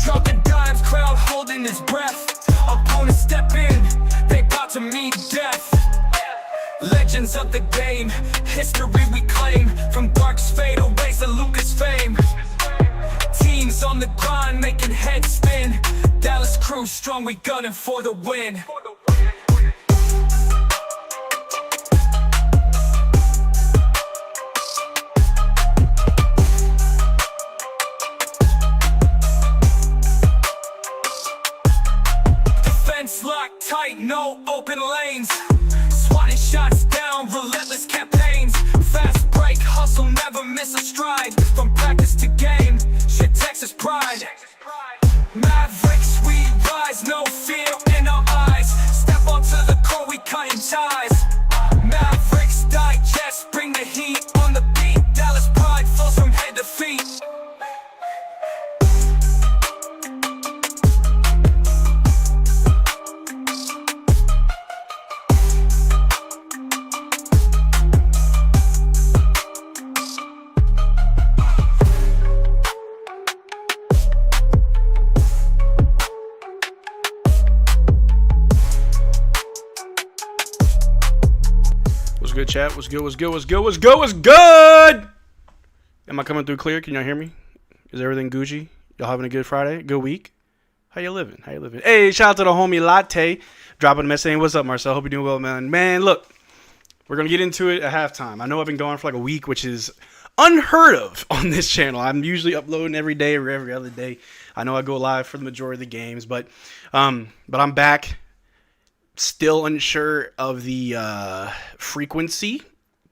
Drop the dimes, crowd holding his breath. Opponents step in, they about to meet death. Legends of the game, history we claim. From Dark's fadeaways to Luka's fame. Teams on the grind, making heads spin. Dallas crew strong, we gunning for the win. Defense locked tight, no open lanes. Swatting shots down, relentless campaigns. Fast break, hustle, never miss a stride. From practice to game, shit Texas pride. Mavericks, we rise, no fear in our eyes. Step onto the court, we cutting ties. Mavericks Digest, bring the heat on the beat. Dallas pride flows from head to feet. What's good, chat? What's good? Am I coming through clear? Can y'all hear me? Is everything Gucci? Y'all having a good Friday? Good week? How you living? Hey, shout out to the homie Latte. Dropping a message saying, what's up, Marcel? Hope you're doing well, man. Man, look, we're going to get into it at halftime. I know I've been going for like a week, which is unheard of on this channel. I'm usually uploading every day or every other day. I know I go live for the majority of the games, but I'm back. Still unsure of the frequency,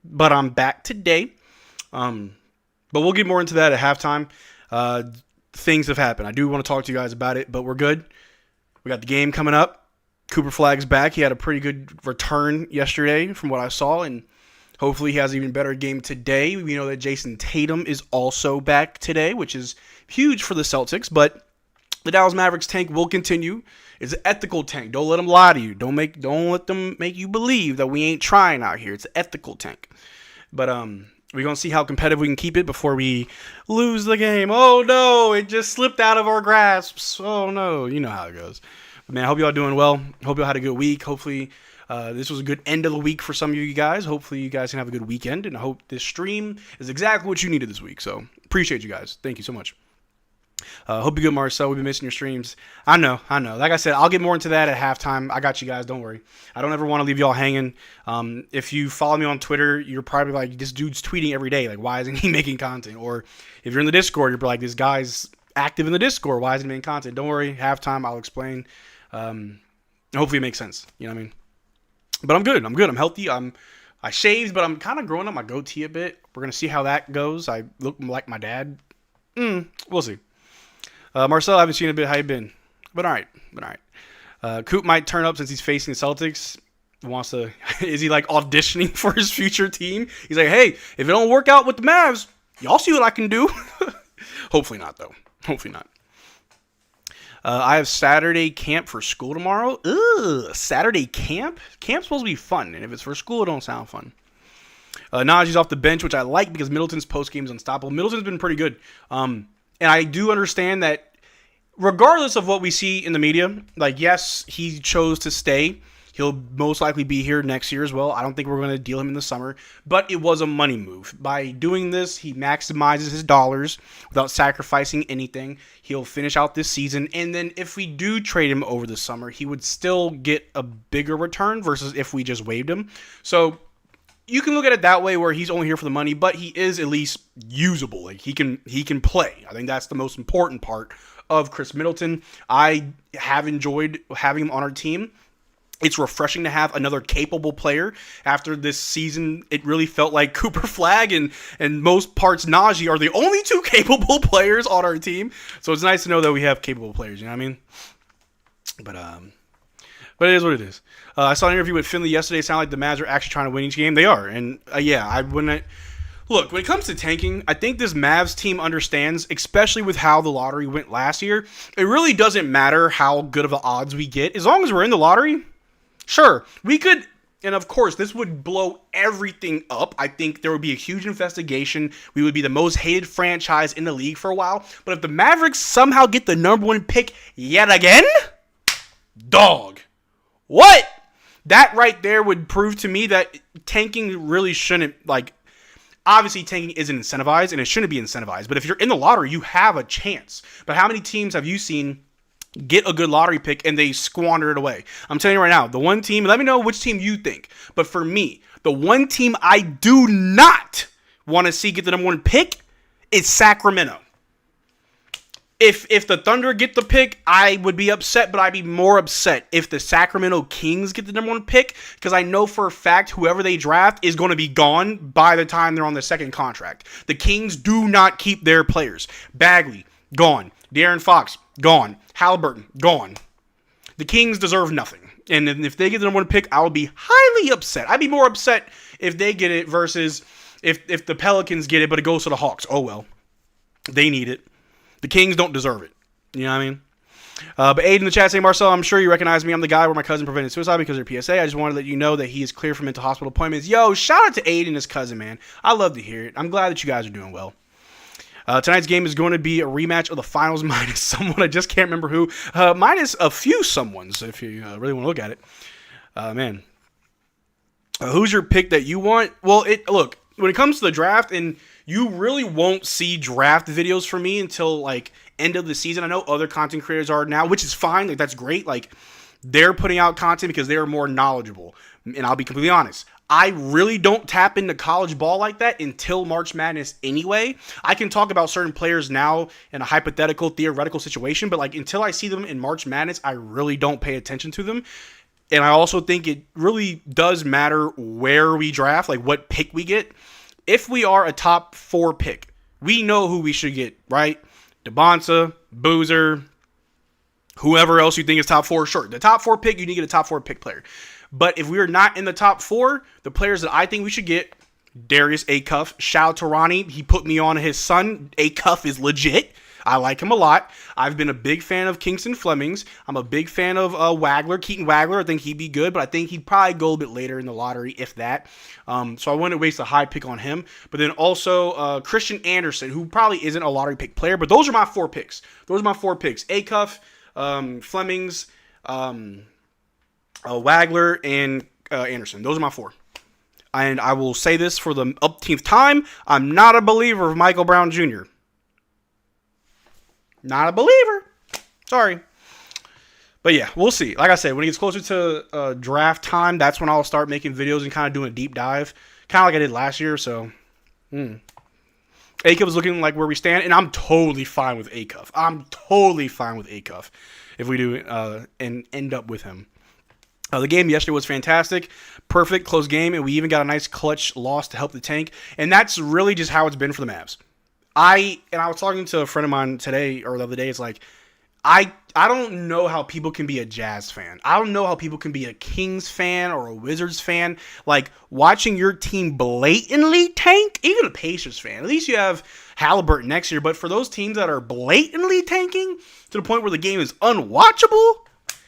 but I'm back today. But we'll get more into that at halftime. Things have happened. I do want to talk to you guys about it, but we're good. We got the game coming up. Cooper Flagg's back. He had a pretty good return yesterday from what I saw, and hopefully he has an even better game today. We know that Jayson Tatum is also back today, which is huge for the Celtics, but the Dallas Mavericks tank will continue. It's an ethical tank. Don't let them lie to you. Don't let them make you believe that we ain't trying out here. It's an ethical tank. But we're going to see how competitive we can keep it before we lose the game. Oh, no, it just slipped out of our grasps. Oh, no, you know how it goes. But, man, I hope y'all doing well. Hope y'all had a good week. Hopefully this was a good end of the week for some of you guys. Hopefully you guys can have a good weekend, and I hope this stream is exactly what you needed this week. So appreciate you guys. Thank you so much. Hope you're good, Marcel. We've been missing your streams. I know. Like I said, I'll get more into that at halftime. I got you guys. Don't worry. I don't ever want to leave y'all hanging. If you follow me on Twitter, you're probably like, this dude's tweeting every day. Like, why isn't he making content? Or if you're in the Discord, you're like, this guy's active in the Discord. Why isn't he making content? Don't worry. Halftime, I'll explain. Hopefully it makes sense. You know what I mean? But I'm good. I'm healthy. I shaved, but I'm kind of growing up my goatee a bit. We're going to see how that goes. I look like my dad. We'll see. Marcel, I haven't seen you in a bit. How you been? But all right. Coop might turn up since he's facing the Celtics. Is he like auditioning for his future team? He's like, hey, if it don't work out with the Mavs, y'all see what I can do. Hopefully not, though. Hopefully not. I have Saturday camp for school tomorrow. Ugh, Saturday camp? Camp's supposed to be fun, and if it's for school, it don't sound fun. Najee's off the bench, which I like because Middleton's post-game is unstoppable. Middleton's been pretty good. And I do understand that regardless of what we see in the media, like, yes, he chose to stay. He'll most likely be here next year as well. I don't think we're going to deal him in the summer. But it was a money move. By doing this, he maximizes his dollars without sacrificing anything. He'll finish out this season. And then if we do trade him over the summer, he would still get a bigger return versus if we just waived him. So you can look at it that way where he's only here for the money, but he is at least usable. Like he can play. I think that's the most important part of Chris Middleton. I have enjoyed having him on our team. It's refreshing to have another capable player. After this season, it really felt like Cooper Flagg and most parts Najee are the only two capable players on our team. So it's nice to know that we have capable players, you know what I mean? But it is what it is. I saw an interview with Finley yesterday. It sounded like the Mavs are actually trying to win each game. They are. And look, when it comes to tanking, I think this Mavs team understands, especially with how the lottery went last year, it really doesn't matter how good of the odds we get. As long as we're in the lottery, sure, we could And of course, this would blow everything up. I think there would be a huge investigation. We would be the most hated franchise in the league for a while. But if the Mavericks somehow get the number 1 pick yet again, dog, what? That right there would prove to me that tanking really shouldn't, like, obviously tanking isn't incentivized and it shouldn't be incentivized. But if you're in the lottery, you have a chance. But how many teams have you seen get a good lottery pick and they squander it away? I'm telling you right now, the one team, let me know which team you think. But for me, the one team I do not want to see get the number 1 pick is Sacramento. If the Thunder get the pick, I would be upset, but I'd be more upset if the Sacramento Kings get the number 1 pick, because I know for a fact whoever they draft is going to be gone by the time they're on the second contract. The Kings do not keep their players. Bagley, gone. De'Aaron Fox, gone. Halliburton, gone. The Kings deserve nothing. And if they get the number 1 pick, I will be highly upset. I'd be more upset if they get it versus if the Pelicans get it, but it goes to the Hawks. Oh, well. They need it. The Kings don't deserve it. You know what I mean? But Aiden in the chat saying, Marcel, I'm sure you recognize me. I'm the guy where my cousin prevented suicide because of their PSA. I just wanted to let you know that he is clear for mental hospital appointments. Yo, shout out to Aiden and his cousin, man. I love to hear it. I'm glad that you guys are doing well. Tonight's game is going to be a rematch of the finals minus someone. I just can't remember who. Minus a few someones, if you really want to look at it. Man. Who's your pick that you want? Well, look, when it comes to the draft, and you really won't see draft videos from me until, like, end of the season. I know other content creators are now, which is fine. Like, that's great. Like, they're putting out content because they are more knowledgeable. And I'll be completely honest. I really don't tap into college ball like that until March Madness anyway. I can talk about certain players now in a hypothetical, theoretical situation, but, like, until I see them in March Madness, I really don't pay attention to them. And I also think it really does matter where we draft, like what pick we get. If we are a top 4 pick, we know who we should get, right? DeBonsa, Boozer, whoever else you think is top 4, sure. The top 4 pick, you need to get a top 4 pick player. But if we are not in the top 4, the players that I think we should get, Darius Acuff, shout out to Ronnie. He put me on his son. Acuff is legit. I like him a lot. I've been a big fan of Kingston Flemings. I'm a big fan of Wagler, Keaton Wagler. I think he'd be good, but I think he'd probably go a bit later in the lottery, if that. So I wouldn't waste a high pick on him. But then also Christian Anderson, who probably isn't a lottery pick player, but those are my 4 picks. Those are my 4 picks. Acuff, Flemings, Wagler, and Anderson. Those are my 4. And I will say this for the upteenth time. I'm not a believer of Michael Brown Jr. Not a believer. Sorry. But yeah, we'll see. Like I said, when it gets closer to draft time, that's when I'll start making videos and kind of doing a deep dive. Kind of like I did last year, so. Acuff is looking like where we stand, and I'm totally fine with Acuff. I'm totally fine with Acuff if we do and end up with him. The game yesterday was fantastic. Perfect, close game, and we even got a nice clutch loss to help the tank. And that's really just how it's been for the Mavs. I was talking to a friend of mine today or the other day. It's like, I don't know how people can be a Jazz fan. I don't know how people can be a Kings fan or a Wizards fan. Like, watching your team blatantly tank, even a Pacers fan. At least you have Halliburton next year. But for those teams that are blatantly tanking to the point where the game is unwatchable,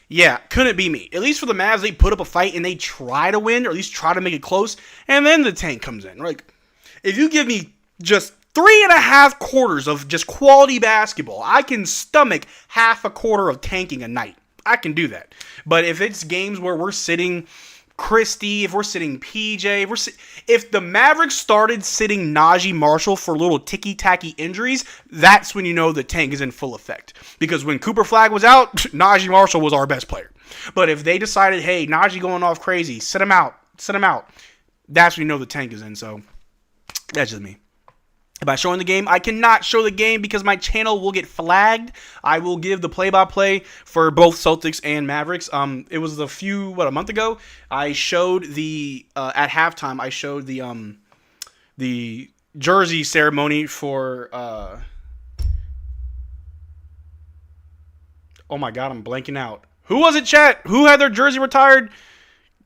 yeah, couldn't be me. At least for the Mavs, they put up a fight and they try to win, or at least try to make it close, and then the tank comes in. Like, if you give me just 3.5 quarters of just quality basketball, I can stomach half a quarter of tanking a night. I can do that. But if it's games where we're sitting Christie, if we're sitting PJ, if the Mavericks started sitting Najee Marshall for little ticky-tacky injuries, that's when you know the tank is in full effect. Because when Cooper Flagg was out, Najee Marshall was our best player. But if they decided, hey, Najee going off crazy, sit him out, that's when you know the tank is in. So that's just me. By showing the game, I cannot show the game because my channel will get flagged. I will give the play-by-play for both Celtics and Mavericks. It was a month ago. I showed at halftime. I showed the jersey ceremony for. Oh my God, I'm blanking out. Who was it, chat? Who had their jersey retired?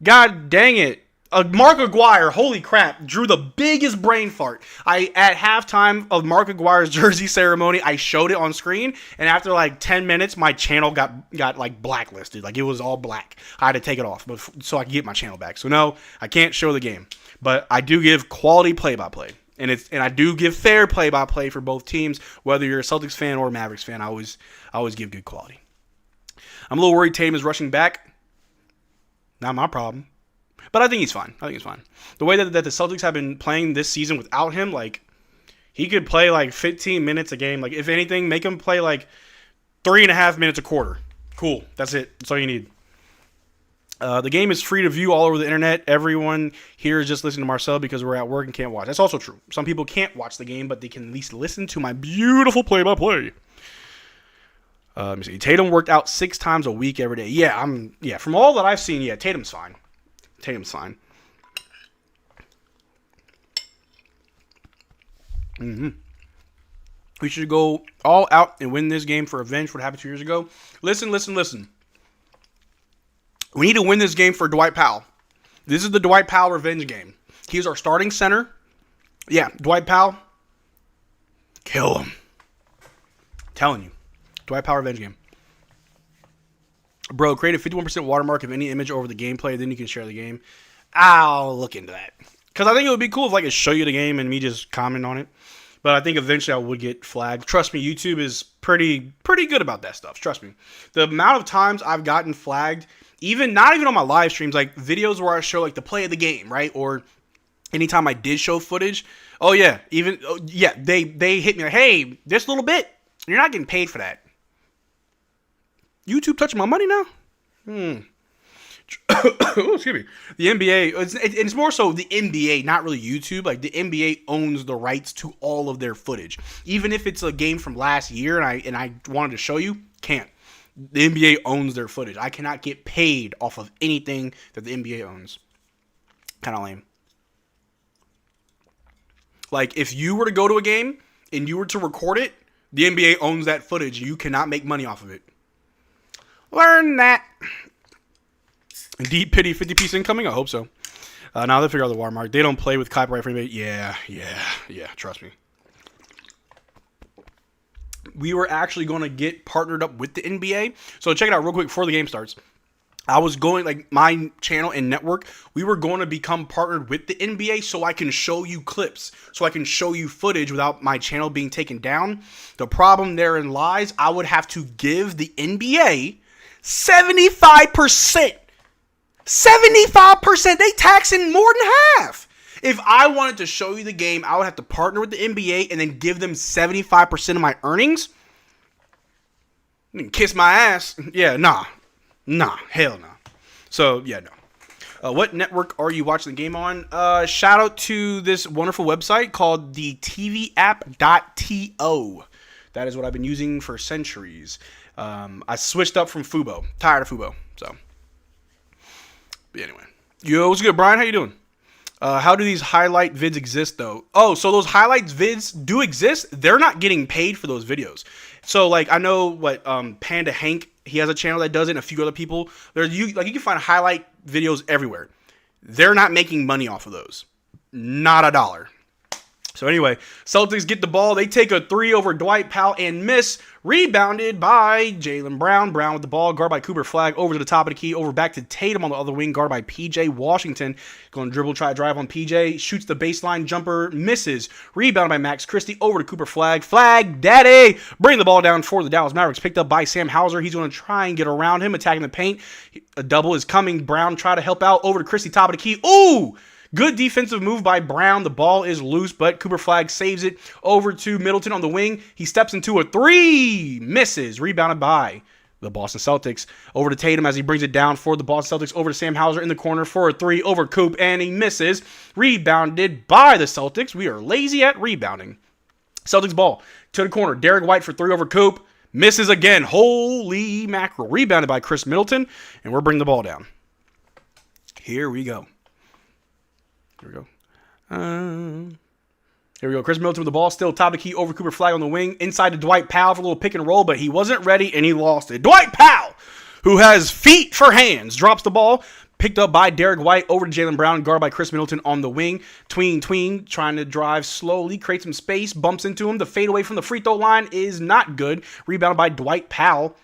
God dang it! Mark Aguirre, holy crap, drew the biggest brain fart. At halftime of Mark Aguirre's jersey ceremony, I showed it on screen, and after like 10 minutes, my channel got like blacklisted. Like it was all black. I had to take it off, so I could get my channel back. So no, I can't show the game, but I do give quality play-by-play, and I do give fair play-by-play for both teams, whether you're a Celtics fan or a Mavericks fan. I always give good quality. I'm a little worried Tatum is rushing back. Not my problem. But I think he's fine. The way that the Celtics have been playing this season without him, like, he could play like 15 minutes a game. Like, if anything, make him play like 3.5 minutes a quarter. Cool. That's it. That's all you need. The game is free to view all over the internet. Everyone here is just listening to Marcel because we're at work and can't watch. That's also true. Some people can't watch the game, but they can at least listen to my beautiful play-by-play. Let me see. Tatum worked out 6 times a week every day. Yeah, from all that I've seen, yeah, Tatum's fine. We should go all out and win this game for revenge for what happened 2 years ago. Listen. We need to win this game for Dwight Powell. This is the Dwight Powell revenge game. He's our starting center. Yeah, Dwight Powell. Kill him. I'm telling you. Dwight Powell revenge game. Bro, create a 51% watermark of any image over the gameplay, then you can share the game. I'll look into that. Because I think it would be cool if I could show you the game and me just comment on it. But I think eventually I would get flagged. Trust me, YouTube is pretty good about that stuff. Trust me. The amount of times I've gotten flagged, not even on my live streams, like videos where I show like the play of the game, right? Or anytime I did show footage. Oh yeah, they hit me like, hey, this little bit, you're not getting paid for that. YouTube touching my money now? Excuse me. The NBA, it's more so the NBA, not really YouTube. Like the NBA owns the rights to all of their footage. Even if it's a game from last year and I wanted to show you, can't. The NBA owns their footage. I cannot get paid off of anything that the NBA owns. Kind of lame. Like if you were to go to a game and you were to record it, the NBA owns that footage. You cannot make money off of it. Learn that. Deep pity 50-piece incoming? I hope so. Now they figure out the watermark. They don't play with copyright for anybody. Yeah. Trust me. We were actually going to get partnered up with the NBA. So check it out real quick before the game starts. I was going, like, my channel and network, we were going to become partnered with the NBA so I can show you clips, so I can show you footage without my channel being taken down. The problem therein lies, I would have to give the NBA 75%. 75%. They taxing more than half. If I wanted to show you the game, I would have to partner with the NBA and then give them 75% of my earnings. Kiss my ass. Yeah, nah, hell no. So, yeah, no. What network are you watching the game on? Shout out to this wonderful website called the TVapp.to. That is what I've been using for centuries. I switched up from Fubo. Tired of Fubo. So, but anyway. Yo, what's good, Brian? How you doing? How do these highlight vids exist, though? Oh, so those highlights vids do exist. They're not getting paid for those videos. So, like, I know what Panda Hank, he has a channel that does it, and a few other people. You can find highlight videos everywhere. They're not making money off of those. Not a dollar. So anyway, Celtics get the ball. They take a 3 over Dwight Powell and miss. Rebounded by Jaylen Brown. Brown with the ball. Guard by Cooper Flagg. Over to the top of the key. Over back to Tatum on the other wing. Guard by PJ Washington. Going to dribble, try to drive on PJ. Shoots the baseline jumper. Misses. Rebounded by Max Christie. Over to Cooper Flagg. Flagg, daddy. Bring the ball down for the Dallas Mavericks. Picked up by Sam Hauser. He's going to try and get around him. Attacking the paint. A double is coming. Brown try to help out. Over to Christie. Top of the key. Ooh! Good defensive move by Brown. The ball is loose, but Cooper Flagg saves it. Over to Middleton on the wing. He steps into a 3. Misses. Rebounded by the Boston Celtics. Over to Tatum as he brings it down for the Boston Celtics. Over to Sam Hauser in the corner for a 3. Over Coop, and he misses. Rebounded by the Celtics. We are lazy at rebounding. Celtics ball to the corner. Derrick White for 3 over Coop. Misses again. Holy mackerel. Rebounded by Chris Middleton, and we're bringing the ball down. Here we go. Here we go. Here we go. Chris Middleton with the ball. Still top of the key over Cooper Flagg on the wing. Inside to Dwight Powell for a little pick and roll, but he wasn't ready and he lost it. Dwight Powell, who has feet for hands, drops the ball. Picked up by Derrick White over to Jaylen Brown, guarded by Chris Middleton on the wing. Tween, trying to drive slowly, create some space, bumps into him. The fadeaway from the free throw line is not good. Rebounded by Dwight Powell.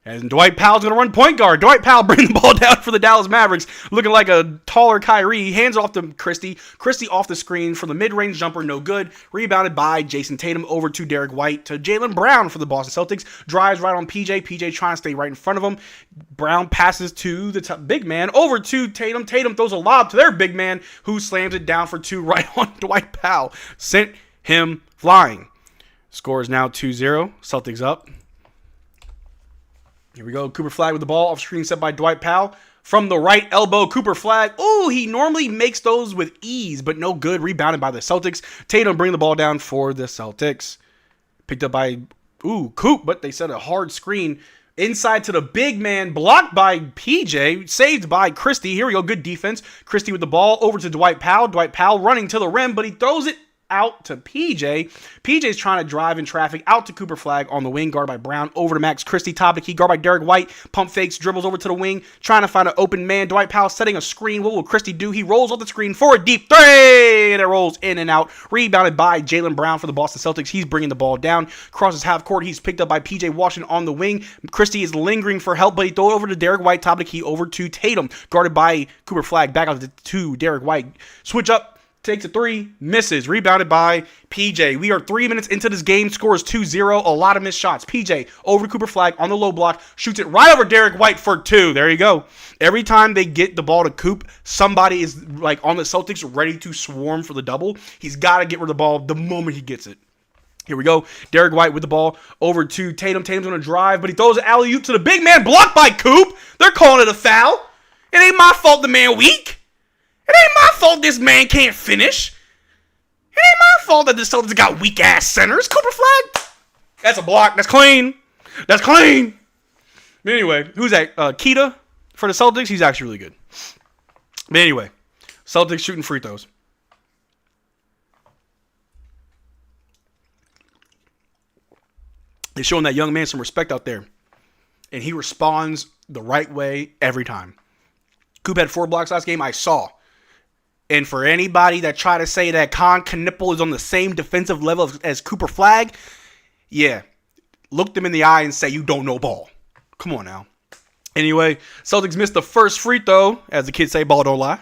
And Dwight Powell's going to run point guard. Dwight Powell bringing the ball down for the Dallas Mavericks, looking like a taller Kyrie. Hands off to Christie. Christie off the screen for the mid-range jumper, no good. Rebounded by Jayson Tatum over to Derrick White to Jaylen Brown for the Boston Celtics. Drives right on PJ. PJ trying to stay right in front of him. Brown passes to the big man over to Tatum. Tatum throws a lob to their big man, who slams it down for two right on Dwight Powell. Sent him flying. Score is now 2-0. Celtics up. Here we go. Cooper Flagg with the ball. Off screen set by Dwight Powell. From the right elbow, Cooper Flagg. Ooh, he normally makes those with ease, but no good. Rebounded by the Celtics. Tatum bringing the ball down for the Celtics. Picked up by, Coop, but they set a hard screen. Inside to the big man. Blocked by PJ. Saved by Christie. Here we go. Good defense. Christie with the ball. Over to Dwight Powell. Dwight Powell running to the rim, but he throws it out to PJ. PJ's trying to drive in traffic out to Cooper Flagg on the wing, guarded by Brown. Over to Max Christie, top of the key, guarded by Derrick White. Pump fakes, dribbles over to the wing, trying to find an open man. Dwight Powell setting a screen. What will Christie do? He rolls off the screen for a deep three, and it rolls in and out. Rebounded by Jaylen Brown for the Boston Celtics. He's bringing the ball down. Crosses half court. He's picked up by PJ Washington on the wing. Christie is lingering for help, but he throws it over to Derrick White, top of the key, over to Tatum, guarded by Cooper Flagg. Back out to Derrick White. Switch up. Takes a three, misses. Rebounded by PJ. We are 3 minutes into this game. Score is 2-0. A lot of missed shots. PJ over to Cooper Flagg on the low block. Shoots it right over Derrick White for two. There you go. Every time they get the ball to Coop, somebody is like on the Celtics ready to swarm for the double. He's got to get rid of the ball the moment he gets it. Here we go. Derrick White with the ball over to Tatum. Tatum's going to drive, but he throws an alley-oop to the big man. Blocked by Coop. They're calling it a foul. It ain't my fault the man weak. It ain't my fault this man can't finish. It ain't my fault that the Celtics got weak-ass centers. Cooper Flagg. That's a block. That's clean. That's clean. But anyway, who's that? Keita for the Celtics. He's actually really good. But anyway, Celtics shooting free throws. They're showing that young man some respect out there. And he responds the right way every time. Coop had 4 blocks last game. I saw. And for anybody that try to say that Con Knipple is on the same defensive level as Cooper Flagg, yeah, look them in the eye and say you don't know ball. Come on now. Anyway, Celtics missed the first free throw, as the kids say, ball don't lie.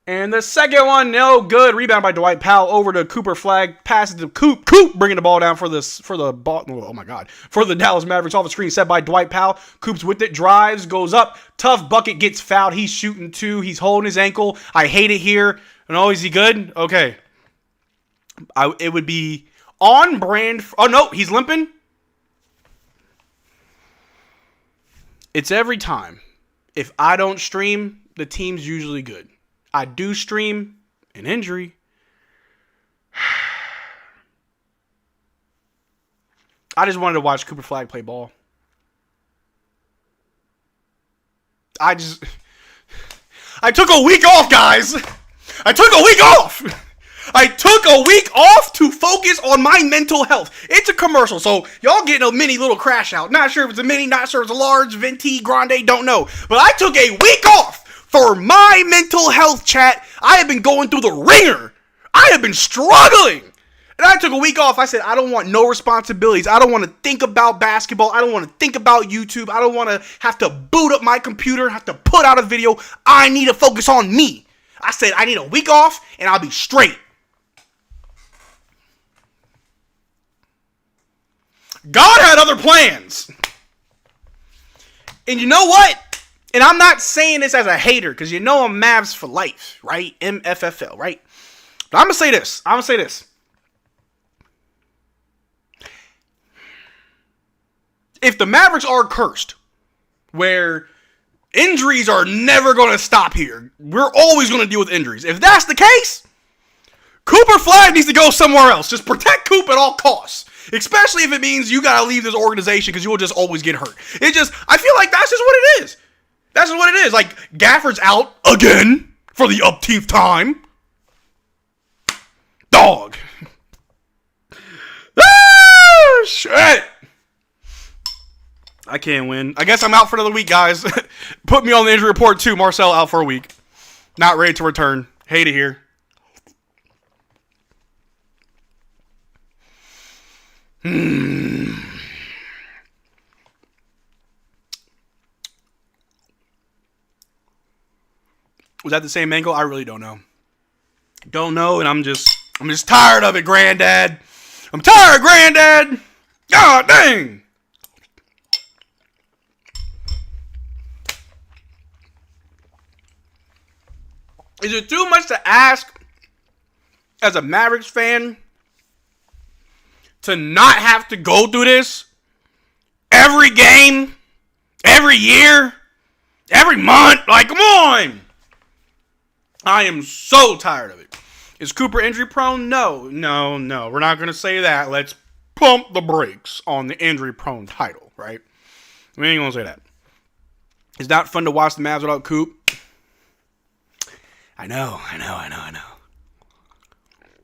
And the second one, no good. Rebound by Dwight Powell over to Cooper Flagg. Passes to Coop. Coop bringing the ball down for the Dallas Mavericks. Off the screen set by Dwight Powell. Coop's with it. Drives. Goes up. Tough bucket. Gets fouled. He's shooting two. He's holding his ankle. I hate it here. And oh, is he good? Okay. It would be on brand. Oh, no. He's limping. It's every time. If I don't stream, the team's usually good. I do stream an injury. I just wanted to watch Cooper Flagg play ball. I took a week off, guys. I took a week off. I took a week off to focus on my mental health. It's a commercial, so y'all getting a mini little crash out. Not sure if it's a mini, not sure if it's a large, venti, grande, don't know. But I took a week off for my mental health, chat. I have been going through the ringer. I have been struggling. And I took a week off. I said, I don't want no responsibilities. I don't want to think about basketball. I don't want to think about YouTube. I don't want to have to boot up my computer, have to put out a video. I need to focus on me. I said, I need a week off, and I'll be straight. God had other plans. And you know what? And I'm not saying this as a hater, because you know I'm Mavs for life, right? MFFL, right? But I'm going to say this. If the Mavericks are cursed, where injuries are never going to stop here, we're always going to deal with injuries. If that's the case, Cooper Flagg needs to go somewhere else. Just protect Coop at all costs. Especially if it means you got to leave this organization because you will just always get hurt. I feel like that's just what it is. That's just what it is. Like, Gafford's out again for the upteenth time. Dog. Ah, shit. I can't win. I guess I'm out for another week, guys. Put me on the injury report, too. Marcel out for a week. Not ready to return. Hate it here. Was that the same ankle? I really don't know. Don't know, and I'm just tired of it, Granddad. I'm tired, Granddad. God dang. Is it too much to ask as a Mavericks fan to not have to go through this every game, every year, every month? Like, come on. I am so tired of it. Is Cooper injury prone? No. We're not going to say that. Let's pump the brakes on the injury prone title, right? We ain't going to say that. It's not fun to watch the Mavs without Coop. I know.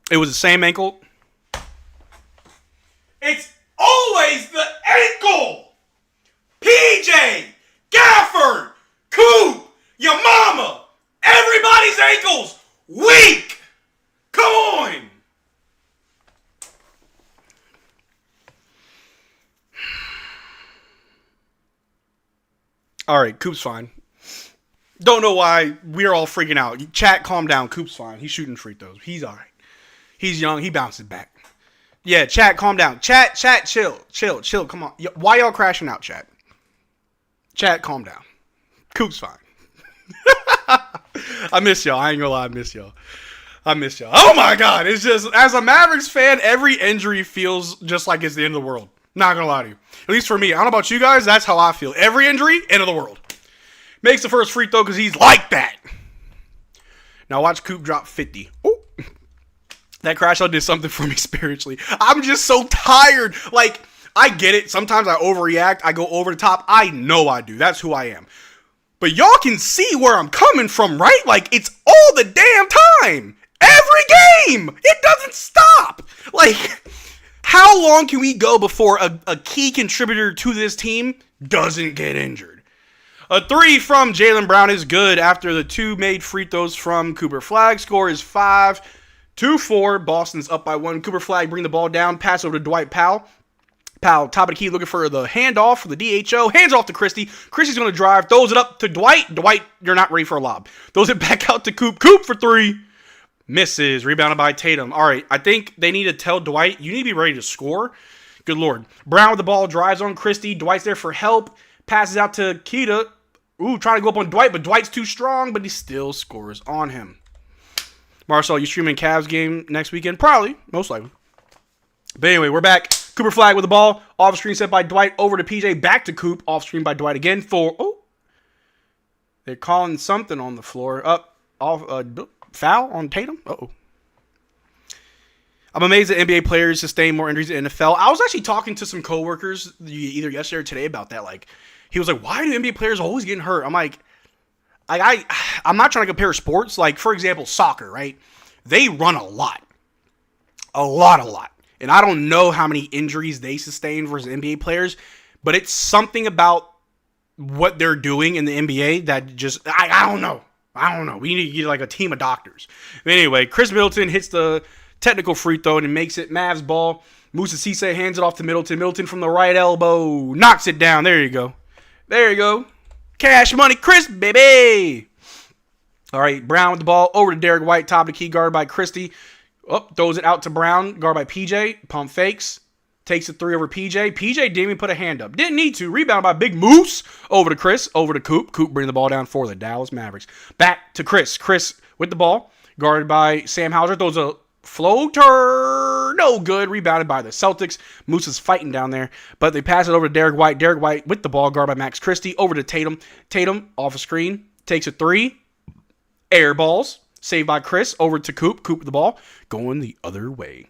It was the same ankle. It's always the ankle. PJ, Gafford, Coop, your mama. Everybody's ankles weak. Come on. All right, Coop's fine. Don't know why we're all freaking out. Chat, calm down. Coop's fine. He's shooting free throws. He's all right. He's young. He bounces back. Yeah, chat, calm down. Chat, chill. Come on. Why y'all crashing out, chat? Chat, calm down. Coop's fine. I miss y'all. I ain't gonna lie. I miss y'all. Oh my God. It's just, as a Mavericks fan, every injury feels just like it's the end of the world. Not gonna lie to you. At least for me. I don't know about you guys. That's how I feel. Every injury, end of the world. Makes the first free throw because he's like that. Now watch Coop drop 50. Ooh. That crash out did something for me spiritually. I'm just so tired. Like, I get it. Sometimes I overreact. I go over the top. I know I do. That's who I am. But y'all can see where I'm coming from, right? Like, it's all the damn time. Every game. It doesn't stop. Like, how long can we go before a key contributor to this team doesn't get injured? A 3 from Jaylen Brown is good after the 2 made free throws from Cooper Flagg. Score is 5-4. Boston's up by 1. Cooper Flagg bring the ball down. Pass over to Dwight Powell. Powell, top of the key, looking for the handoff for the DHO. Hands off to Christie. Christie's going to drive. Throws it up to Dwight. Dwight, you're not ready for a lob. Throws it back out to Coop. Coop for 3. Misses. Rebounded by Tatum. All right, I think they need to tell Dwight, you need to be ready to score. Good Lord. Brown with the ball. Drives on Christie. Dwight's there for help. Passes out to Keita. Ooh, trying to go up on Dwight, but Dwight's too strong, but he still scores on him. Marcel, you streaming Cavs game next weekend? Probably. Most likely. But anyway, we're back. Cooper Flagg with the ball. Off screen set by Dwight. Over to PJ. Back to Coop. Off screen by Dwight again for... Oh. They're calling something on the floor. Foul on Tatum? Uh-oh. I'm amazed that NBA players sustain more injuries in the NFL. I was actually talking to some coworkers either yesterday or today about that. Like, he was like, why do NBA players always getting hurt? I'm like, I'm not trying to compare sports. Like, for example, soccer, right? They run a lot. A lot. And I don't know how many injuries they sustain versus NBA players, but it's something about what they're doing in the NBA that just, I don't know. We need to get like a team of doctors. But anyway, Chris Middleton hits the technical free throw and it makes it Mavs ball. Moussa Cisse hands it off to Middleton. Middleton from the right elbow knocks it down. There you go. Cash money, Chris, baby. All right, Brown with the ball. Over to Derrick White. Top of the key, guarded by Christie. Throws it out to Brown. Guarded by PJ. Pump fakes. Takes a 3 over PJ. PJ didn't even put a hand up. Didn't need to. Rebound by Big Moose. Over to Chris. Over to Coop. Coop bring the ball down for the Dallas Mavericks. Back to Chris. Chris with the ball. Guarded by Sam Hauser. Throws a floater. No good. Rebounded by the Celtics. Moose is fighting down there. But they pass it over to Derrick White. Derrick White with the ball. Guarded by Max Christie. Over to Tatum. Tatum off a screen. Takes a 3. Air balls. Saved by Chris. Over to Coop. Coop with the ball. Going the other way.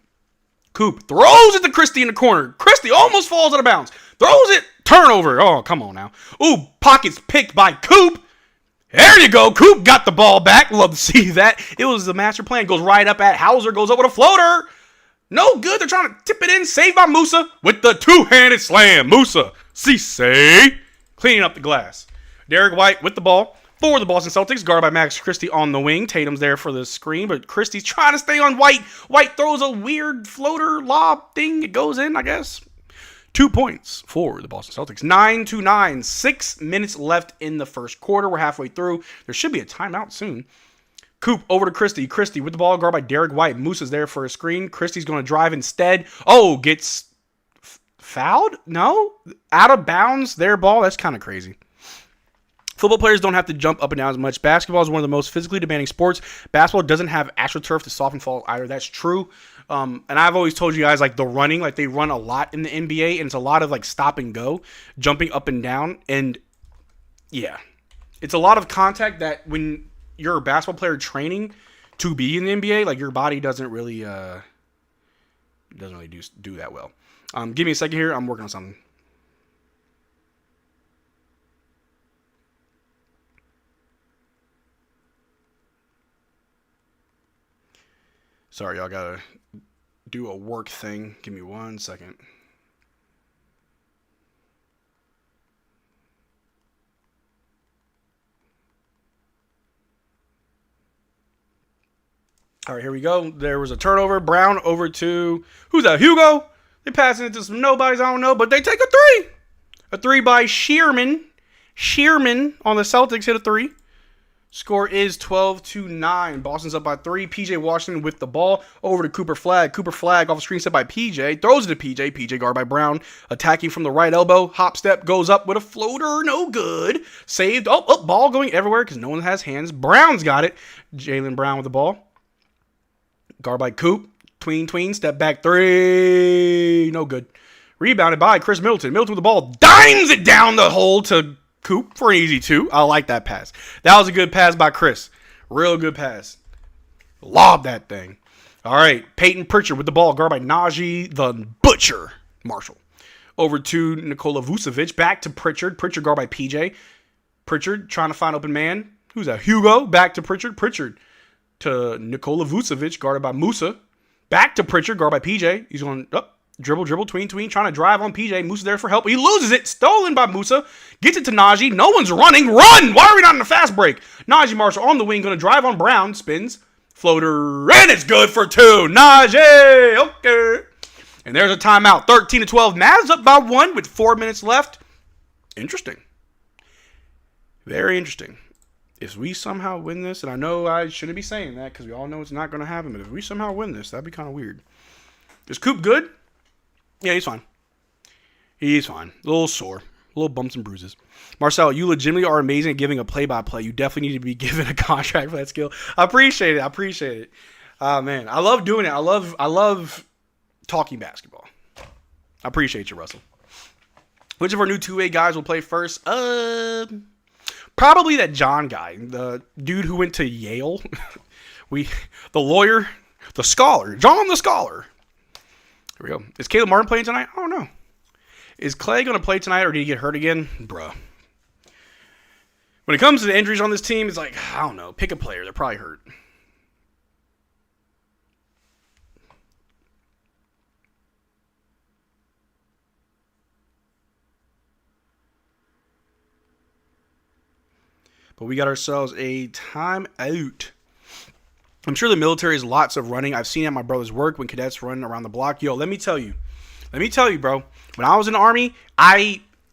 Coop throws it to Christie in the corner. Christie almost falls out of bounds. Throws it. Turnover. Oh, come on now. Ooh, pockets picked by Coop. There you go. Coop got the ball back. Love to see that. It was the master plan. Goes right up at Hauser. Goes up with a floater. No good. They're trying to tip it in. Saved by Moussa with the two-handed slam. Moussa Cisse cleaning up the glass. Derrick White with the ball for the Boston Celtics, guarded by Max Christie on the wing. Tatum's there for the screen, but Christie's trying to stay on White. White throws a weird floater lob thing. It goes in, I guess. 2 points for the Boston Celtics. 9-9. 6 minutes left in the first quarter. We're halfway through. There should be a timeout soon. Coop over to Christie. Christie with the ball, guarded by Derrick White. Moose is there for a screen. Christie's going to drive instead. Oh, gets fouled? No? Out of bounds? Their ball? That's kind of crazy. Football players don't have to jump up and down as much. Basketball is one of the most physically demanding sports. Basketball doesn't have AstroTurf to soften fall either. That's true. And I've always told you guys, like, the running, like, they run a lot in the NBA, and it's a lot of, like, stop and go, jumping up and down. And, yeah, it's a lot of contact that when you're a basketball player training to be in the NBA, like, your body doesn't really do that well. Give me a second here. I'm working on something. Sorry, y'all gotta do a work thing. Give me 1 second. All right, here we go. There was a turnover. Brown over to, who's that, Hugo? They passing it to some nobodies, I don't know, but they take a three. A three by Shearman. Shearman on the Celtics hit a three. Score is 12-9. Boston's up by 3. PJ Washington with the ball over to Cooper Flagg. Cooper Flagg off the screen set by PJ. Throws it to PJ. PJ guarded by Brown. Attacking from the right elbow. Hop step goes up with a floater. No good. Saved. Oh, ball going everywhere because no one has hands. Brown's got it. Jaylen Brown with the ball. Guarded by Coop. Tween. Step back 3. No good. Rebounded by Chris Middleton. Middleton with the ball. Dimes it down the hole to Coop for an easy 2. I like that pass. That was a good pass by Chris. Real good pass. Lob that thing. All right. Peyton Pritchard with the ball. Guarded by Najee the Butcher Marshall. Over to Nikola Vucevic. Back to Pritchard. Pritchard guarded by PJ. Pritchard trying to find open man. Who's that? Hugo. Back to Pritchard. Pritchard to Nikola Vucevic. Guarded by Musa. Back to Pritchard. Guarded by PJ. He's going up. Dribble, tween, trying to drive on PJ. Musa there for help. He loses it. Stolen by Musa. Gets it to Najee. No one's running. Run! Why are we not in a fast break? Najee Marshall on the wing. Going to drive on Brown. Spins. Floater. And it's good for 2. Najee. Okay. And there's a timeout. 13-12. Mavs up by 1 with 4 minutes left. Interesting. Very interesting. If we somehow win this, and I know I shouldn't be saying that because we all know it's not going to happen, but if we somehow win this, that'd be kind of weird. Is Coop good? Yeah, he's fine. He's fine. A little sore. A little bumps and bruises. Marcel, you legitimately are amazing at giving a play-by-play. You definitely need to be given a contract for that skill. I appreciate it. Man, I love doing it. I love talking basketball. I appreciate you, Russell. Which of our new two-way guys will play first? Probably that John guy. The dude who went to Yale. The lawyer. The scholar. John the scholar. Here we go. Is Caleb Martin playing tonight? I don't know. Is Clay going to play tonight or did he get hurt again? Bruh. When it comes to the injuries on this team, it's like, I don't know. Pick a player. They're probably hurt. But we got ourselves a timeout. I'm sure the military is lots of running. I've seen it at my brother's work when cadets run around the block. Yo, let me tell you, bro. When I was in the Army,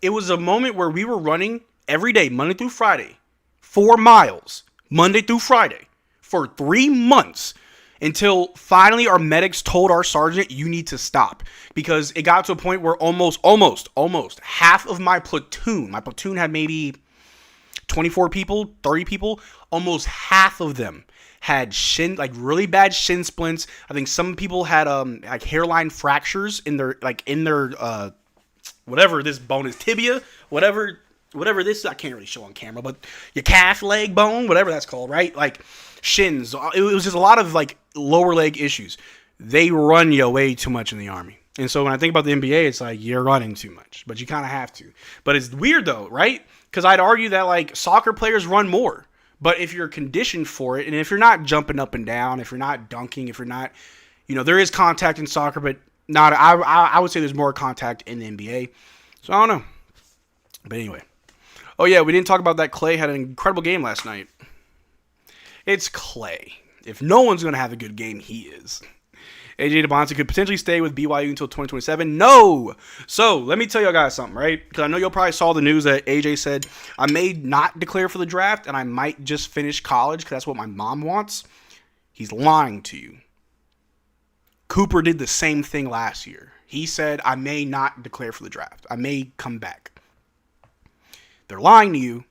it was a moment where we were running every day, Monday through Friday, 4 miles, Monday through Friday, for 3 months, until finally our medics told our sergeant, you need to stop. Because it got to a point where almost half of my platoon had maybe 24 people, 30 people, almost half of them had really bad shin splints. I think some people had like hairline fractures in their whatever this bone is, tibia, whatever this, I can't really show on camera, but your calf leg bone, whatever that's called, right? Like shins. It was just a lot of like lower leg issues. They run you way too much in the Army. And so when I think about the NBA, it's like you're running too much, but you kind of have to. But it's weird though, right? Because I'd argue that like soccer players run more. But if you're conditioned for it, and if you're not jumping up and down, if you're not dunking, if you're not, there is contact in soccer, but not. I would say there's more contact in the NBA. So I don't know. But anyway. Oh, yeah, we didn't talk about that. Clay had an incredible game last night. It's Clay. If no one's going to have a good game, he is. AJ DeBonta could potentially stay with BYU until 2027. No! So, let me tell you guys something, right? Because I know y'all probably saw the news that AJ said, I may not declare for the draft, and I might just finish college because that's what my mom wants. He's lying to you. Cooper did the same thing last year. He said, I may not declare for the draft. I may come back. They're lying to you.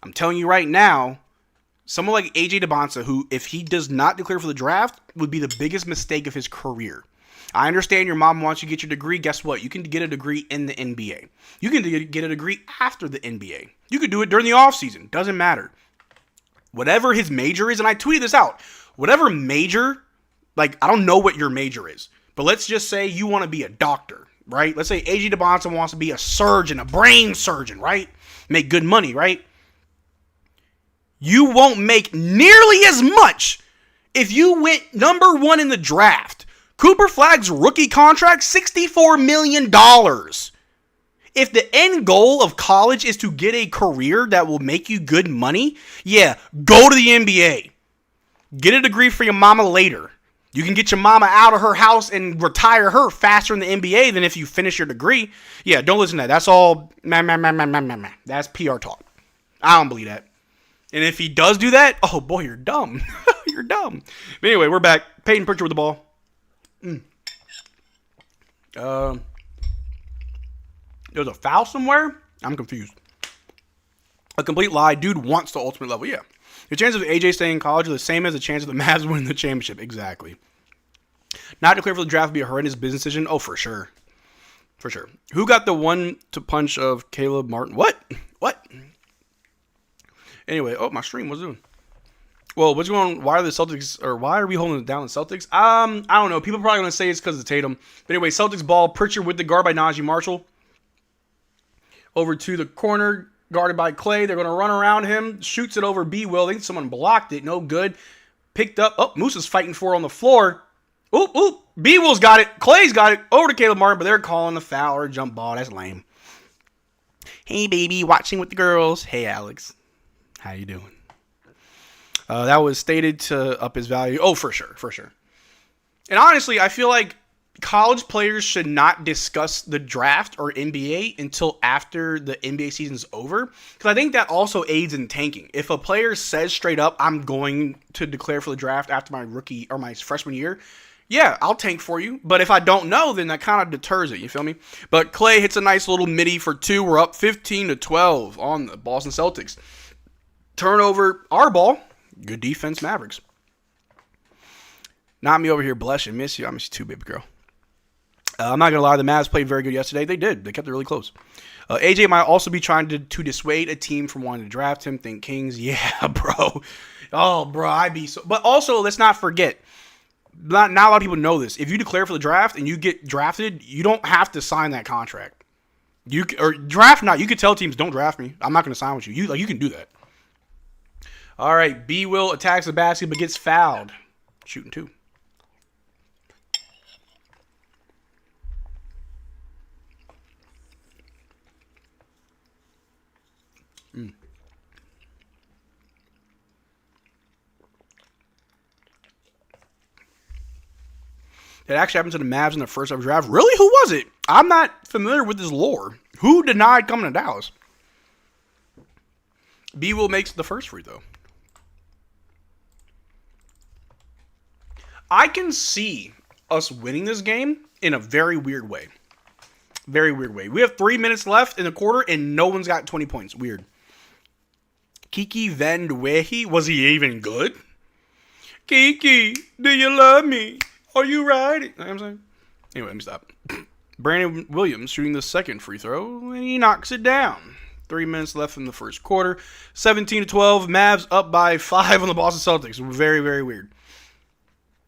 I'm telling you right now, someone like AJ DeBonta, who, if he does not declare for the draft, would be the biggest mistake of his career. I understand your mom wants you to get your degree. Guess what? You can get a degree in the NBA. You can get a degree after the NBA. You could do it during the offseason. Doesn't matter. Whatever his major is, and I tweeted this out, whatever major, like, I don't know what your major is, but let's just say you want to be a doctor, right? Let's say AJ DeBonta wants to be a surgeon, a brain surgeon, right? Make good money, right? You won't make nearly as much if you went number one in the draft. Cooper Flagg's rookie contract, $64 million. If the end goal of college is to get a career that will make you good money, yeah, go to the NBA. Get a degree for your mama later. You can get your mama out of her house and retire her faster in the NBA than if you finish your degree. Yeah, don't listen to that. That's all, that's PR talk. I don't believe that. And if he does do that, oh boy, you're dumb. You're dumb. But anyway, we're back. Peyton Pritchard with the ball. There's a foul somewhere? I'm confused. A complete lie. Dude wants the ultimate level. Yeah. The chances of AJ staying in college are the same as the chance of the Mavs winning the championship. Exactly. Not declared for the draft would be a horrendous business decision. Oh, for sure. For sure. Who got the one-to punch of Caleb Martin? What? Anyway, oh, my stream, what's it doing? Well, what's going on? Why are we holding it down the Celtics? I don't know. People are probably going to say it's because of Tatum. But anyway, Celtics ball. Pritchard with the guard by Najee Marshall. Over to the corner, guarded by Clay. They're going to run around him. Shoots it over B. Will. I think someone blocked it. No good. Picked up. Oh, Moose is fighting for it on the floor. Oop. B. Will's got it. Clay's got it. Over to Caleb Martin, but they're calling the foul or jump ball. That's lame. Hey, baby. Watching with the girls. Hey, Alex. How you doing? That was stated to up his value. Oh, for sure. And honestly, I feel like college players should not discuss the draft or NBA until after the NBA season's over. Because I think that also aids in tanking. If a player says straight up, I'm going to declare for the draft after my rookie or my freshman year, yeah, I'll tank for you. But if I don't know, then that kind of deters it. You feel me? But Clay hits a nice little midi for two. We're up 15-12 on the Boston Celtics. Turnover, our ball. Good defense, Mavericks. Not me over here, bless you, miss you. I miss you too, baby girl. I'm not going to lie, the Mavs played very good yesterday. They did. They kept it really close. AJ might also be trying to dissuade a team from wanting to draft him. Think Kings. Yeah, bro. Oh, bro, I'd be so... But also, let's not forget, not a lot of people know this. If you declare for the draft and you get drafted, you don't have to sign that contract. You could tell teams, don't draft me. I'm not going to sign with you. You can do that. All right, B. Will attacks the basket but gets fouled. Shooting two. It actually happened to the Mavs in the first ever draft. Really? Who was it? I'm not familiar with this lore. Who denied coming to Dallas? B. Will makes the first free throw. I can see us winning this game in a very weird way. Very weird way. We have 3 minutes left in the quarter, and no one's got 20 points. Weird. Kiki Van Dwehe, was he even good? Kiki, do you love me? Are you riding? You know what I'm saying? Anyway, let me stop. Brandon Williams shooting the second free throw, and he knocks it down. 3 minutes left in the first quarter. 17-12. Mavs up by 5 on the Boston Celtics. Very, very weird.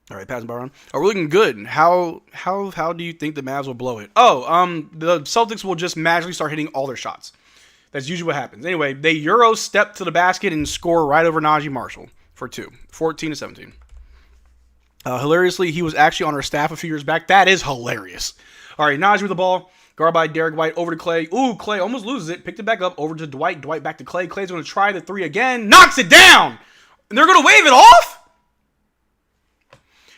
All right, passing bar on. Oh, we're looking good. How do you think the Mavs will blow it? The Celtics will just magically start hitting all their shots. That's usually what happens. Anyway, they Euro step to the basket and score right over Najee Marshall for 2. 14-17. Hilariously, he was actually on our staff a few years back. That is hilarious. All right, Najee with the ball. Guard by Derrick White over to Clay. Ooh, Clay almost loses it. Picked it back up over to Dwight. Dwight back to Clay. Clay's going to try the three again. Knocks it down. And they're going to wave it off?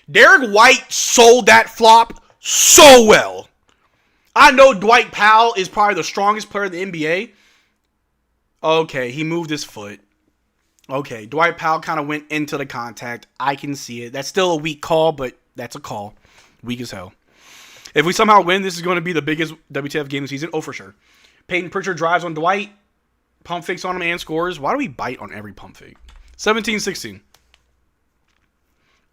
Derrick White sold that flop so well. I know Dwight Powell is probably the strongest player in the NBA. Okay, he moved his foot. Okay, Dwight Powell kind of went into the contact. I can see it. That's still a weak call, but that's a call. Weak as hell. If we somehow win, this is going to be the biggest WTF game of the season. Oh, for sure. Peyton Pritchard drives on Dwight. Pump fakes on him and scores. Why do we bite on every pump fake? 17-16.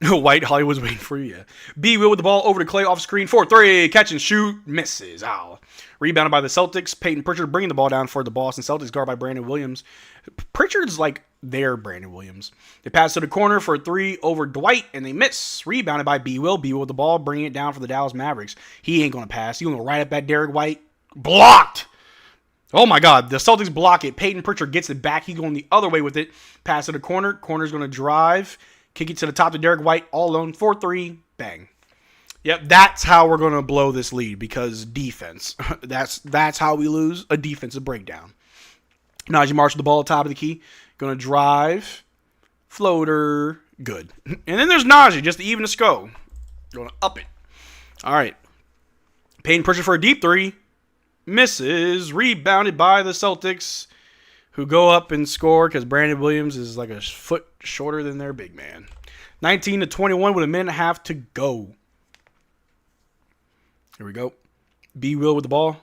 White Hollywood's waiting for you, yeah. B Will with the ball over to Clay off screen. 4-3. Catch and shoot. Misses. Ow. Rebounded by the Celtics. Peyton Pritchard bringing the ball down for the Boston Celtics. Guard by Brandon Williams. Pritchard's like their Brandon Williams. They pass to the corner for a three over Dwight, and they miss. Rebounded by B Will. B Will with the ball, bringing it down for the Dallas Mavericks. He ain't going to pass. He's going to right up at Derrick White. Blocked. Oh, my God. The Celtics block it. Peyton Pritchard gets it back. He's going the other way with it. Pass to the corner. Corner's going to drive. Kick it to the top to Derrick White. All alone. 4-3. Bang. Yep, that's how we're going to blow this lead because defense. That's how we lose. A defensive breakdown. Najee Marshall, the ball at the top of the key. Going to drive. Floater. Good. And then there's Najee, just to even the score. Going to up it. All right. Peyton Pritchard for a deep three. Misses. Rebounded by the Celtics, who go up and score because Brandon Williams is like a foot shorter than their big man. 19-21 with a minute and a half to go. Here we go. B Will with the ball.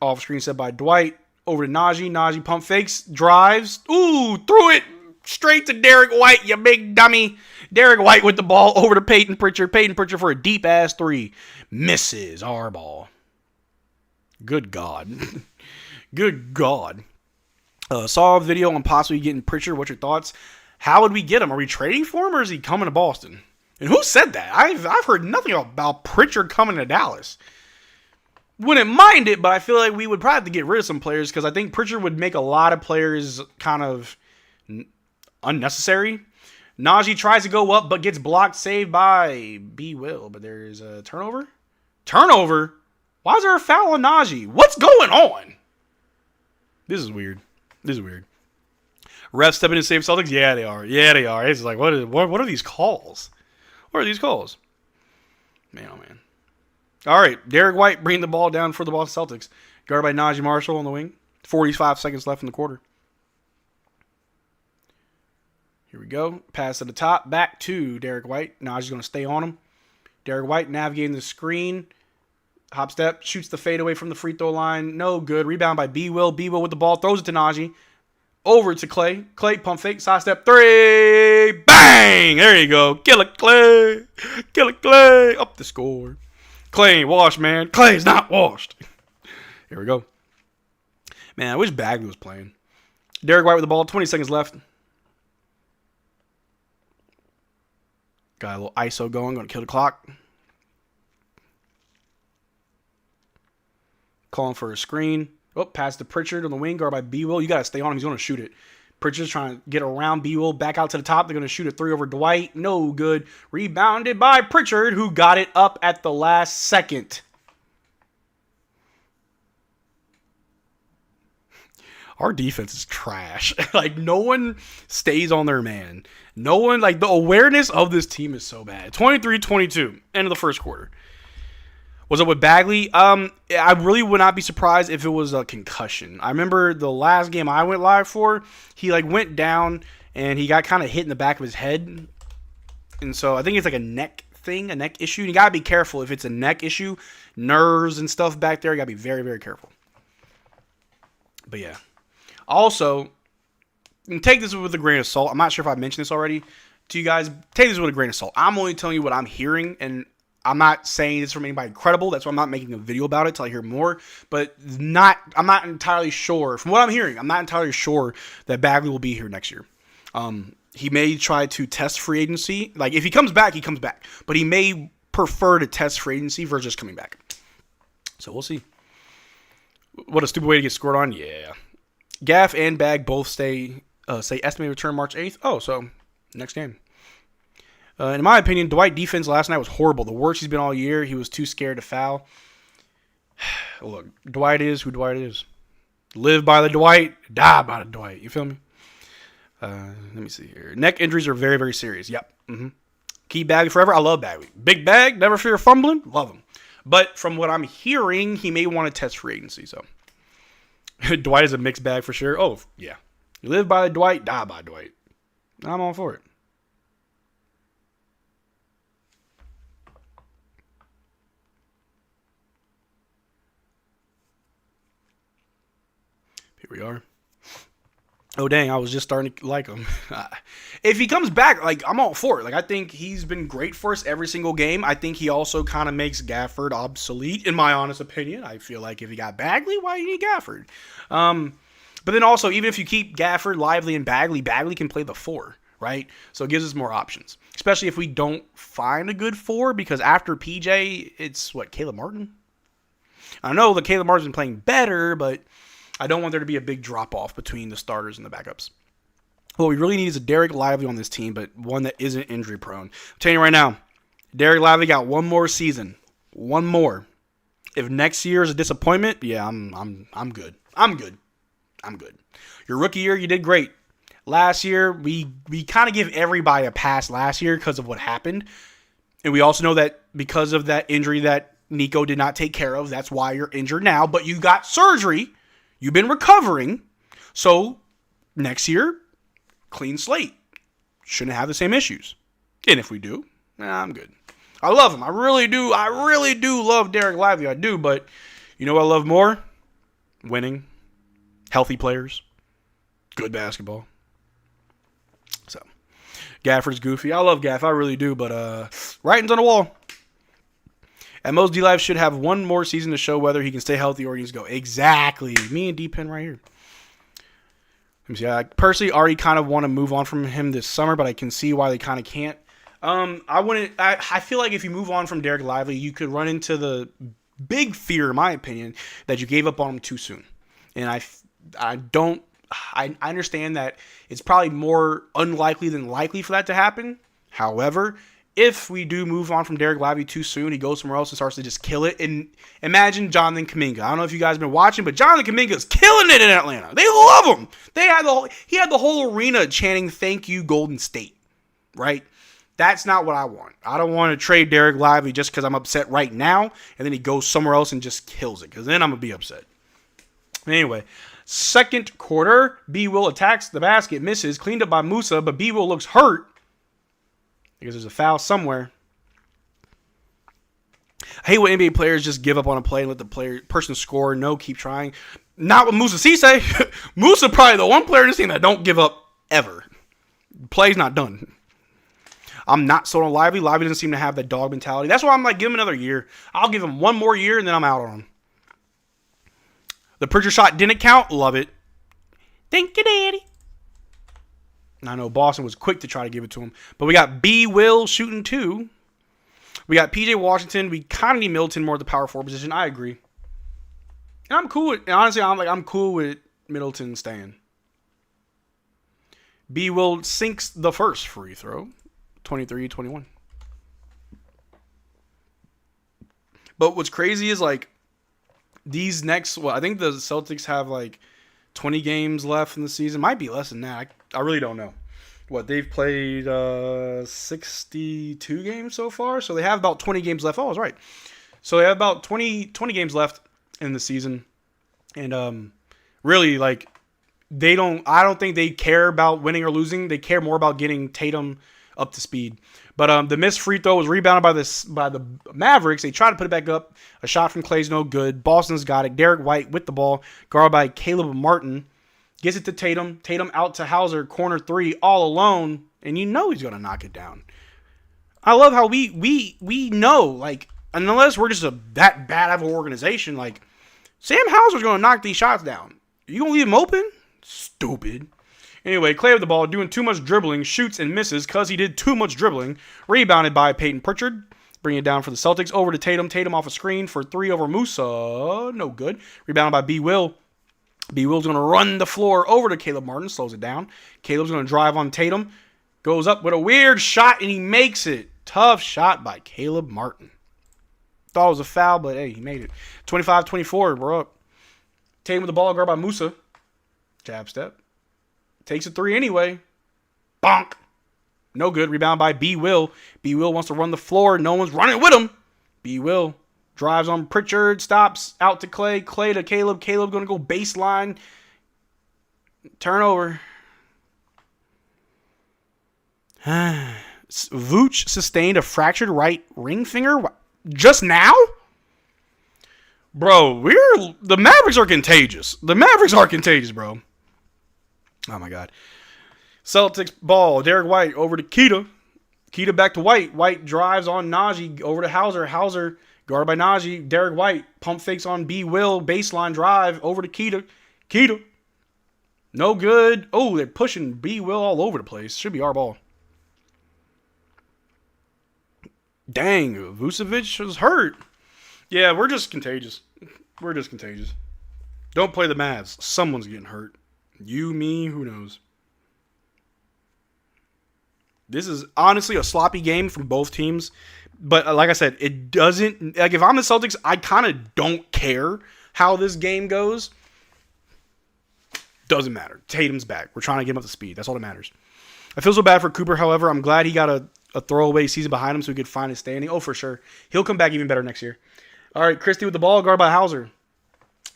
Off screen set by Dwight. Over to Najee. Najee pump fakes. Drives. Ooh, threw it straight to Derrick White, you big dummy. Derrick White with the ball over to Peyton Pritchard. Peyton Pritchard for a deep-ass three. Misses our ball. Good God. Good God. Saw a video on possibly getting Pritchard. What's your thoughts? How would we get him? Are we trading for him or is he coming to Boston? And who said that? I've heard nothing about Pritchard coming to Dallas. Wouldn't mind it, but I feel like we would probably have to get rid of some players because I think Pritchard would make a lot of players kind of unnecessary. Najee tries to go up but gets blocked, saved by B. Will. But there's a turnover. Turnover? Why is there a foul on Najee? What's going on? This is weird. This is weird. Refs stepping in to save Celtics? Yeah, they are. Yeah, they are. It's like, what are these calls? What are these calls? Man, oh man. All right, Derrick White bringing the ball down for the Boston Celtics. Guarded by Najee Marshall on the wing. 45 seconds left in the quarter. Here we go. Pass to the top. Back to Derrick White. Najee's going to stay on him. Derrick White navigating the screen. Hop step. Shoots the fade away from the free throw line. No good. Rebound by B. Will. B. Will with the ball. Throws it to Najee. Over to Clay. Clay pump fake. Side step. Three. Bang! There you go. Kill it, Clay. Kill it, Clay. Up the score. Clay ain't washed, man. Clay's not washed. Here we go. Man, I wish Bagley was playing. Derrick White with the ball. 20 seconds left. Got a little ISO going. Going to kill the clock. Calling for a screen. Oh, pass to Pritchard on the wing. Guard by B. Will. You got to stay on him. He's going to shoot it. Pritchard's trying to get around B. Will. Back out to the top. They're going to shoot a three over Dwight. No good. Rebounded by Pritchard, who got it up at the last second. Our defense is trash. Like, no one stays on their man. No one, like, the awareness of this team is so bad. 23-22. End of the first quarter. Was it with Bagley? I really would not be surprised if it was a concussion. I remember the last game I went live for, he like went down and he got kind of hit in the back of his head. And so I think it's like a neck thing, a neck issue. You got to be careful if it's a neck issue. Nerves and stuff back there, you got to be very, very careful. But yeah. Also, take this with a grain of salt. I'm not sure if I mentioned this already to you guys. Take this with a grain of salt. I'm only telling you what I'm hearing, and I'm not saying this from anybody credible. That's why I'm not making a video about it till I hear more. But I'm not entirely sure. From what I'm hearing, I'm not entirely sure that Bagley will be here next year. He may try to test free agency. Like, if he comes back, he comes back. But he may prefer to test free agency versus just coming back. So we'll see. What a stupid way to get scored on. Yeah. Gaff and Bag both say estimated return March 8th. Oh, so next game. In my opinion, Dwight defense last night was horrible. The worst he's been all year. He was too scared to foul. Look, Dwight is who Dwight is. Live by the Dwight, die by the Dwight. You feel me? Let me see here. Neck injuries are very, very serious. Yep. Keep Bagley forever. I love Bagley. Big bag, never fear fumbling. Love him. But from what I'm hearing, he may want to test free agency. So Dwight is a mixed bag for sure. Oh, yeah. You live by the Dwight, die by Dwight. I'm all for it. Here we are. Oh, dang, I was just starting to like him. If he comes back, like, I'm all for it. Like, I think he's been great for us every single game. I think he also kind of makes Gafford obsolete, in my honest opinion. I feel like if you got Bagley, why do you need Gafford? But then also, even if you keep Gafford, Lively, and Bagley can play the 4, right? So it gives us more options. Especially if we don't find a good 4, because after PJ, it's, Caleb Martin? I know that Caleb Martin's been playing better, but I don't want there to be a big drop-off between the starters and the backups. What we really need is a Derrick Lively on this team, but one that isn't injury-prone. I'm telling you right now, Derrick Lively got one more season. One more. If next year is a disappointment, yeah, I'm good. I'm good. Your rookie year, you did great. Last year, we kind of give everybody a pass last year because of what happened. And we also know that because of that injury that Nico did not take care of, that's why you're injured now. But you got surgery. You've been recovering. So next year, clean slate. Shouldn't have the same issues. And if we do, I'm good. I love him. I really do. I really do love Derrick Lively. I do. But you know what I love more? Winning. Healthy players. Good basketball. So, Gafford's goofy. I love Gaff. I really do. But writing's on the wall. At most, D-Live should have one more season to show whether he can stay healthy or he needs to go. Exactly. Me and D-Pen right here. Let me see. I personally already kind of want to move on from him this summer, but I can see why they kind of can't. I feel like if you move on from Derrick Lively, you could run into the big fear, in my opinion, that you gave up on him too soon. And I understand that it's probably more unlikely than likely for that to happen. However, if we do move on from Derrick Lively too soon, he goes somewhere else and starts to just kill it. And imagine Jonathan Kuminga. I don't know if you guys have been watching, but Jonathan Kuminga is killing it in Atlanta. They love him. He had the whole arena chanting, "Thank you, Golden State." Right? That's not what I want. I don't want to trade Derrick Lively just because I'm upset right now, and then he goes somewhere else and just kills it, because then I'm going to be upset. Anyway, second quarter, B-Will attacks the basket, misses, cleaned up by Musa, but B-Will looks hurt. Because there's a foul somewhere. I hate when NBA players just give up on a play and let the person score. No, keep trying. Not with Musa Cisse. Musa probably the one player in this team that don't give up ever. Play's not done. I'm not sold on Lively. Lively doesn't seem to have that dog mentality. That's why I'm like, give him another year. I'll give him one more year and then I'm out on him. The Pritchard shot didn't count. Love it. Thank you, Daddy. I know Boston was quick to try to give it to him. But we got B-Will shooting 2. We got P.J. Washington. We kind of need Middleton more at the power forward position. I agree. And I'm cool with, honestly, I'm cool with Middleton staying. B-Will sinks the first free throw. 23-21. But what's crazy is, like, these next, I think the Celtics have, like, 20 games left in the season. Might be less than that. I really don't know. They've played 62 games so far, so they have about 20 games left. Oh, I was right. So they have about 20 games left in the season. And really, like, I don't think they care about winning or losing. They care more about getting Tatum up to speed. But the missed free throw was rebounded by the Mavericks. They tried to put it back up. A shot from Clay's no good. Boston's got it. Derrick White with the ball, guarded by Caleb Martin. Gets it to Tatum. Tatum out to Hauser, corner 3, all alone. And you know he's going to knock it down. I love how we know, like, unless we're just that bad of an organization, like, Sam Hauser's going to knock these shots down. You going to leave him open? Stupid. Anyway, Clay with the ball, doing too much dribbling, shoots and misses because he did too much dribbling. Rebounded by Peyton Pritchard. Bringing it down for the Celtics. Over to Tatum. Tatum off a screen for 3 over Musa. No good. Rebounded by B-Will. B-Will's going to run the floor over to Caleb Martin. Slows it down. Caleb's going to drive on Tatum. Goes up with a weird shot, and he makes it. Tough shot by Caleb Martin. Thought it was a foul, but hey, he made it. 25-24, we're up. Tatum with the ball, guard by Musa. Jab step. Takes a three anyway. Bonk. No good. Rebound by B. Will. B. Will wants to run the floor. No one's running with him. B. Will drives on Pritchard. Stops. Out to Clay. Clay to Caleb. Caleb going to go baseline. Turnover. Vooch sustained a fractured right ring finger just now? Bro, the Mavericks are contagious. The Mavericks are contagious, bro. Oh, my God. Celtics ball. Derrick White over to Keita. Keita back to White. White drives on Najee over to Hauser. Hauser guarded by Najee. Derrick White pump fakes on B. Will. Baseline drive over to Keita. Keita. No good. Oh, they're pushing B. Will all over the place. Should be our ball. Dang, Vucevic was hurt. Yeah, we're just contagious. We're just contagious. Don't play the Mavs. Someone's getting hurt. You, me, who knows? This is honestly a sloppy game from both teams. But like I said, it doesn't... Like, if I'm the Celtics, I kind of don't care how this game goes. Doesn't matter. Tatum's back. We're trying to get him up to speed. That's all that matters. I feel so bad for Cooper, however. I'm glad he got a throwaway season behind him so he could find his standing. Oh, for sure. He'll come back even better next year. All right, Christie with the ball, guarded by Hauser.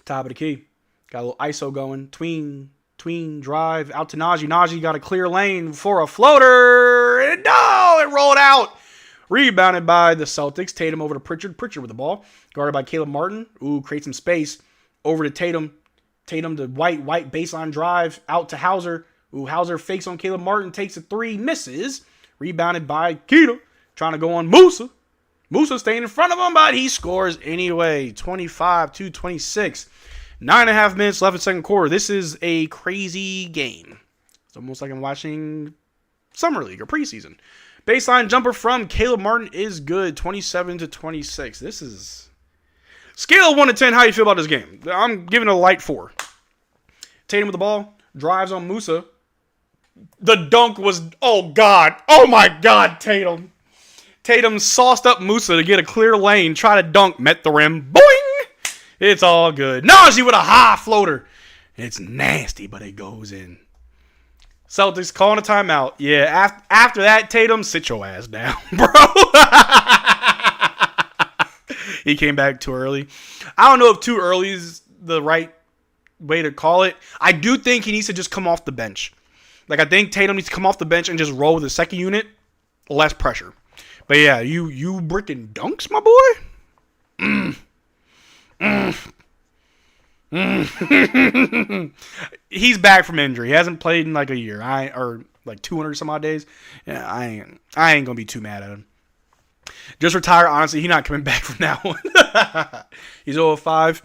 Top of the key. Got a little ISO going. Tween drive out to Najee. Najee got a clear lane for a floater. And no, it rolled out. Rebounded by the Celtics. Tatum over to Pritchard. Pritchard with the ball. Guarded by Caleb Martin. Ooh, create some space. Over to Tatum. Tatum to White. White baseline drive out to Hauser. Ooh, Hauser fakes on Caleb Martin. Takes a three. Misses. Rebounded by Keita. Trying to go on Musa. Musa staying in front of him, but he scores anyway. 25-26. 9.5 minutes left in second quarter. This is a crazy game. It's almost like I'm watching Summer League or preseason. Baseline jumper from Caleb Martin is good. 27-26. This is... Scale of 1 to 10, how you feel about this game? I'm giving it a light 4. Tatum with the ball. Drives on Musa. The dunk was... Oh, God. Oh, my God, Tatum. Tatum sauced up Musa to get a clear lane. Try to dunk. Met the rim. Boing! It's all good. Najee with a high floater. It's nasty, but it goes in. Celtics calling a timeout. Yeah, after that, Tatum, sit your ass down, bro. He came back too early. I don't know if too early is the right way to call it. I do think he needs to just come off the bench. Like, I think Tatum needs to come off the bench and just roll with the second unit. Less pressure. But yeah, you bricking dunks, my boy? He's back from injury. He hasn't played in like a year. Or like 200 some odd days. Yeah, I ain't gonna be too mad at him. Just retire, honestly. He's not coming back from that one. He's 0-5.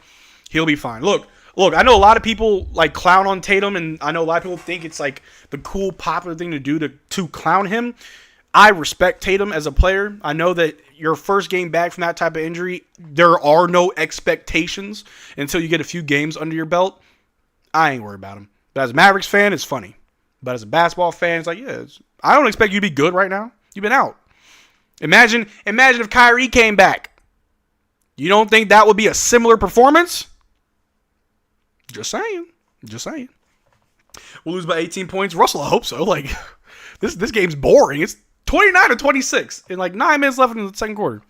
He'll be fine. Look, I know a lot of people like clown on Tatum, and I know a lot of people think it's like the cool, popular thing to do to clown him. I respect Tatum as a player. I know that your first game back from that type of injury, there are no expectations until you get a few games under your belt. I ain't worried about him. But as a Mavericks fan, it's funny. But as a basketball fan, it's like, yeah, I don't expect you to be good right now. You've been out. Imagine if Kyrie came back. You don't think that would be a similar performance? Just saying. We'll lose by 18 points. Russell, I hope so. Like, this game's boring. It's 29-26 in like 9 minutes left in the second quarter.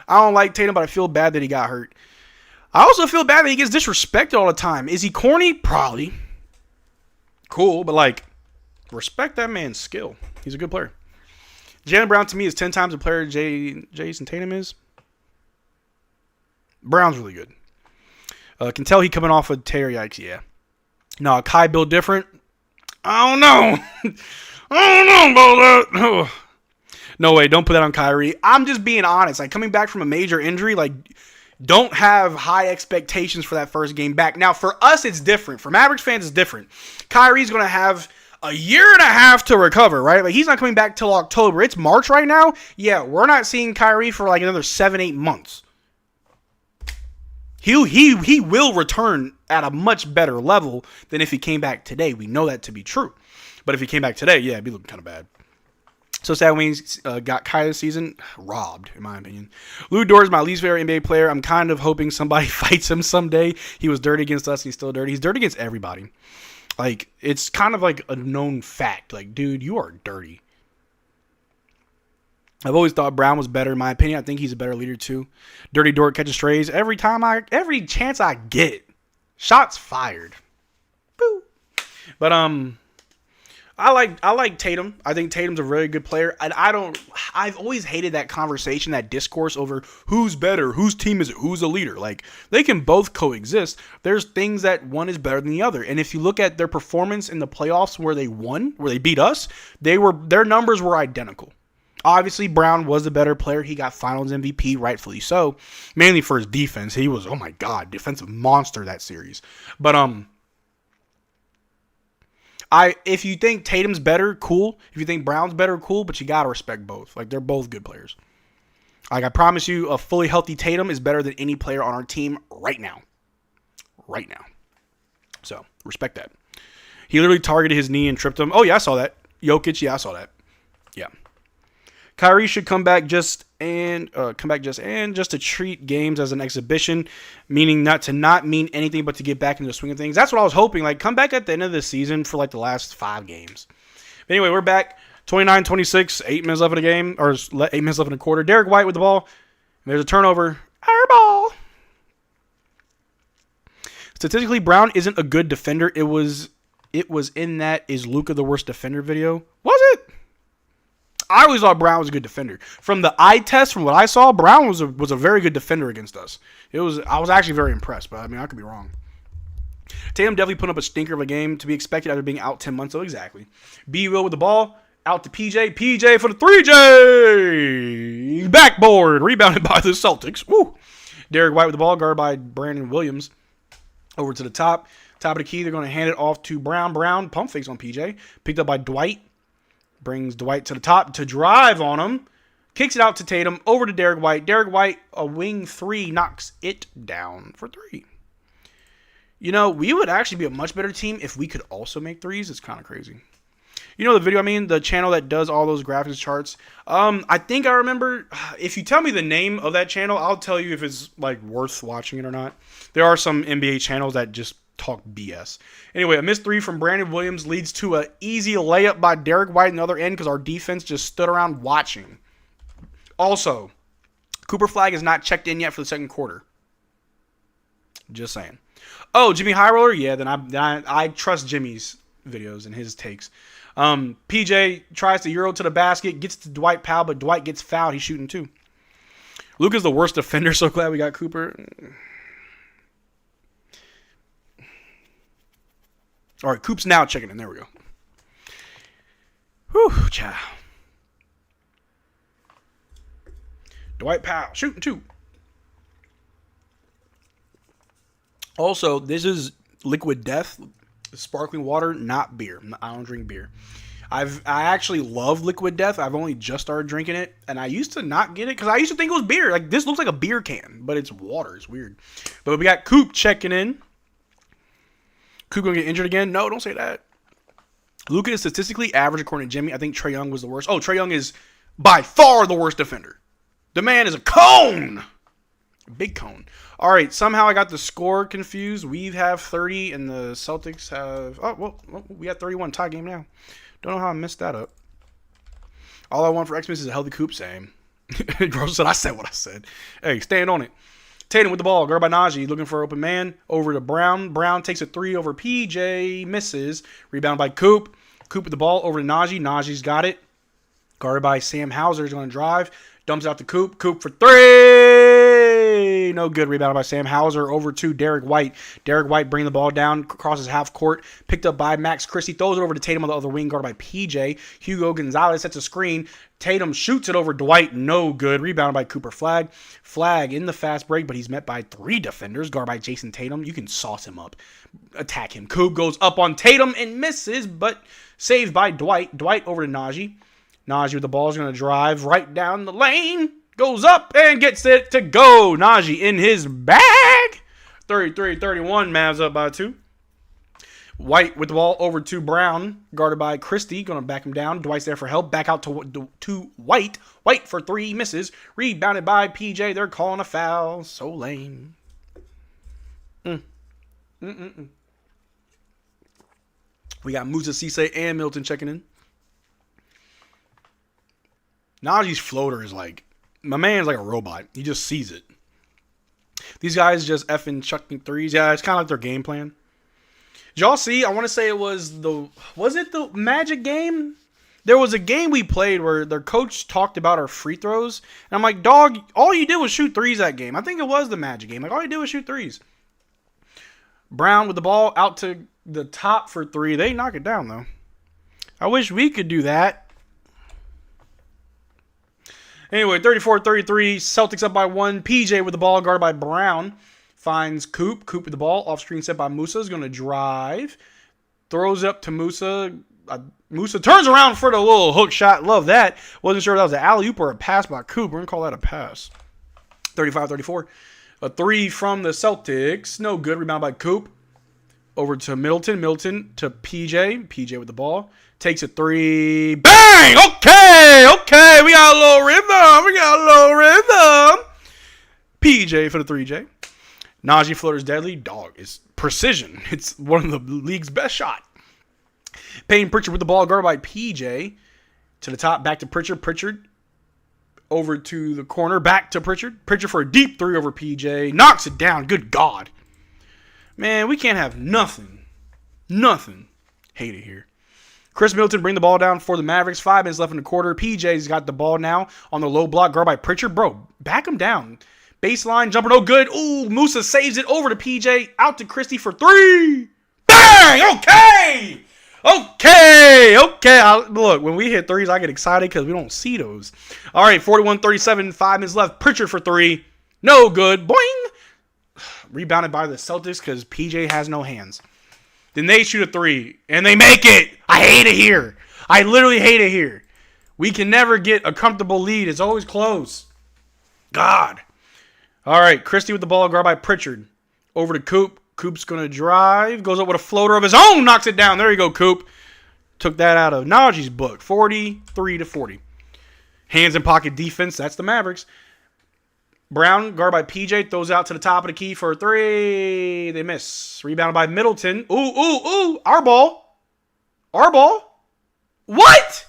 I don't like Tatum, but I feel bad that he got hurt. I also feel bad that he gets disrespected all the time. Is he corny? Probably. Cool, but like, respect that man's skill. He's a good player. Jaylen Brown to me is 10 times the player Jayson Tatum is. Brown's really good. Can tell he coming off of tear. Yikes, yeah. No, Kai built different. I don't know. I don't know about that. Oh. No way, don't put that on Kyrie. I'm just being honest. Like, coming back from a major injury, like, don't have high expectations for that first game back. Now, for us, it's different. For Mavericks fans, it's different. Kyrie's going to have a year and a half to recover, right? Like, he's not coming back till October. It's March right now. Yeah, we're not seeing Kyrie for like another 7-8 months. He will return at a much better level than if he came back today. We know that to be true. But if he came back today, yeah, it'd be looking kind of bad. So sad Wings got Kyrie this season. Robbed, in my opinion. Lou Dort is my least favorite NBA player. I'm kind of hoping somebody fights him someday. He was dirty against us. He's still dirty. He's dirty against everybody. Like, it's kind of like a known fact. Like, dude, you are dirty. I've always thought Brown was better, in my opinion. I think he's a better leader, too. Dirty Dort catches strays every chance I get. Shots fired. Boo. But, I like Tatum. I think Tatum's a really good player. And I've always hated that conversation, that discourse over who's better, whose team is it, who's a leader. Like, they can both coexist. There's things that one is better than the other. And if you look at their performance in the playoffs where they won, where they beat us, their numbers were identical. Obviously, Brown was the better player. He got Finals MVP, rightfully so. Mainly for his defense. He was, oh my God, defensive monster that series. But, if you think Tatum's better, cool. If you think Brown's better, cool. But you gotta respect both. Like, they're both good players. Like, I promise you, a fully healthy Tatum is better than any player on our team right now. Right now. So, respect that. He literally targeted his knee and tripped him. Oh, yeah, I saw that. Jokic, yeah, I saw that. Yeah. Kyrie should come back just to treat games as an exhibition, meaning not mean anything but to get back into the swing of things. That's what I was hoping. Like, come back at the end of the season for like the last 5 games. But anyway, we're back. 29-26, 8 minutes left in the game, or 8 minutes left in the quarter. Derrick White with the ball. There's a turnover. Airball. Statistically, Brown isn't a good defender. It was in that "Is Luka the worst defender" video. Was it? I always thought Brown was a good defender. From the eye test, from what I saw, Brown was a very good defender against us. I was actually very impressed, but I mean, I could be wrong. Tatum definitely put up a stinker of a game to be expected after being out 10 months. So exactly. B. Will with the ball. Out to PJ. PJ for the 3J. Backboard. Rebounded by the Celtics. Woo. Derrick White with the ball. Guarded by Brandon Williams. Over to the top. Top of the key. They're going to hand it off to Brown. Brown. Pump fakes on PJ. Picked up by Dwight. Brings Dwight to the top to drive on him. Kicks it out to Tatum. Over to Derrick White. Derrick White, a wing 3, knocks it down for 3. You know, we would actually be a much better team if we could also make threes. It's kind of crazy. You know the video, the channel that does all those graphics charts. I think I remember. If you tell me the name of that channel, I'll tell you if it's like worth watching it or not. There are some NBA channels that just talk BS. Anyway, a missed 3 from Brandon Williams leads to an easy layup by Derrick White on the other end because our defense just stood around watching. Also, Cooper Flagg is not checked in yet for the second quarter. Just saying. Oh, Jimmy High Roller? Yeah, then I trust Jimmy's videos and his takes. PJ tries to Euro to the basket, gets to Dwight Powell, but Dwight gets fouled. He's shooting too. Luka's the worst defender, so glad we got Cooper. All right, Coop's now checking in. There we go. Whew, child. Dwight Powell, shooting too. Also, this is Liquid Death, sparkling water, not beer. I don't drink beer. I actually love Liquid Death. I've only just started drinking it, and I used to not get it because I used to think it was beer. Like, this looks like a beer can, but it's water. It's weird. But we got Coop checking in. Coop gonna get injured again? No, don't say that. Luka is statistically average according to Jimmy. I think Trae Young was the worst. Oh, Trae Young is by far the worst defender. The man is a cone. A big cone. All right, somehow I got the score confused. We have 30 and the Celtics have... Oh, well, we got 31. Tie game now. Don't know how I messed that up. All I want for Xmas is a healthy Coop, same. Gross said, I said what I said. Hey, stand on it. Tatum with the ball. Guarded by Najee. Looking for an open man. Over to Brown. Brown takes a 3 over PJ. Misses. Rebound by Coop. Coop with the ball over to Najee. Najee's got it. Guarded by Sam Hauser. He's going to drive. Dumps out to Coop. Coop for 3. No good. Rebounded by Sam Hauser. Over to Derrick White. Derrick White bringing the ball down. Crosses half court. Picked up by Max Christie. Throws it over to Tatum on the other wing. Guarded by PJ. Hugo Gonzalez sets a screen. Tatum shoots it over Dwight. No good. Rebounded by Cooper Flagg. Flagg in the fast break, but he's met by 3 defenders. Guarded by Jayson Tatum. You can sauce him up. Attack him. Coop goes up on Tatum and misses, but saved by Dwight. Dwight over to Najee. Najee with the ball is going to drive right down the lane. Goes up and gets it to go. Najee in his bag. 33-31. Mavs up by 2. White with the ball over to Brown, guarded by Christie. Going to back him down. Dwight's there for help. Back out to White. White for three, misses. Rebounded by PJ. They're calling a foul. So lame. We got Musa Cisse and Milton checking in. Najee's floater is like, my man's like a robot. He just sees it. These guys just effing chucking threes. Yeah, it's kind of like their game plan. Did y'all see? I want to say it was it the Magic game? There was a game we played where their coach talked about our free throws. And I'm like, dog, all you did was shoot threes that game. I think it was the Magic game. Like, all you did was shoot threes. Brown with the ball out to the top for three. They knock it down, though. I wish we could do that. Anyway, 34-33. Celtics up by one. PJ with the ball, guarded by Brown. Finds Coop. Coop with the ball. Off screen set by Musa. Is going to drive. Throws it up to Musa. Musa turns around for the little hook shot. Love that. Wasn't sure if that was an alley-oop or a pass by Coop. We're going to call that a pass. 35-34. A three from the Celtics. No good. Rebound by Coop. Over to Middleton. Middleton to PJ. PJ with the ball. Takes a three. Bang! Okay. We got a little rhythm. PJ for the 3J. Najee floater's deadly. Dog, it's precision. It's one of the league's best shot. Payne Pritchard with the ball, guarded by PJ. To the top, back to Pritchard. Pritchard over to the corner, back to Pritchard. Pritchard for a deep three over PJ. Knocks it down. Good God. Man, we can't have nothing. Hate it here. Chris Middleton bring the ball down for the Mavericks. 5 minutes left in the quarter. PJ's got the ball now on the low block, guarded by Pritchard. Bro, back him down. Baseline jumper, no good. Ooh, Musa saves it over to PJ. Out to Christie for three. Bang! Okay. Look, when we hit threes, I get excited because we don't see those. All right, 41-37, 5 minutes left. Pritchard for three. No good. Boing. Rebounded by the Celtics because PJ has no hands. Then they shoot a three, and they make it. I hate it here. I literally hate it here. We can never get a comfortable lead. It's always close. God. All right, Christie with the ball, guarded by Pritchard. Over to Coop. Coop's going to drive. Goes up with a floater of his own. Knocks it down. There you go, Coop. Took that out of Najee's book. 43-40. Hands in pocket defense. That's the Mavericks. Brown, guarded by PJ. Throws out to the top of the key for a three. They miss. Rebounded by Middleton. Ooh. Our ball. What?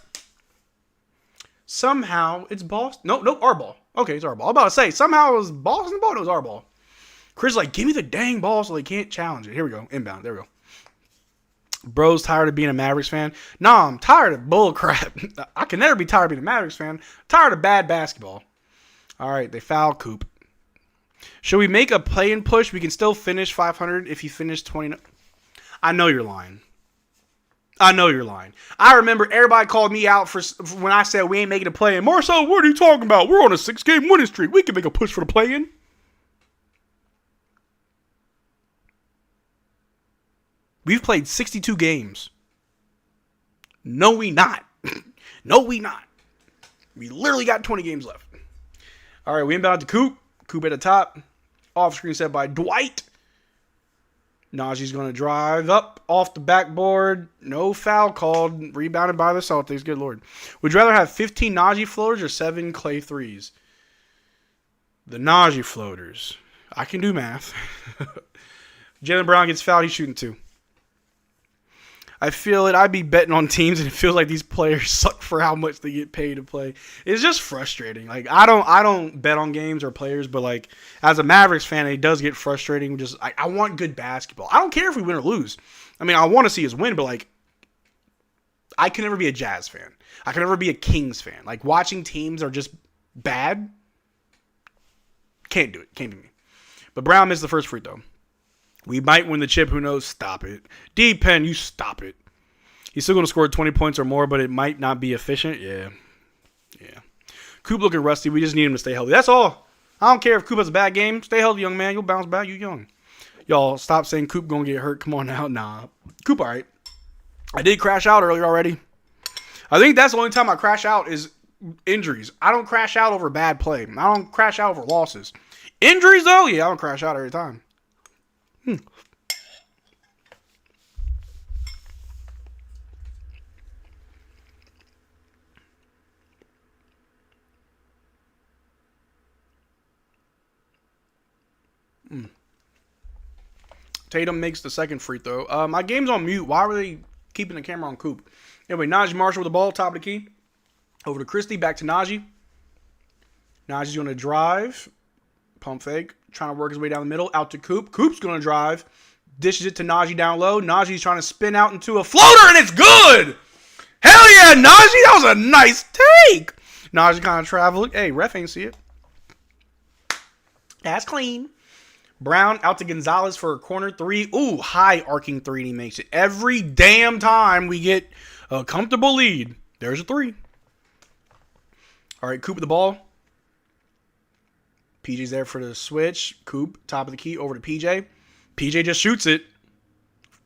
Somehow it's Boston. No, our ball. Okay, it's our ball. I'm about to say, somehow it was Boston ball. No, it was our ball. Chris is like, give me the dang ball so they can't challenge it. Here we go. Inbound. There we go. Bro's tired of being a Mavericks fan. Nah, I'm tired of bull crap. I can never be tired of being a Mavericks fan. I'm tired of bad basketball. All right, they foul Coop. Should we make a play-in push? We can still finish 500 if you finish 20. I know you're lying. I remember everybody called me out for when I said we ain't making a play-in. Marcel, what are you talking about? We're on a 6-game winning streak. We can make a push for the play-in. We've played 62 games. No, we not. We literally got 20 games left. All right, we inbound to Coop. Coop at the top. Off screen set by Dwight. Najee's going to drive up off the backboard. No foul called. Rebounded by the Celtics. Good Lord. Would you rather have 15 Najee floaters or 7 Clay threes? The Najee floaters. I can do math. Jaylen Brown gets fouled. He's shooting 2. I feel it. I'd be betting on teams, and it feels like these players suck for how much they get paid to play. It's just frustrating. Like I don't bet on games or players, but like as a Mavericks fan, it does get frustrating. Just I want good basketball. I don't care if we win or lose. I mean, I want to see us win, but like I can never be a Jazz fan. I can never be a Kings fan. Like watching teams are just bad. Can't do it. Can't be me. But Brown missed the first free throw. We might win the chip. Who knows? Stop it. D-Pen, you stop it. He's still going to score 20 points or more, but it might not be efficient. Yeah. Coop looking rusty. We just need him to stay healthy. That's all. I don't care if Coop has a bad game. Stay healthy, young man. You'll bounce back. You're young. Y'all, stop saying Coop going to get hurt. Come on now. Nah. Coop, all right. I did crash out earlier already. I think that's the only time I crash out is injuries. I don't crash out over bad play. I don't crash out over losses. Injuries, though? Yeah, I don't crash out every time. Tatum makes the second free throw. My game's on mute. Why were they keeping the camera on Coop? Anyway, Najee Marshall with the ball, top of the key. Over to Christie, back to Najee. Najee's going to drive. Pump fake. Trying to work his way down the middle. Out to Coop. Coop's going to drive. Dishes it to Najee down low. Najee's trying to spin out into a floater, and it's good! Hell yeah, Najee! That was a nice take! Najee kind of traveling. Hey, ref ain't see it. That's clean. Brown out to Gonzalez for a corner three. Ooh, high arcing three, and he makes it. Every damn time we get a comfortable lead, there's a three. All right, Coop with the ball. PJ's there for the switch. Coop, top of the key, over to PJ. PJ just shoots it.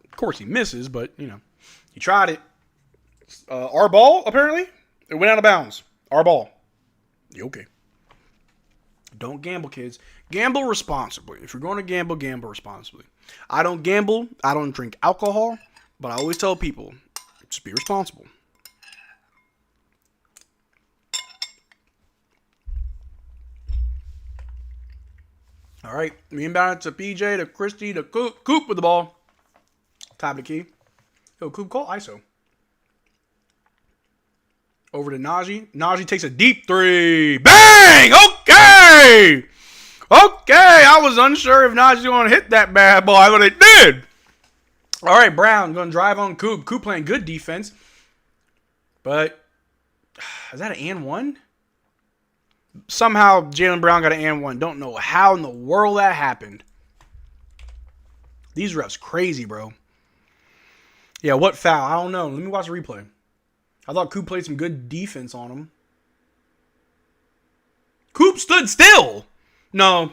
Of course, he misses, but, you know, he tried it. Our ball, apparently. It went out of bounds. Our ball. You okay? Don't gamble, kids. Gamble responsibly. If you're going to gamble, gamble responsibly. I don't gamble. I don't drink alcohol. But I always tell people, just be responsible. All right. We inbound to PJ, to Christie, to Coop. Coop with the ball. Top of the key. Yo, Coop, call ISO. Over to Najee. Najee takes a deep three. Bang! Okay! Okay, I was unsure if Najee's going to hit that bad boy, but it did. All right, Brown going to drive on Coop. Coop playing good defense. But, is that an and one? Somehow, Jaylen Brown got an and one. Don't know how in the world that happened. These refs crazy, bro. Yeah, what foul? I don't know. Let me watch the replay. I thought Coop played some good defense on him. Coop stood still. No.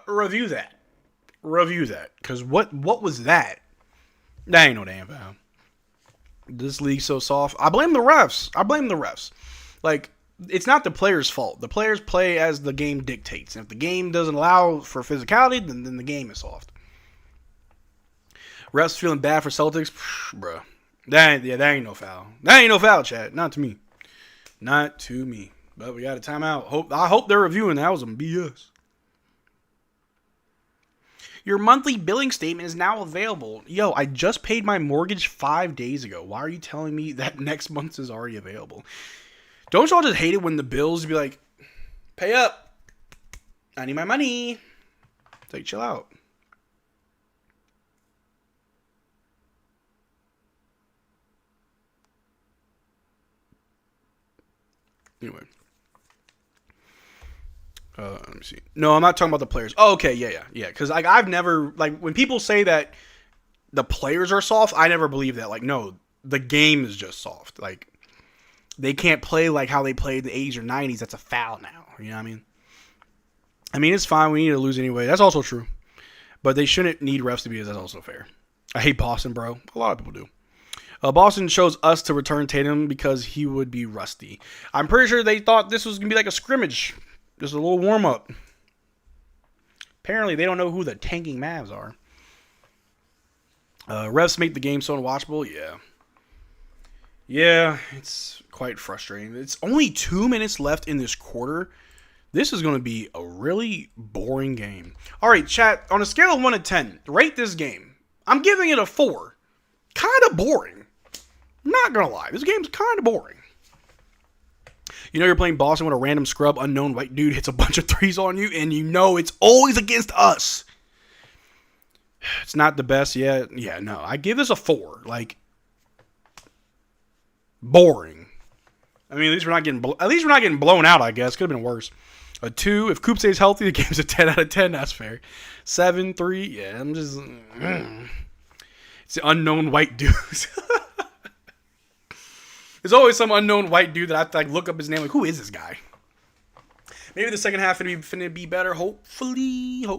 Review that. Review that. Because what was that? That ain't no damn foul. This league's so soft. I blame the refs. Like, it's not the players' fault. The players play as the game dictates. And if the game doesn't allow for physicality, then the game is soft. Refs feeling bad for Celtics. Bruh. That ain't no foul. That ain't no foul, Chad. Not to me. Not to me. But we got a timeout. I hope they're reviewing that. Was some BS. Your monthly billing statement is now available. Yo, I just paid my mortgage 5 days ago. Why are you telling me that next month's is already available? Don't y'all just hate it when the bills be like, pay up. I need my money. It's like, chill out. Anyway. Let me see. No, I'm not talking about the players. Oh, okay, yeah. Because like I've never when people say that the players are soft, I never believe that. Like, no, the game is just soft. Like they can't play like how they played in the 80s or 90s. That's a foul now. You know what I mean? I mean, it's fine. We need to lose anyway. That's also true. But they shouldn't need refs to be. That's also fair. I hate Boston, bro. A lot of people do. Boston chose us to return Tatum because he would be rusty. I'm pretty sure they thought this was going to be like a scrimmage. Just a little warm-up. Apparently, they don't know who the tanking Mavs are. Refs make the game so unwatchable. Yeah. Yeah, it's quite frustrating. It's only 2 minutes left in this quarter. This is going to be a really boring game. All right, chat. On a scale of 1 to 10, rate this game. I'm giving it a 4. Kind of boring. Not going to lie. This game's kind of boring. You know you're playing Boston when a random scrub unknown white dude hits a bunch of threes on you, and you know it's always against us. It's not the best yet. Yeah, no. I give this a 4. Like, boring. I mean, at least we're not getting blown out, I guess. Could have been worse. A 2. If Coop stays healthy, the game's a 10 out of 10. That's fair. 7, 3. Yeah, I'm just... It's the unknown white dudes. There's always some unknown white dude that I have to like look up his name. Like, who is this guy? Maybe the second half finna be better. Hopefully. We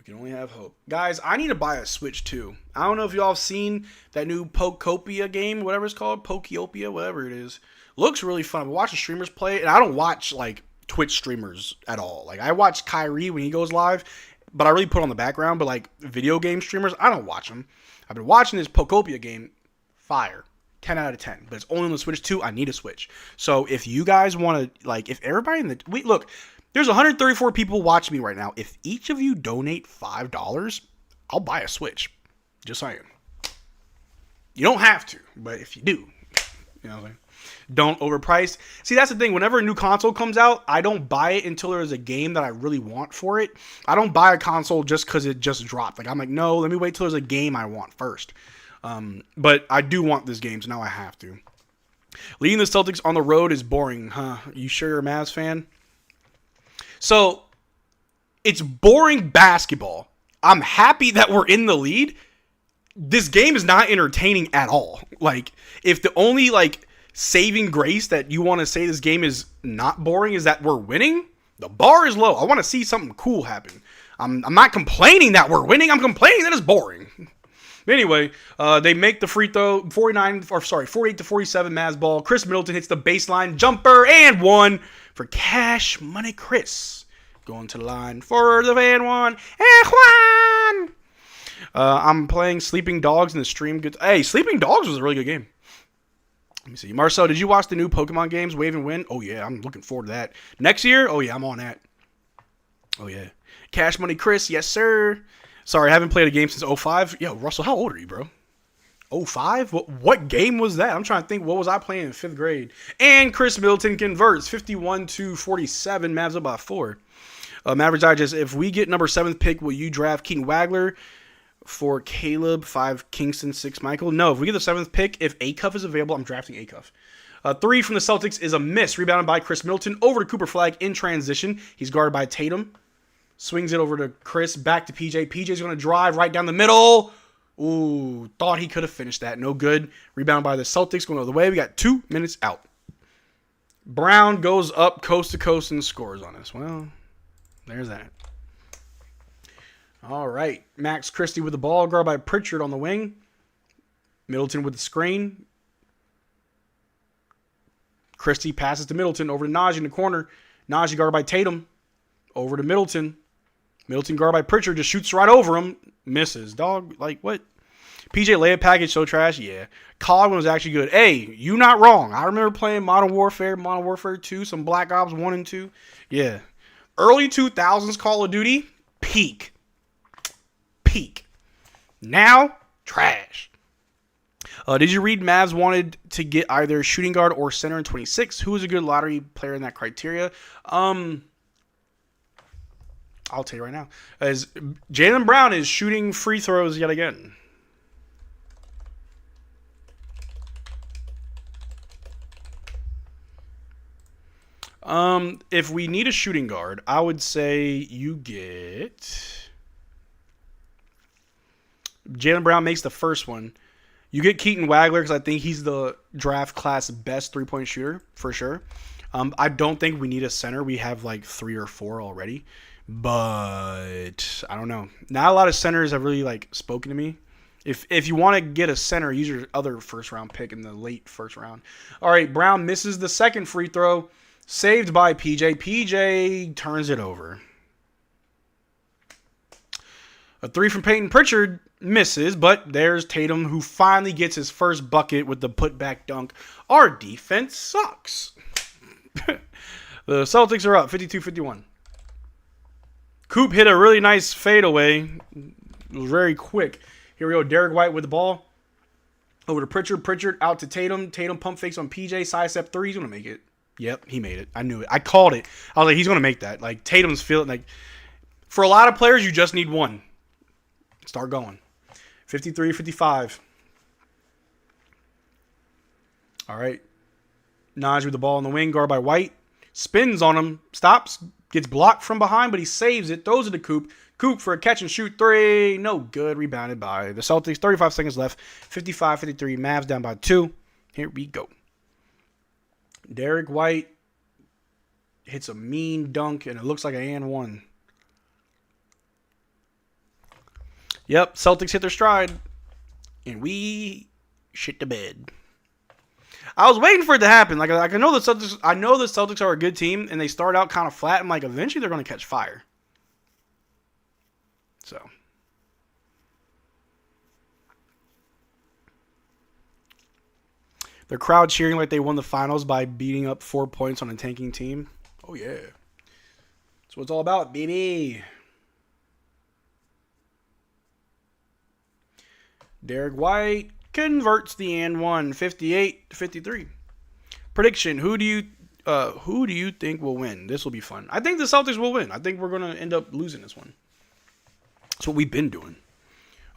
can only have hope. Guys, I need to buy a Switch too. I don't know if y'all have seen that new Pokopia game, whatever it's called. Pokeopia, whatever it is. Looks really fun. I'm watching streamers play it, and I don't watch like Twitch streamers at all. Like I watch Kyrie when he goes live, but I really put on the background. But like video game streamers, I don't watch them. I've been watching this Pokopia game. Fire. 10 out of 10. But it's only on the Switch 2. I need a Switch. So if you guys want to, like, if everybody in the... Look, there's 134 people watching me right now. If each of you donate $5, I'll buy a Switch. Just saying. You don't have to, but if you do, you know what I'm saying? Don't overprice. See, that's the thing. Whenever a new console comes out, I don't buy it until there is a game that I really want for it. I don't buy a console just because it just dropped. Like, I'm like, no, let me wait till there's a game I want first. But I do want this game, so now I have to. Leading the Celtics on the road is boring, huh? You sure you're a Mavs fan? So, it's boring basketball. I'm happy that we're in the lead. This game is not entertaining at all. Like, if the only, like, saving grace that you want to say this game is not boring is that we're winning, the bar is low. I want to see something cool happen. I'm not complaining that we're winning. I'm complaining that it's boring. Anyway, they make the free throw, 48 to 47 Mavs ball. Chris Middleton hits the baseline jumper and one for Cash Money Chris. Going to the line for the van one. And Juan! I'm playing Sleeping Dogs in the stream. Hey, Sleeping Dogs was a really good game. Let me see. Marcel, did you watch the new Pokemon games, Wave and Win? Oh, yeah, I'm looking forward to that. Next year? Oh, yeah, I'm on that. Oh, yeah. Cash Money Chris, yes, sir. Sorry, I haven't played a game since 05. Yo, Russell, how old are you, bro? 05? What game was that? I'm trying to think. What was I playing in 5th grade? And Chris Middleton converts. 51 to 47. Mavs up by 4. Mavs Digest, if we get number 7th pick, will you draft Keaton Wagler for Caleb, 5 Kingston, 6 Michael? No, if we get the 7th pick, if Acuff is available, I'm drafting Acuff. 3 from the Celtics is a miss. Rebounded by Chris Middleton. Over to Cooper Flagg in transition. He's guarded by Tatum. Swings it over to Chris. Back to PJ. PJ's going to drive right down the middle. Ooh, thought he could have finished that. No good. Rebounded by the Celtics. Going the other way. We got 2 minutes out. Brown goes up coast to coast and scores on us. Well, there's that. All right. Max Christie with the ball. Guarded by Pritchard on the wing. Middleton with the screen. Christie passes to Middleton. Over to Najee in the corner. Najee guarded by Tatum. Over to Middleton. Middleton guarded by Pritchard. Just shoots right over him. Misses. Dog, like what? PJ layup package so trash. Yeah. Colin was actually good. Hey, you not wrong. I remember playing Modern Warfare 2, some Black Ops 1 and 2. Yeah. Early 2000s Call of Duty. Peak. Now, trash. Did you read Mavs wanted to get either shooting guard or center in 26? Who is a good lottery player in that criteria? I'll tell you right now. As Jaylen Brown is shooting free throws yet again. If we need a shooting guard, I would say you get... Jaylen Brown makes the first one. You get Keaton Wagler because I think he's the draft class best three-point shooter for sure. I don't think we need a center. We have like 3 or 4 already. But I don't know. Not a lot of centers have really like spoken to me. If you want to get a center, use your other first-round pick in the late first round. All right, Brown misses the second free throw. Saved by PJ. PJ turns it over. A 3 from Peyton Pritchard misses, but there's Tatum who finally gets his first bucket with the putback dunk. Our defense sucks. The Celtics are up 52-51. Coop hit a really nice fadeaway. It was very quick. Here we go. Derrick White with the ball. Over to Pritchard. Pritchard out to Tatum. Tatum pump fakes on PJ. Side step 3. He's going to make it. Yep, he made it. I knew it. I called it. I was like, he's going to make that. Like, Tatum's feeling like... For a lot of players, you just need one. Start going. 53-55. All right. Naj with the ball on the wing. Guarded by White. Spins on him. Stops. Gets blocked from behind, but he saves it. Throws it to Coop. Coop for a catch and shoot 3. No good. Rebounded by the Celtics. 35 seconds left. 55-53. Mavs down by 2. Here we go. Derrick White hits a mean dunk, and it looks like an and one. Yep, Celtics hit their stride, and we shit the bed. I was waiting for it to happen. Like I know the Celtics. I know the Celtics are a good team, and they start out kind of flat. And like eventually they're going to catch fire. So. The crowd cheering like they won the finals by beating up 4 points on a tanking team. Oh, yeah. That's what it's all about, baby. Derrick White converts the and one, 58-53. Prediction: Who do you think will win? This will be fun. I think the Celtics will win. I think we're gonna end up losing this one. That's what we've been doing.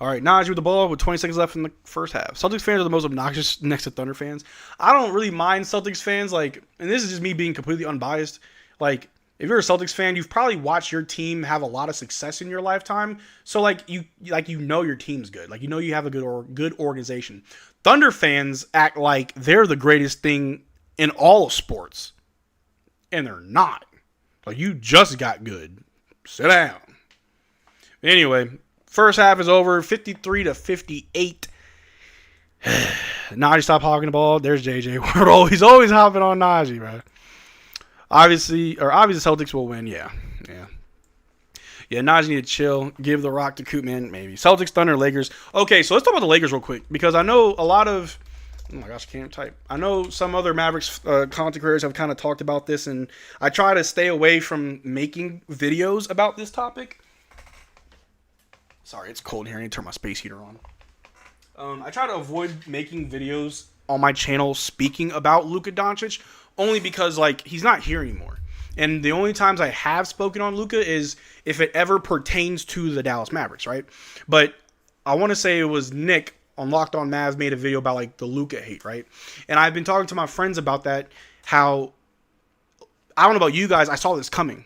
All right, Najee with the ball with 20 seconds left in the first half. Celtics fans are the most obnoxious next to Thunder fans. I don't really mind Celtics fans, like, and this is just me being completely unbiased. Like, if you're a Celtics fan, you've probably watched your team have a lot of success in your lifetime. So, you know your team's good. Like, you know you have a good organization. Thunder fans act like they're the greatest thing in all of sports. And they're not. Like, you just got good. Sit down. Anyway, first half is over, 53-58. Najee stopped hogging the ball. There's JJ. We're always hopping on Najee, bro. Obviously, Celtics will win. Yeah. Najee need to chill. Give the rock to Cuban, maybe. Celtics, Thunder, Lakers. Okay, so let's talk about the Lakers real quick because I know a lot of. Oh my gosh, I can't type. I know some other Mavericks content creators have kind of talked about this, and I try to stay away from making videos about this topic. Sorry, it's cold here. I need to turn my space heater on. I try to avoid making videos on my channel speaking about Luka Doncic only because, he's not here anymore. And the only times I have spoken on Luka is if it ever pertains to the Dallas Mavericks, right? But I want to say it was Nick on Locked On Mavs made a video about, the Luka hate, right? And I've been talking to my friends about that, how, I don't know about you guys, I saw this coming.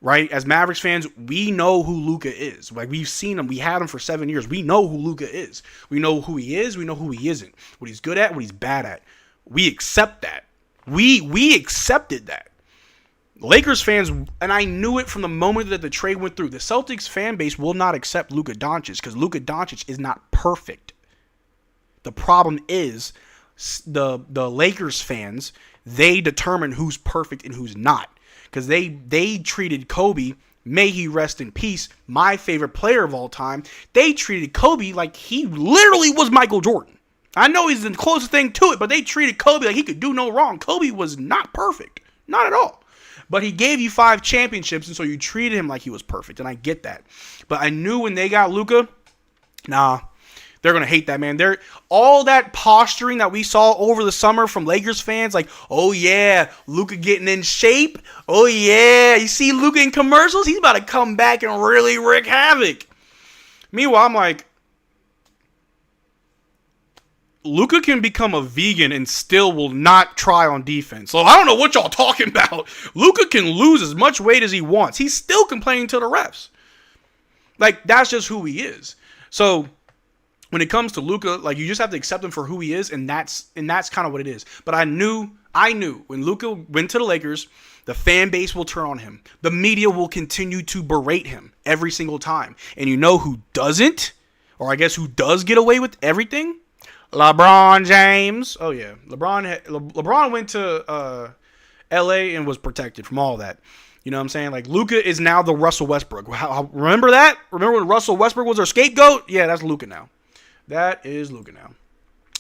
Right? As Mavericks fans, we know who Luka is. We've seen him. We had him for 7 years. We know who Luka is. We know who he is. We know who he isn't. What he's good at, what he's bad at. We accept that. We accepted that. Lakers fans, and I knew it from the moment that the trade went through, the Celtics fan base will not accept Luka Doncic because Luka Doncic is not perfect. The problem is the Lakers fans, they determine who's perfect and who's not. Because they treated Kobe, may he rest in peace, my favorite player of all time. They treated Kobe like he literally was Michael Jordan. I know he's the closest thing to it, but they treated Kobe like he could do no wrong. Kobe was not perfect. Not at all. But he gave you 5 championships, and so you treated him like he was perfect, and I get that. But I knew when they got Luka, they're going to hate that, man. All that posturing that we saw over the summer from Lakers fans, like, oh, yeah, Luka getting in shape. Oh, yeah, you see Luka in commercials? He's about to come back and really wreak havoc. Meanwhile, I'm like, Luka can become a vegan and still will not try on defense. So I don't know what y'all talking about. Luka can lose as much weight as he wants. He's still complaining to the refs. That's just who he is. So when it comes to Luka, you just have to accept him for who he is, and that's kind of what it is. But I knew when Luka went to the Lakers, the fan base will turn on him. The media will continue to berate him every single time. And you know who doesn't? Or I guess who does get away with everything? LeBron James. Oh yeah, LeBron went to LA and was protected from all that. You know what I'm saying? Luka is now the Russell Westbrook. Remember that? Remember when Russell Westbrook was our scapegoat? Yeah, that's Luka now. That is Luka now.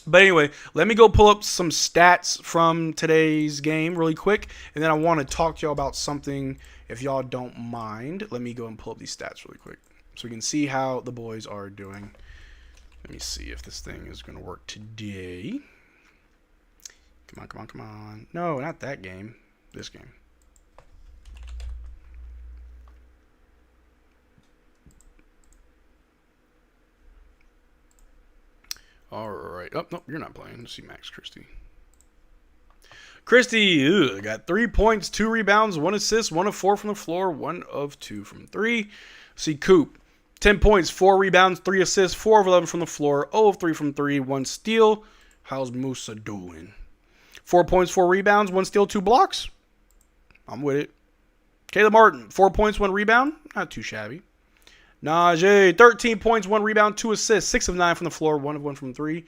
But anyway, let me go pull up some stats from today's game really quick. And then I want to talk to y'all about something, if y'all don't mind. Let me go and pull up these stats really quick so we can see how the boys are doing. Let me see if this thing is going to work today. Come on. No, not that game. This game. All right. Oh, no, you're not playing. Let's see Max Christie. Christie got 3 points, 2 rebounds, 1 assist, 1 of 4 from the floor, 1 of 2 from 3. See Coop, 10 points, 4 rebounds, 3 assists, 4 of 11 from the floor, 0 of 3 from 3, 1 steal. How's Musa doing? 4 points, 4 rebounds, 1 steal, 2 blocks. I'm with it. Caleb Martin, 4 points, 1 rebound. Not too shabby. Najee, 13 points, 1 rebound, 2 assists, 6 of 9 from the floor, 1 of 1 from 3.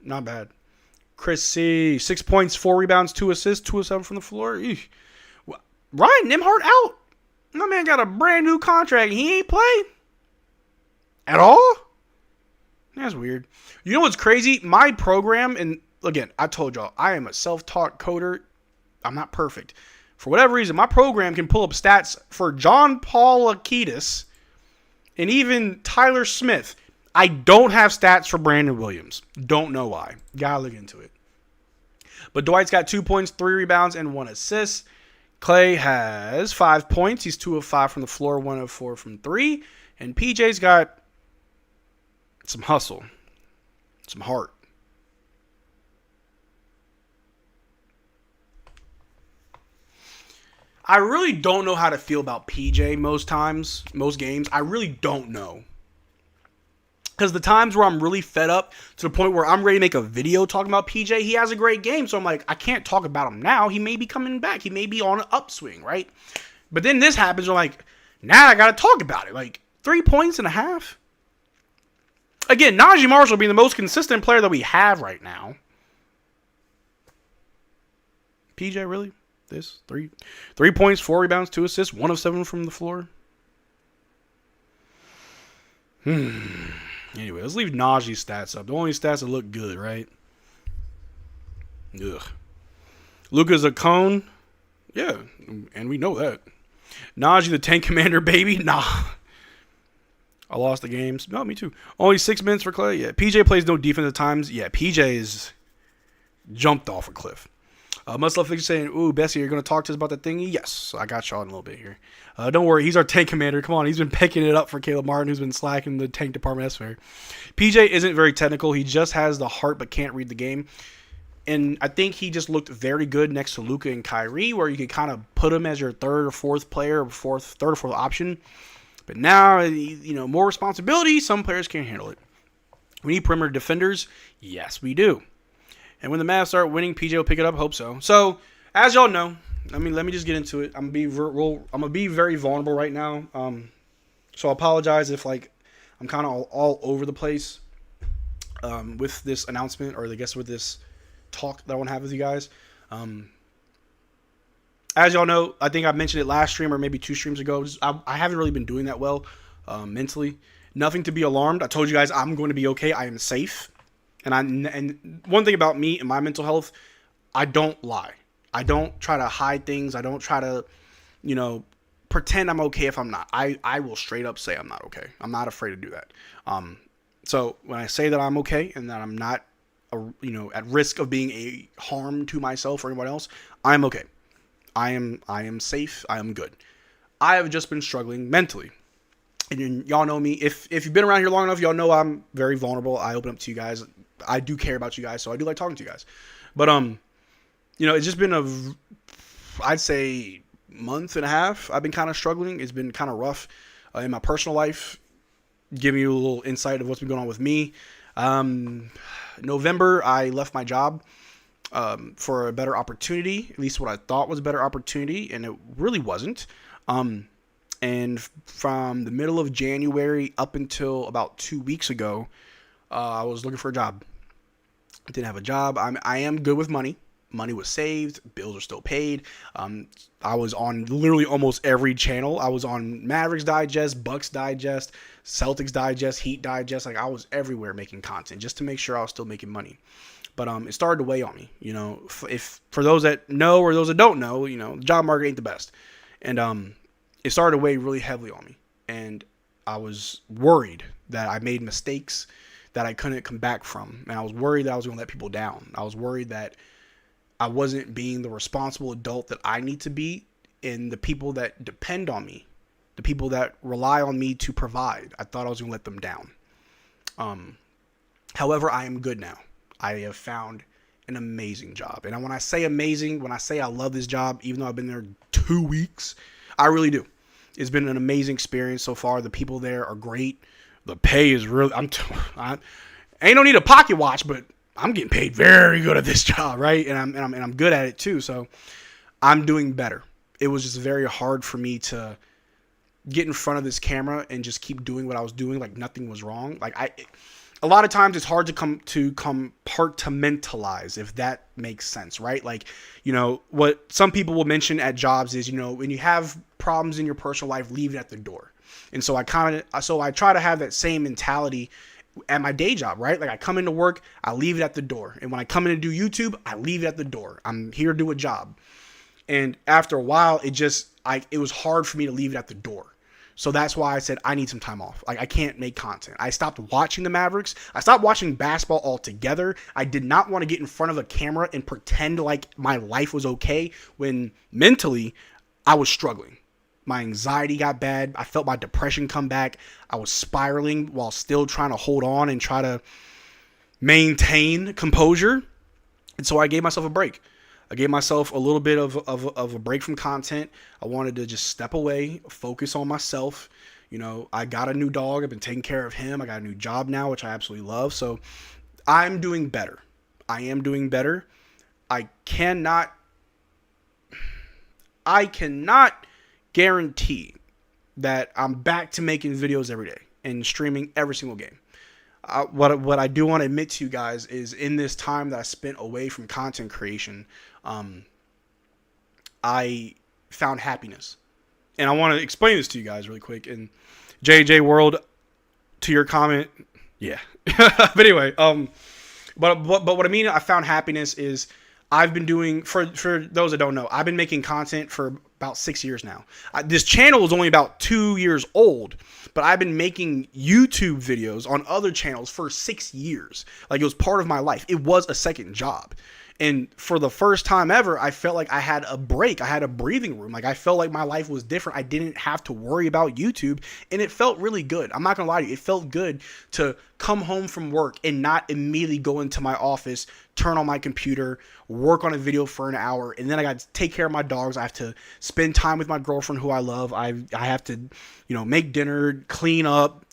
Not bad. Chris C, 6 points, 4 rebounds, 2 assists, 2 of 7 from the floor. Eesh. Ryan Nembhard out. My man got a brand new contract. He ain't played at all? That's weird. You know what's crazy? My program, and again, I told y'all, I am a self-taught coder. I'm not perfect. For whatever reason, my program can pull up stats for John Paul Akitas and even Tyler Smith. I don't have stats for Brandon Williams. Don't know why. Gotta look into it. But Dwight's got 2 points, 3 rebounds, and 1 assist. Clay has 5 points. He's 2 of 5 from the floor, 1 of 4 from 3. And PJ's got some hustle, some heart. I really don't know how to feel about PJ most games. I really don't know. Because the times where I'm really fed up to the point where I'm ready to make a video talking about PJ, he has a great game. So I'm like, I can't talk about him now. He may be coming back. He may be on an upswing, right? But then this happens. I'm like, now I got to talk about it. Like 3 points and a half. Again, Najee Marshall being the most consistent player that we have right now. PJ, really? This? 3 points, 4 rebounds, 2 assists, 1 of 7 from the floor. Anyway, let's leave Najee's stats up. The only stats that look good, right? Ugh. Luka's a cone. Yeah, and we know that. Najee the tank commander, baby. Nah. I lost the games. No, me too. Only 6 minutes for Clay. Yeah, PJ plays no defense at times. Yeah, PJ is jumped off a cliff. Must love Fix saying, ooh, Bessie, you're going to talk to us about that thingy? Yes, I got y'all in a little bit here. Don't worry, he's our tank commander. Come on, he's been picking it up for Caleb Martin, who's been slacking the tank department. That's fair. PJ isn't very technical. He just has the heart but can't read the game. And I think he just looked very good next to Luka and Kyrie, where you could kind of put him as your third or fourth player, third or fourth option. But now, you know, more responsibility. Some players can't handle it. We need perimeter defenders. Yes, we do. And when the Mavs start winning, PJ will pick it up. Hope so. So, as y'all know, let me just get into it. I'm gonna be very vulnerable right now. So I apologize if like I'm kind of all over the place with this announcement, or I guess with this talk that I want to have with you guys. As y'all know, I think I mentioned it last stream or maybe 2 streams ago. I haven't really been doing that well mentally. Nothing to be alarmed. I told you guys I'm going to be okay. I am safe. And one thing about me and my mental health, I don't lie. I don't try to hide things. I don't try to, you know, pretend I'm okay if I'm not. I will straight up say I'm not okay. I'm not afraid to do that. So when I say that I'm okay and that I'm not, at risk of being a harm to myself or anyone else, I'm okay. I am safe. I am good. I have just been struggling mentally. And y'all know me. If you've been around here long enough, y'all know I'm very vulnerable. I open up to you guys. I do care about you guys, so I do like talking to you guys. But it's just been I'd say month and a half. I've been kind of struggling. It's been kind of rough in my personal life. Giving you a little insight of what's been going on with me. November, I left my job for a better opportunity, at least what I thought was a better opportunity, and it really wasn't. And from the middle of January up until about 2 weeks ago, I was looking for a job. I didn't have a job. I am good with money. Money was saved. Bills are still paid. I was on literally almost every channel. I was on Mavericks Digest, Bucks Digest, Celtics Digest, Heat Digest. Like I was everywhere making content just to make sure I was still making money. But it started to weigh on me. You know, if for those that know or those that don't know, you know, the job market ain't the best. And it started to weigh really heavily on me. And I was worried that I made mistakes that I couldn't come back from. And I was worried that I was going to let people down. I was worried that I wasn't being the responsible adult that I need to be, and the people that depend on me, the people that rely on me to provide, I thought I was going to let them down. However, I am good now. I have found an amazing job. And when I say amazing, when I say I love this job, even though I've been there 2 weeks, I really do. It's been an amazing experience so far. The people there are great. The pay is really, I ain't no need a pocket watch, but I'm getting paid very good at this job, right? And I'm good at it too. So I'm doing better. It was just very hard for me to get in front of this camera and just keep doing what I was doing like nothing was wrong. Like a lot of times it's hard to compartmentalize, if that makes sense, right? Like, you know, what some people will mention at jobs is, you know, when you have problems in your personal life, leave it at the door. And so I try to have that same mentality at my day job, right? Like I come into work, I leave it at the door. And when I come in to do YouTube, I leave it at the door. I'm here to do a job. And after a while, it was hard for me to leave it at the door. So that's why I said I need some time off. Like I can't make content. I stopped watching the Mavericks. I stopped watching basketball altogether. I did not want to get in front of a camera and pretend like my life was okay when mentally I was struggling. My anxiety got bad. I felt my depression come back. I was spiraling while still trying to hold on and try to maintain composure. And so I gave myself a break. I gave myself a little bit of a break from content. I wanted to just step away, focus on myself. You know, I got a new dog. I've been taking care of him. I got a new job now, which I absolutely love. So I'm doing better. I am doing better. I cannot guarantee that I'm back to making videos every day and streaming every single game. What I do want to admit to you guys is in this time that I spent away from content creation, I found happiness. And I want to explain this to you guys really quick. And JJ World, to your comment, yeah. But anyway, but what I mean, I found happiness is I've been doing, for those that don't know, I've been making content for about 6 years now. This channel is only about 2 years old, but I've been making YouTube videos on other channels for 6 years. Like it was part of my life. It was a second job. And for the first time ever, I felt like I had a break. I had a breathing room. Like I felt like my life was different. I didn't have to worry about YouTube, and it felt really good. I'm not gonna lie to you. It felt good to come home from work and not immediately go into my office, turn on my computer, work on a video for an hour, and then I got to take care of my dogs. I have to spend time with my girlfriend who I love. I have to, make dinner, clean up,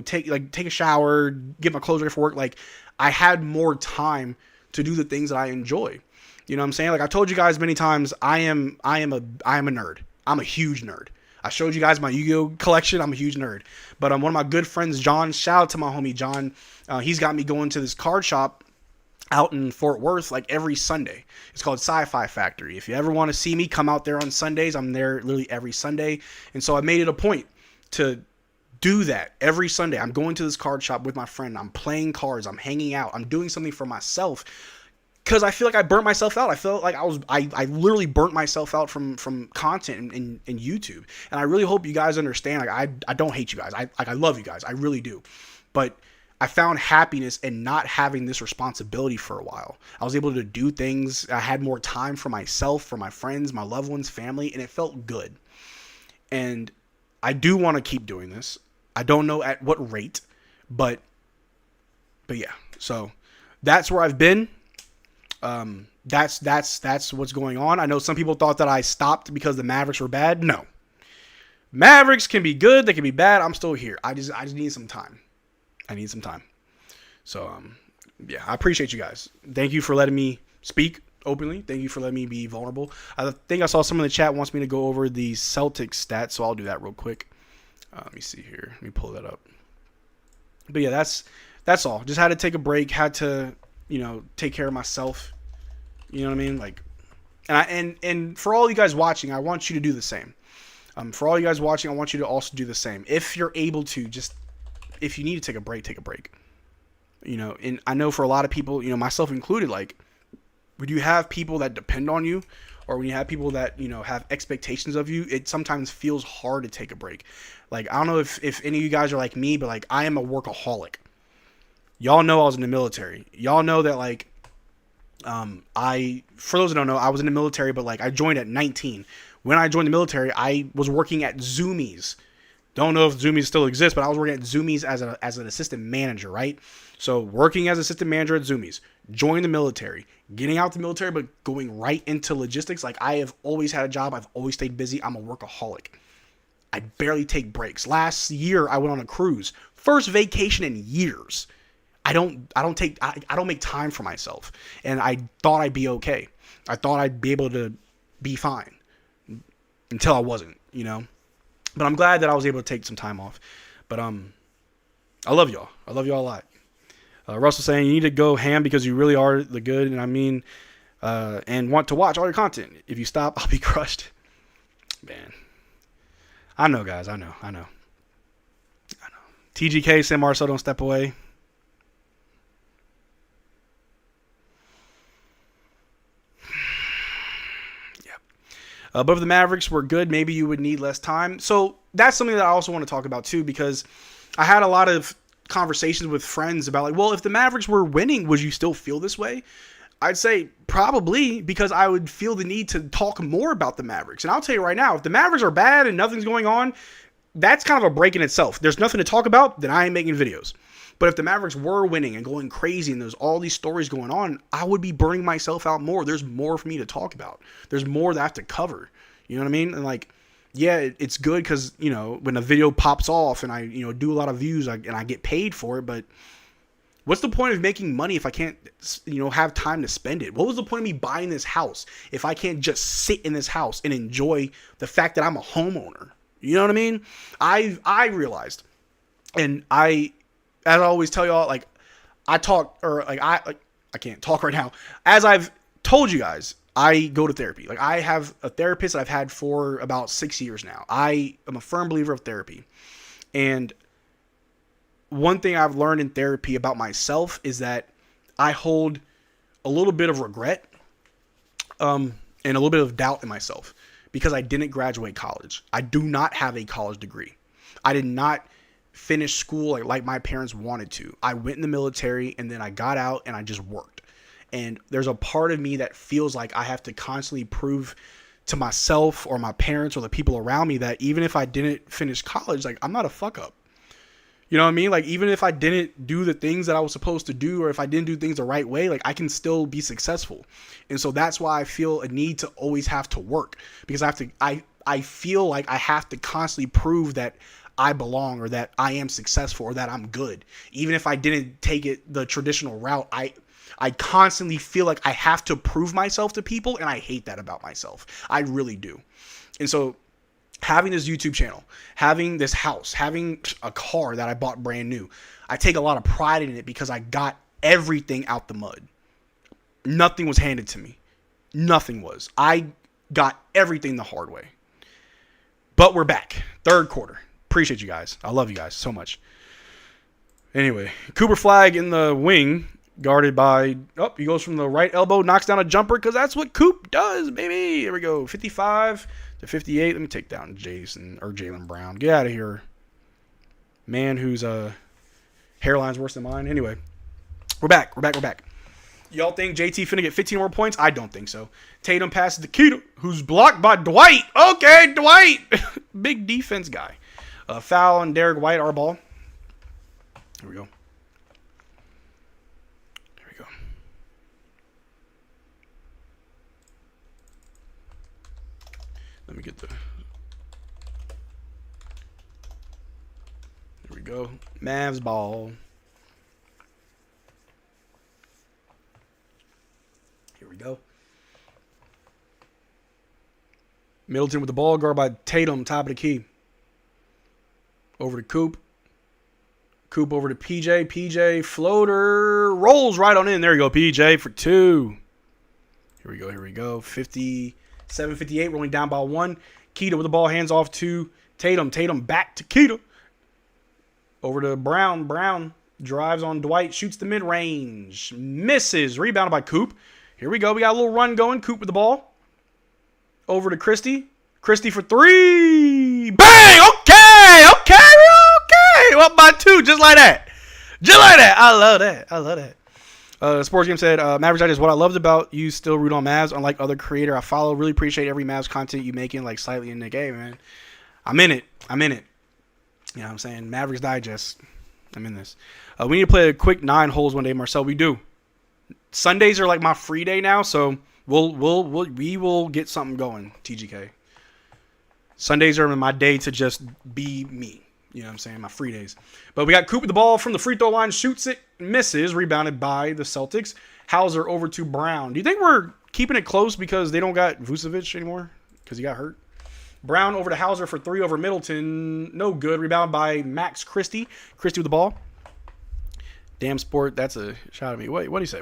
take a shower, get my clothes ready for work. Like I had more time to do the things that I enjoy. You know what I'm saying? Like I told you guys many times, I am a nerd. I'm a huge nerd. I showed you guys my Yu-Gi-Oh collection. I'm a huge nerd. But one of my good friends, John, shout out to my homie John. He's got me going to this card shop out in Fort Worth like every Sunday. It's called Sci-Fi Factory. If you ever want to see me, come out there on Sundays. I'm there literally every Sunday. And so I made it a point to do that every Sunday. I'm going to this card shop with my friend. I'm playing cards. I'm hanging out. I'm doing something for myself because I feel like I burnt myself out. I felt like I literally burnt myself out from content in YouTube. And I really hope you guys understand. Like I don't hate you guys. I love you guys. I really do. But I found happiness in not having this responsibility for a while. I was able to do things. I had more time for myself, for my friends, my loved ones, family, and it felt good. And I do want to keep doing this. I don't know at what rate, but yeah. So that's where I've been. That's what's going on. I know some people thought that I stopped because the Mavericks were bad. No. Mavericks can be good, they can be bad. I'm still here. I just need some time. I need some time. So yeah, I appreciate you guys. Thank you for letting me speak openly. Thank you for letting me be vulnerable. I think I saw someone in the chat wants me to go over the Celtics stats, so I'll do that real quick. Let me see here. Let me pull that up. But yeah, that's all. Just had to take a break. Had to, take care of myself. You know what I mean? Like, and for all you guys watching, I want you to do the same. For all you guys watching, I want you to also do the same. If you're able to, if you need to take a break, take a break. And I know for a lot of people, myself included, like, when you have people that depend on you, or when you have people that, have expectations of you, it sometimes feels hard to take a break. Like, I don't know if any of you guys are like me, but like, I am a workaholic. Y'all know I was in the military. Y'all know that, like, for those that don't know, I was in the military, but like, I joined at 19. When I joined the military, I was working at Zoomies. Don't know if Zoomies still exists, but I was working at Zoomies as an assistant manager, right? So working as assistant manager at Zoomies, joined the military, getting out the military, but going right into logistics. Like, I have always had a job. I've always stayed busy. I'm a workaholic. I barely take breaks. Last year, I went on a cruise. First vacation in years. I don't make time for myself. And I thought I'd be okay. I thought I'd be able to be fine until I wasn't, But I'm glad that I was able to take some time off. But I love y'all. I love y'all a lot. Russell saying you need to go ham because you really are the good, and I mean, and want to watch all your content. If you stop, I'll be crushed. Man, I know, guys. I know. TGK said Marcel don't step away. But if the Mavericks were good, maybe you would need less time. So that's something that I also want to talk about too, because I had a lot of conversations with friends about like, well, if the Mavericks were winning, would you still feel this way? I'd say probably, because I would feel the need to talk more about the Mavericks. And I'll tell you right now, if the Mavericks are bad and nothing's going on, that's kind of a break in itself. There's nothing to talk about, then I ain't making videos. But if the Mavericks were winning and going crazy and there's all these stories going on, I would be burning myself out more. There's more for me to talk about. There's more that I have to cover. You know what I mean? And like, yeah, it's good because, you know, when a video pops off and I, you know, do a lot of views and I get paid for it, but what's the point of making money if I can't, you know, have time to spend it? What was the point of me buying this house if I can't just sit in this house and enjoy the fact that I'm a homeowner? You know what I mean? I realized, and as I always tell y'all, like I can't talk right now. As I've told you guys, I go to therapy. Like I have a therapist that I've had for about 6 years now. I am a firm believer of therapy. And one thing I've learned in therapy about myself is that I hold a little bit of regret, and a little bit of doubt in myself because I didn't graduate college. I do not have a college degree. I did not finish school like my parents wanted to. I went in the military and then I got out and I just worked. And there's a part of me that feels like I have to constantly prove to myself or my parents or the people around me that even if I didn't finish college, like I'm not a fuck up. You know what I mean? Like even if I didn't do the things that I was supposed to do, or if I didn't do things the right way, like I can still be successful. And so that's why I feel a need to always have to work, because I feel like I have to constantly prove that I belong or that I am successful or that I'm good. Even if I didn't take it the traditional route, I constantly feel like I have to prove myself to people, and I hate that about myself. I really do. And so having this YouTube channel, having this house, having a car that I bought brand new, I take a lot of pride in it because I got everything out the mud. Nothing was handed to me. Nothing was. I got everything the hard way. But we're back. Third quarter. Appreciate you guys. I love you guys so much. Anyway, Cooper Flagg in the wing, guarded by, he goes from the right elbow, knocks down a jumper, because that's what Coop does, baby. Here we go. 55 to 58. Let me take down Jaylen Brown. Get out of here. Man whose hairline's worse than mine. Anyway, we're back. Y'all think JT finna get 15 more points? I don't think so. Tatum passes to Keita, who's blocked by Dwight. Okay, Dwight. Big defense guy. Foul on Derrick White, our ball. Here we go. Let me get the... There we go. Mavs ball. Here we go. Middleton with the ball, guarded by Tatum, top of the key. Over to Coop. Coop over to PJ. PJ floater rolls right on in. There you go, PJ for two. Here we go. 57-58, rolling down by one. Keita with the ball, hands off to Tatum. Tatum back to Keita. Over to Brown. Brown drives on Dwight, shoots the mid-range. Misses. Rebounded by Coop. Here we go. We got a little run going. Coop with the ball. Over to Christie. Christie for three. Bang! Okay! Up by two, just like that. I love that. Sports Game said, Mavs Digest, what I loved about you still root on Mavs. Unlike other creator I follow, really appreciate every Mavs content you making, like slightly in the game, man. I'm in it. You know what I'm saying? Mavericks Digest. I'm in this. We need to play a quick 9 holes one day, Marcel. We do. Sundays are like my free day now, so we will get something going, TGK. Sundays are my day to just be me. You know what I'm saying? My free days. But we got Coop with the ball from the free throw line. Shoots it. Misses. Rebounded by the Celtics. Hauser over to Brown. Do you think we're keeping it close because they don't got Vucevic anymore? Because he got hurt. Brown over to Hauser for three over Middleton. No good. Rebound by Max Christie. Christie with the ball. Damn sport. That's a shot at me. What do you say?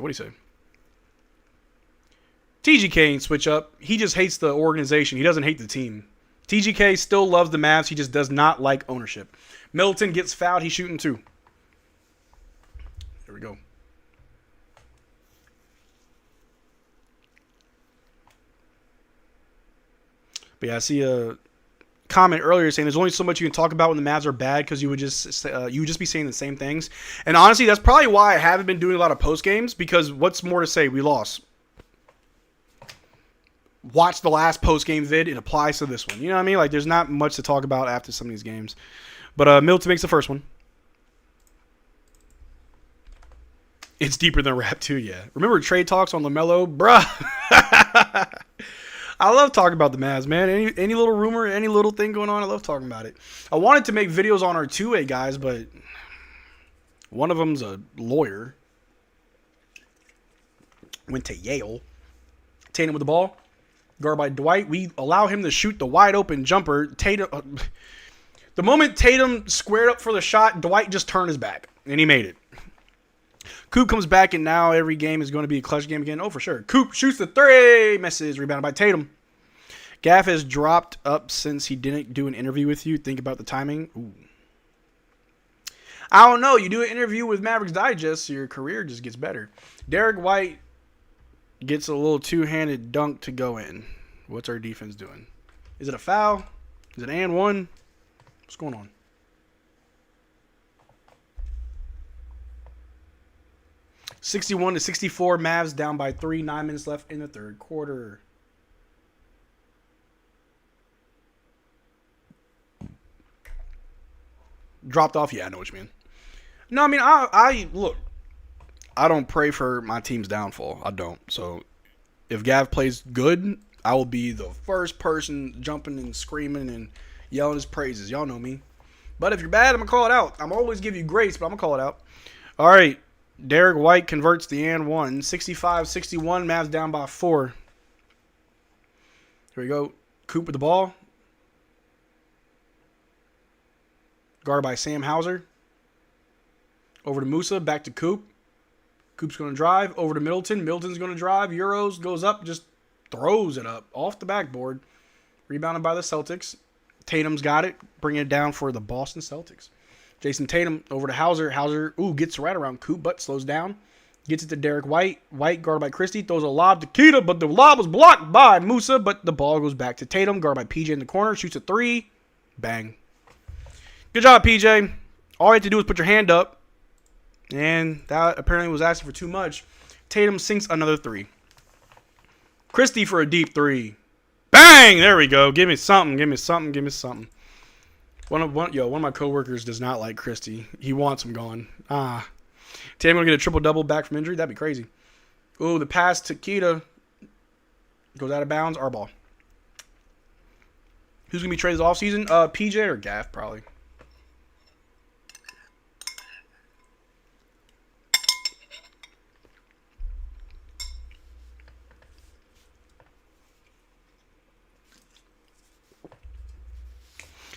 TGK ain't switch up. He just hates the organization. He doesn't hate the team. TGK still loves the Mavs. He just does not like ownership. Middleton gets fouled. He's shooting two. Here we go. But yeah, I see a comment earlier saying there's only so much you can talk about when the Mavs are bad because you would just be saying the same things. And honestly, that's probably why I haven't been doing a lot of post games, because what's more to say? We lost. Watch the last post game vid. It applies to this one. You know what I mean? Like, there's not much to talk about after some of these games. But Milton makes the first one. It's deeper than rap too, yeah. Remember trade talks on LaMelo? Bruh. I love talking about the Mavs, man. Any little rumor, any little thing going on, I love talking about it. I wanted to make videos on our two-way guys, but one of them's a lawyer. Went to Yale. Tatum with the ball. Guarded by Dwight. We allow him to shoot the wide-open jumper. Tatum. The moment Tatum squared up for the shot, Dwight just turned his back, and he made it. Coop comes back, and now every game is going to be a clutch game again. Oh, for sure. Coop shoots the three. Misses. Rebounded by Tatum. Gaff has dropped up since he didn't do an interview with you. Think about the timing. Ooh. I don't know. You do an interview with Mavs Digest, so your career just gets better. Derrick White gets a little two-handed dunk to go in. What's our defense doing? Is it a foul? Is it and one? What's going on? (61-64), Mavs down by 3. 9 minutes left in the third quarter. Dropped off? Yeah, I know what you mean. No, I mean, I look, I don't pray for my team's downfall. I don't. So, if Gav plays good, I will be the first person jumping and screaming and yelling his praises. Y'all know me. But if you're bad, I'm going to call it out. I'm always give you grace, but I'm going to call it out. All right. Derrick White converts the and one. 65-61. Mavs down by 4. Here we go. Coop with the ball. Guarded by Sam Hauser. Over to Musa. Back to Coop. Coop's going to drive. Over to Middleton. Middleton's going to drive. Euros goes up. Just throws it up. Off the backboard. Rebounded by the Celtics. Tatum's got it. Bringing it down for the Boston Celtics. Jayson Tatum over to Hauser. Hauser, gets right around Coop, but slows down. Gets it to Derrick White. White, guarded by Christie, throws a lob to Keita, but the lob was blocked by Musa, but the ball goes back to Tatum, guarded by PJ in the corner, shoots a 3. Bang. Good job, PJ. All you have to do is put your hand up, and that apparently was asking for too much. Tatum sinks another 3. Christie for a deep 3. Bang! There we go. Give me something. Give me something. Give me something. One of my coworkers does not like Christie. He wants him gone. Tatum gonna get a triple-double back from injury. That'd be crazy. Ooh, the pass to Keita goes out of bounds. Our ball. Who's gonna be traded this offseason? PJ or Gaff, probably.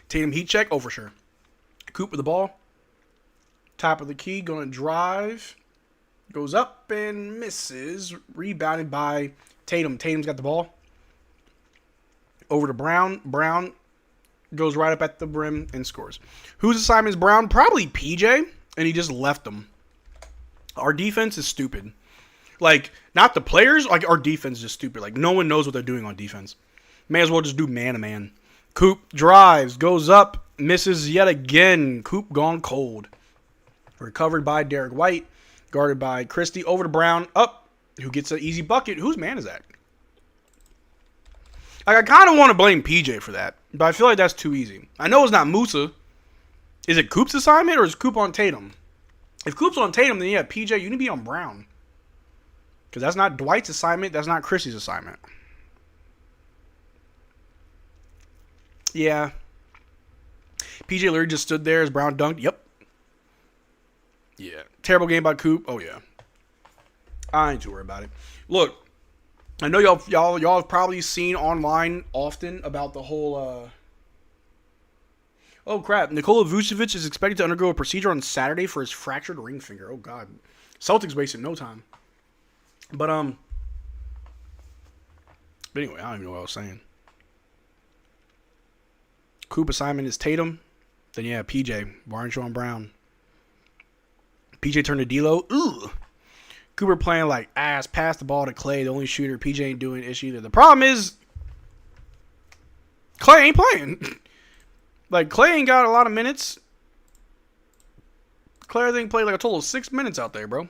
Tatum heat check. Oh, for sure. Coop with the ball. Top of the key. Going to drive. Goes up and misses. Rebounded by Tatum. Tatum's got the ball. Over to Brown. Brown goes right up at the rim and scores. Whose assignment is Brown? Probably PJ. And he just left them. Our defense is stupid. Like, not the players. Like, our defense is just stupid. Like, no one knows what they're doing on defense. May as well just do man-to-man. Coop drives, goes up, misses yet again. Coop gone cold. Recovered by Derrick White, guarded by Christie. Over to Brown, up, who gets an easy bucket. Whose man is that? Like, I kind of want to blame PJ for that, but I feel like that's too easy. I know it's not Musa. Is it Coop's assignment, or is Coop on Tatum? If Coop's on Tatum, then yeah, PJ, you need to be on Brown. Because that's not Dwight's assignment, that's not Christie's assignment. Yeah. PJ literally just stood there as Brown dunked. Yep. Yeah. Terrible game by Coop. Oh, yeah. I ain't too worried about it. Look, I know y'all have probably seen online often about the whole... Oh, crap. Nikola Vucevic is expected to undergo a procedure on Saturday for his fractured ring finger. Oh, God. Celtics wasted no time. But anyway, I don't even know what I was saying. Coop assignment is Tatum. Then, yeah, PJ. Why aren't you on Brown? PJ turned to D'Lo. Ugh. Cooper playing like ass. Pass the ball to Clay. The only shooter. PJ ain't doing ish either. The problem is Clay ain't playing. Like, Clay ain't got a lot of minutes. Clay, I think, played like a total of 6 minutes out there, bro.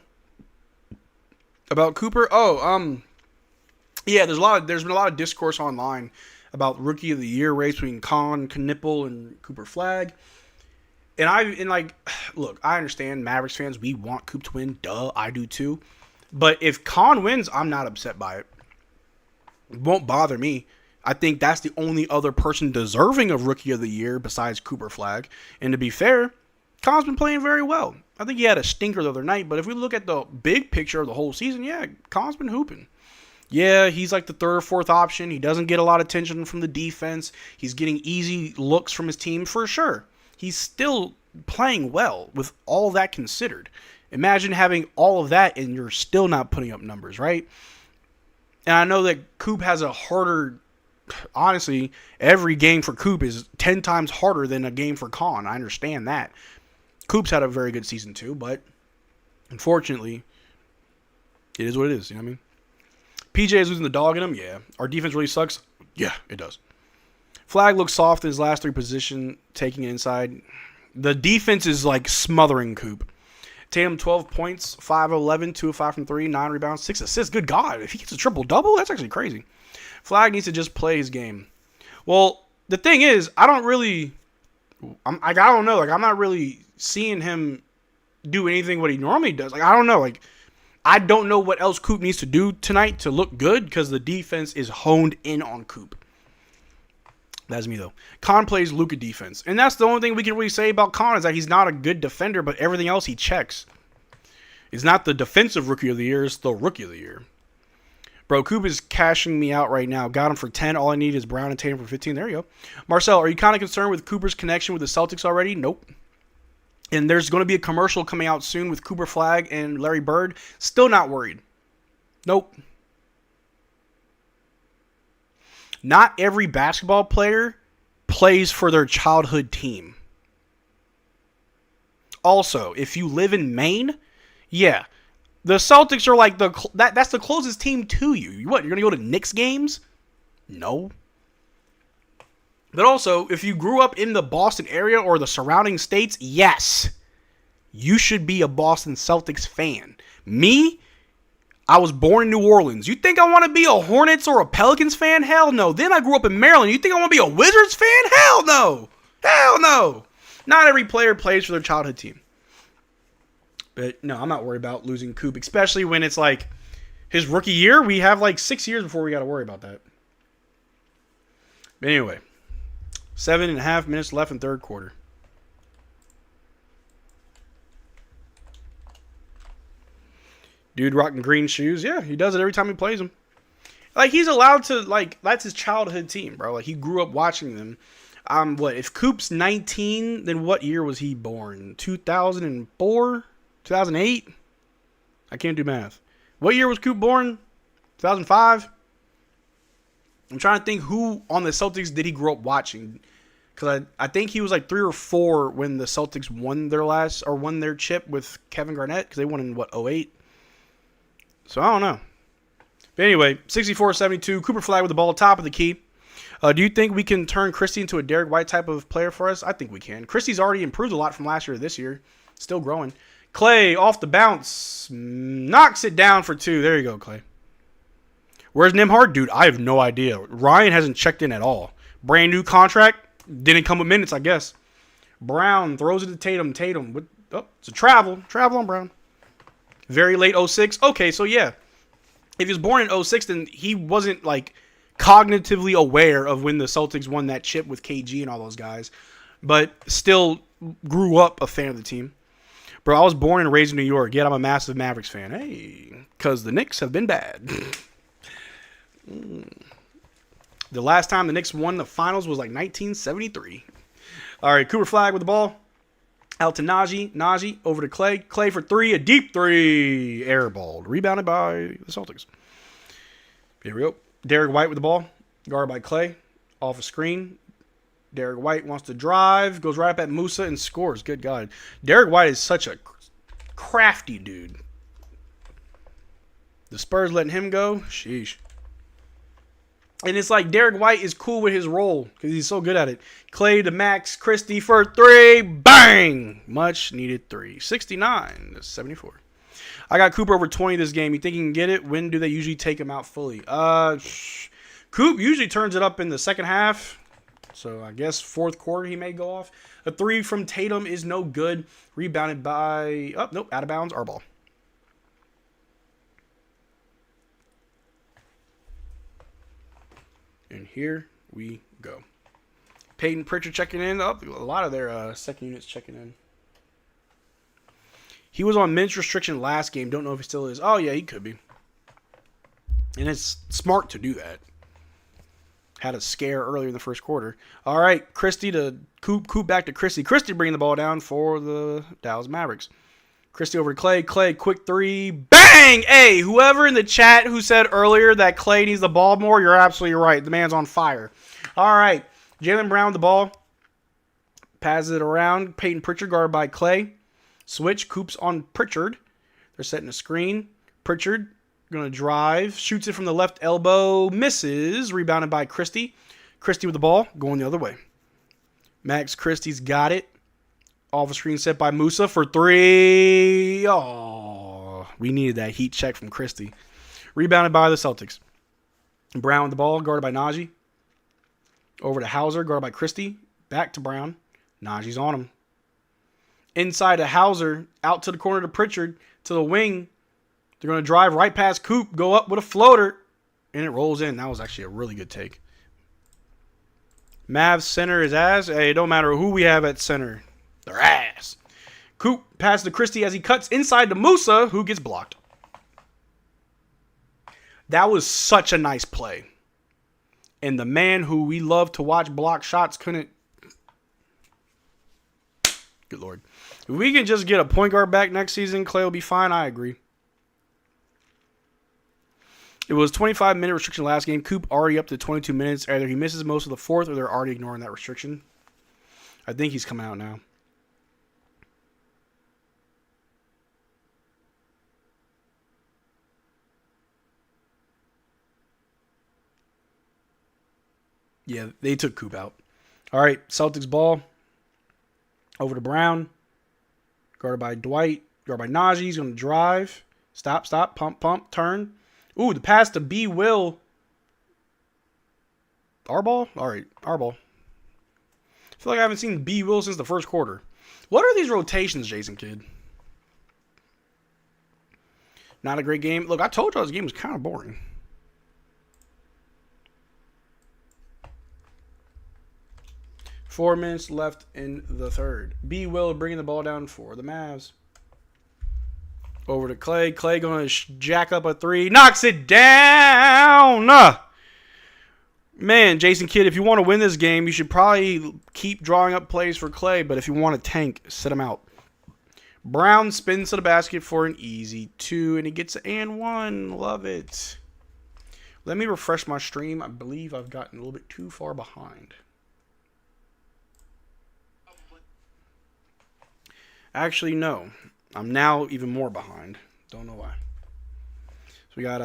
About Cooper? Yeah, there's been a lot of discourse online about Rookie of the Year race between Knipple, and Cooper Flagg. Look, I understand Mavericks fans, we want Coop to win. Duh, I do too. But if Con wins, I'm not upset by it. It won't bother me. I think that's the only other person deserving of Rookie of the Year besides Cooper Flagg. And to be fair, Con's been playing very well. I think he had a stinker the other night, but if we look at the big picture of the whole season, yeah, Con's been hooping. Yeah, he's like the third or fourth option. He doesn't get a lot of attention from the defense. He's getting easy looks from his team for sure. He's still playing well with all that considered. Imagine having all of that and you're still not putting up numbers, right? And I know that Coop has a harder, honestly, every game for Coop is 10 times harder than a game for Con. I understand that. Coop's had a very good season too, but unfortunately, it is what it is, you know what I mean? PJ is losing the dog in him, yeah. Our defense really sucks, yeah, it does. Flagg looks soft in his last three position, taking it inside. The defense is like smothering Coop. Tatum 12 points, 5 of 11, 2 of 5 from 3, 9 rebounds, 6 assists. Good God, if he gets a triple-double, that's actually crazy. Flagg needs to just play his game. Well, the thing is, I don't know. Like, I'm not really seeing him do anything what he normally does. Like, I don't know. Like, I don't know what else Coop needs to do tonight to look good because the defense is honed in on Coop. That's me, though. Con plays Luka defense. And that's the only thing we can really say about Con is that he's not a good defender, but everything else he checks. It's not the defensive Rookie of the Year, it's the Rookie of the Year. Bro, Coop is cashing me out right now. Got him for 10. All I need is Brown and Tatum for 15. There you go. Marcel, are you kind of concerned with Cooper's connection with the Celtics already? Nope. And there's going to be a commercial coming out soon with Cooper Flagg and Larry Bird. Still not worried. Nope. Not every basketball player plays for their childhood team. Also, if you live in Maine, yeah, the Celtics are like that's the closest team to you. What, you're going to go to Knicks games? No. But also, if you grew up in the Boston area or the surrounding states, yes, you should be a Boston Celtics fan. Me, I was born in New Orleans. You think I want to be a Hornets or a Pelicans fan? Hell no. Then I grew up in Maryland. You think I want to be a Wizards fan? Hell no. Hell no. Not every player plays for their childhood team. But no, I'm not worried about losing Coop, especially when it's like his rookie year. We have like 6 years before we got to worry about that. But anyway, 7.5 minutes left in third quarter. Dude rocking green shoes. Yeah, he does it every time he plays them. Like, he's allowed to, like, that's his childhood team, bro. Like, he grew up watching them. If Coop's 19, then what year was he born? 2004? 2008? I can't do math. What year was Coop born? 2005? I'm trying to think who on the Celtics did he grow up watching. Because I think he was like 3 or 4 when the Celtics won their chip with Kevin Garnett. Because they won in, 08? So, I don't know. But anyway, 64-72. Cooper Flagg with the ball, top of the key. Do you think we can turn Christie into a Derrick White type of player for us? I think we can. Christie's already improved a lot from last year to this year. Still growing. Clay, off the bounce. Knocks it down for 2. There you go, Clay. Where's Nembhard? Dude, I have no idea. Ryan hasn't checked in at all. Brand new contract. Didn't come with minutes, I guess. Brown throws it to Tatum. It's a travel. Travel on Brown. Very late 06. Okay, so yeah. If he was born in 06, then he wasn't like cognitively aware of when the Celtics won that chip with KG and all those guys. But still grew up a fan of the team. Bro, I was born and raised in New York, yet I'm a massive Mavericks fan. Hey, because the Knicks have been bad. The last time the Knicks won the finals was like 1973. All right, Cooper Flagg with the ball. Out to Najee, over to Clay. Clay for 3, a deep 3. Airballed. Rebounded by the Celtics. Here we go. Derrick White with the ball. Guarded by Clay. Off a screen. Derrick White wants to drive. Goes right up at Musa and scores. Good God. Derrick White is such a crafty dude. The Spurs letting him go. Sheesh. And it's like Derrick White is cool with his role because he's so good at it. Clay to Max Christie for 3. Bang! Much needed 3. 69 to 74. I got Cooper over 20 this game. You think he can get it? When do they usually take him out fully? Coop usually turns it up in the second half. So I guess fourth quarter he may go off. A 3 from Tatum is no good. Rebounded by... Oh, nope. Out of bounds. Our ball. And here we go. Peyton Pritchard checking in. Oh, a lot of their second units checking in. He was on minutes restriction last game. Don't know if he still is. Oh, yeah, he could be. And it's smart to do that. Had a scare earlier in the first quarter. All right, Christie to Coop. Coop back to Christie. Christie bringing the ball down for the Dallas Mavericks. Christie over to Clay. Clay, quick 3. Bang! Hey, whoever in the chat who said earlier that Clay needs the ball more, you're absolutely right. The man's on fire. All right, Jaylen Brown with the ball. Passes it around. Peyton Pritchard guarded by Clay. Switch. Coop's on Pritchard. They're setting a screen. Pritchard going to drive. Shoots it from the left elbow. Misses. Rebounded by Christie. Christie with the ball. Going the other way. Max Christie's got it. Off a screen set by Musa for 3. Oh, we needed that heat check from Christie. Rebounded by the Celtics. Brown with the ball. Guarded by Najee. Over to Hauser. Guarded by Christie. Back to Brown. Najee's on him. Inside to Hauser, out to the corner to Pritchard, to the wing. They're going to drive right past Coop, go up with a floater, and it rolls in. That was actually a really good take. Mavs center is ass. Hey, it don't matter who we have at center. They're ass. Coop passes to Christie as he cuts inside to Musa, who gets blocked. That was such a nice play. And the man who we love to watch block shots couldn't. Good Lord. If we can just get a point guard back next season, Clay will be fine. I agree. It was 25-minute restriction last game. Coop already up to 22 minutes. Either he misses most of the fourth or they're already ignoring that restriction. I think he's coming out now. Yeah, they took Coop out. All right, Celtics ball. Over to Brown. Guarded by Dwight. Guarded by Najee. He's going to drive. Stop. Pump. Turn. Ooh, the pass to B. Will. Our ball? All right, our ball. I feel like I haven't seen B. Will since the first quarter. What are these rotations, Jason Kidd? Not a great game. Look, I told y'all this game was kind of boring. Four minutes left in the third. B. Will bringing the ball down for the Mavs. Over to Clay. Clay going to jack up a 3. Knocks it down. Man, Jason Kidd, if you want to win this game, you should probably keep drawing up plays for Clay. But if you want to tank, sit him out. Brown spins to the basket for an easy 2. And he gets an and 1. Love it. Let me refresh my stream. I believe I've gotten a little bit too far behind. Actually, no. I'm now even more behind. Don't know why. So we got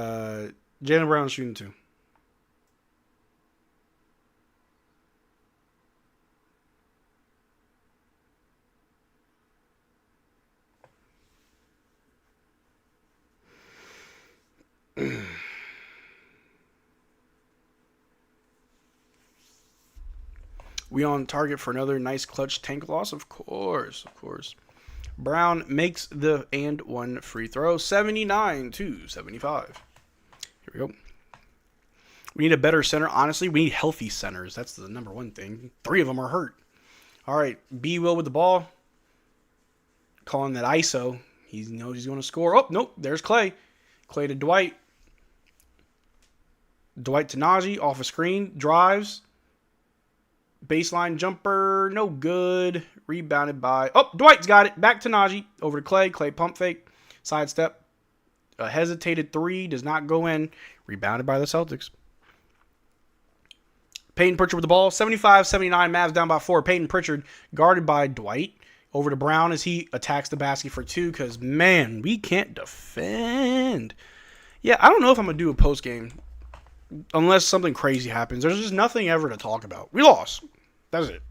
Jaylen Brown shooting 2. We on target for another nice clutch tank loss? Of course. Brown makes the and 1 free throw. 79-75. Here we go. We need a better center. Honestly, we need healthy centers. That's the number one thing. 3 of them are hurt. All right. B. Will with the ball. Calling that ISO. He knows he's going to score. Oh, nope. There's Clay. Clay to Dwight. Dwight to Najee. Off a screen. Drives. Baseline jumper, no good. Rebounded by... Oh, Dwight's got it. Back to Najee. Over to Clay. Clay pump fake. Sidestep. A hesitated 3. Does not go in. Rebounded by the Celtics. Peyton Pritchard with the ball. 75-79. Mavs down by 4. Peyton Pritchard guarded by Dwight. Over to Brown as he attacks the basket for 2. Because, man, we can't defend. Yeah, I don't know if I'm going to do a post game unless something crazy happens, there's just nothing ever to talk about. We lost. That's it.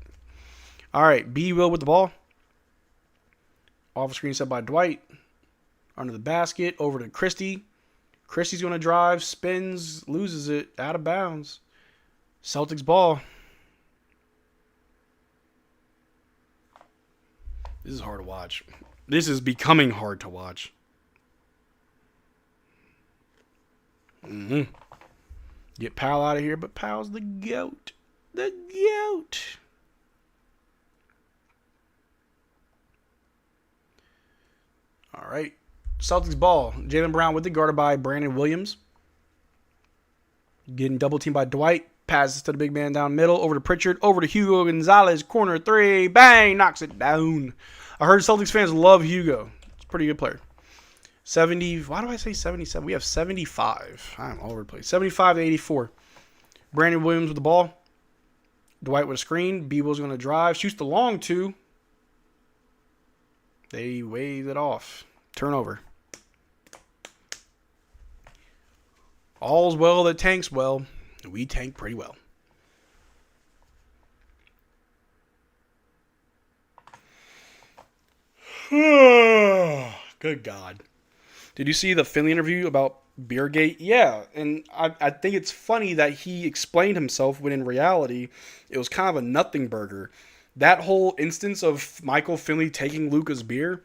All right, B. Will with the ball. Off screen set by Dwight. Under the basket, over to Christie. Christie's going to drive, spins, loses it, out of bounds. Celtics ball. This is hard to watch. This is becoming hard to watch. Get Powell out of here, but Powell's the GOAT. The GOAT. All right. Celtics ball. Jaylen Brown with it, guarded by Brandon Williams. Getting double teamed by Dwight. Passes to the big man down middle. Over to Pritchard. Over to Hugo Gonzalez. Corner three. Bang. Knocks it down. I heard Celtics fans love Hugo. He's a pretty good player. 70. Why do I say 77? We have 75. I'm all over the place. 75 to 84. Brandon Williams with the ball. Dwight with a screen. Beeble's going to drive. Shoots the long two. They wave it off. Turnover. All's well that tanks well. We tank pretty well. Good God. Did you see the Finley interview about Beergate? Yeah, and I think it's funny that he explained himself when in reality it was kind of a nothing burger. That whole instance of Michael Finley taking Luka's beer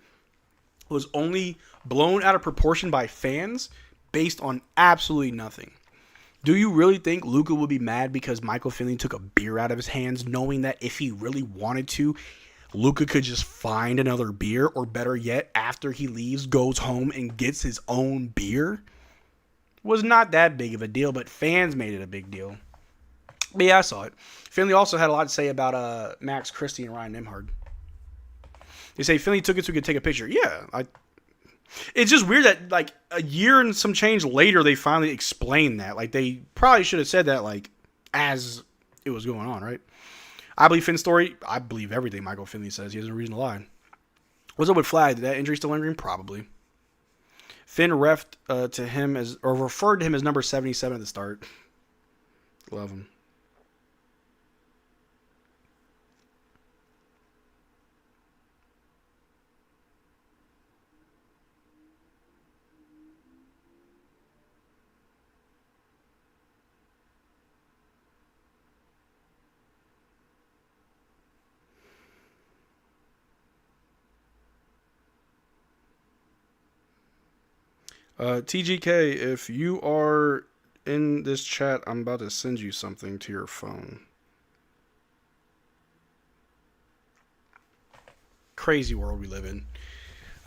was only blown out of proportion by fans based on absolutely nothing. Do you really think Luka would be mad because Michael Finley took a beer out of his hands, knowing that if he really wanted to, Luka could just find another beer, or better yet, after he leaves, goes home and gets his own beer? Was not that big of a deal, but fans made it a big deal. But yeah, I saw it. Finley also had a lot to say about Max Christie and Ryan Nembhard. They say Finley took it so he could take a picture. Yeah, it's just weird that like a year and some change later they finally explained that. Like they probably should have said that like as it was going on, right? I believe Finn's story. I believe everything Michael Finley says. He has no reason to lie. What's up with Flagg? Did that injury still lingering? Probably. Finn referred to him as number 77 at the start. Love him. TGK, if you are in this chat, I'm about to send you something to your phone. Crazy world we live in.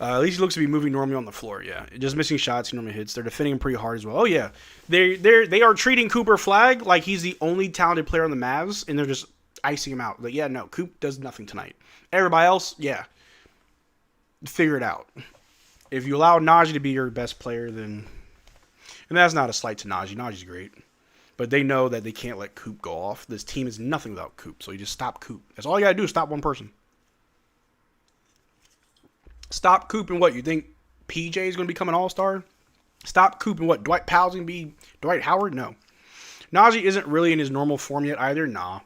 At least he looks to be moving normally on the floor. Yeah, just missing shots he normally hits. They're defending him pretty hard as well. Oh yeah, they are treating Cooper Flagg like he's the only talented player on the Mavs, and they're just icing him out. Like, yeah, no, Coop does nothing tonight. Everybody else, yeah, figure it out. If you allow Najee to be your best player, then... And that's not a slight to Najee. Najee's great. But they know that they can't let Coop go off. This team is nothing without Coop, so you just stop Coop. That's all you got to do is stop one person. Stop Coop and what? You think PJ is going to become an all-star? Stop Coop and what? Dwight Powell's going to be Dwight Howard? No. Najee isn't really in his normal form yet either. Nah.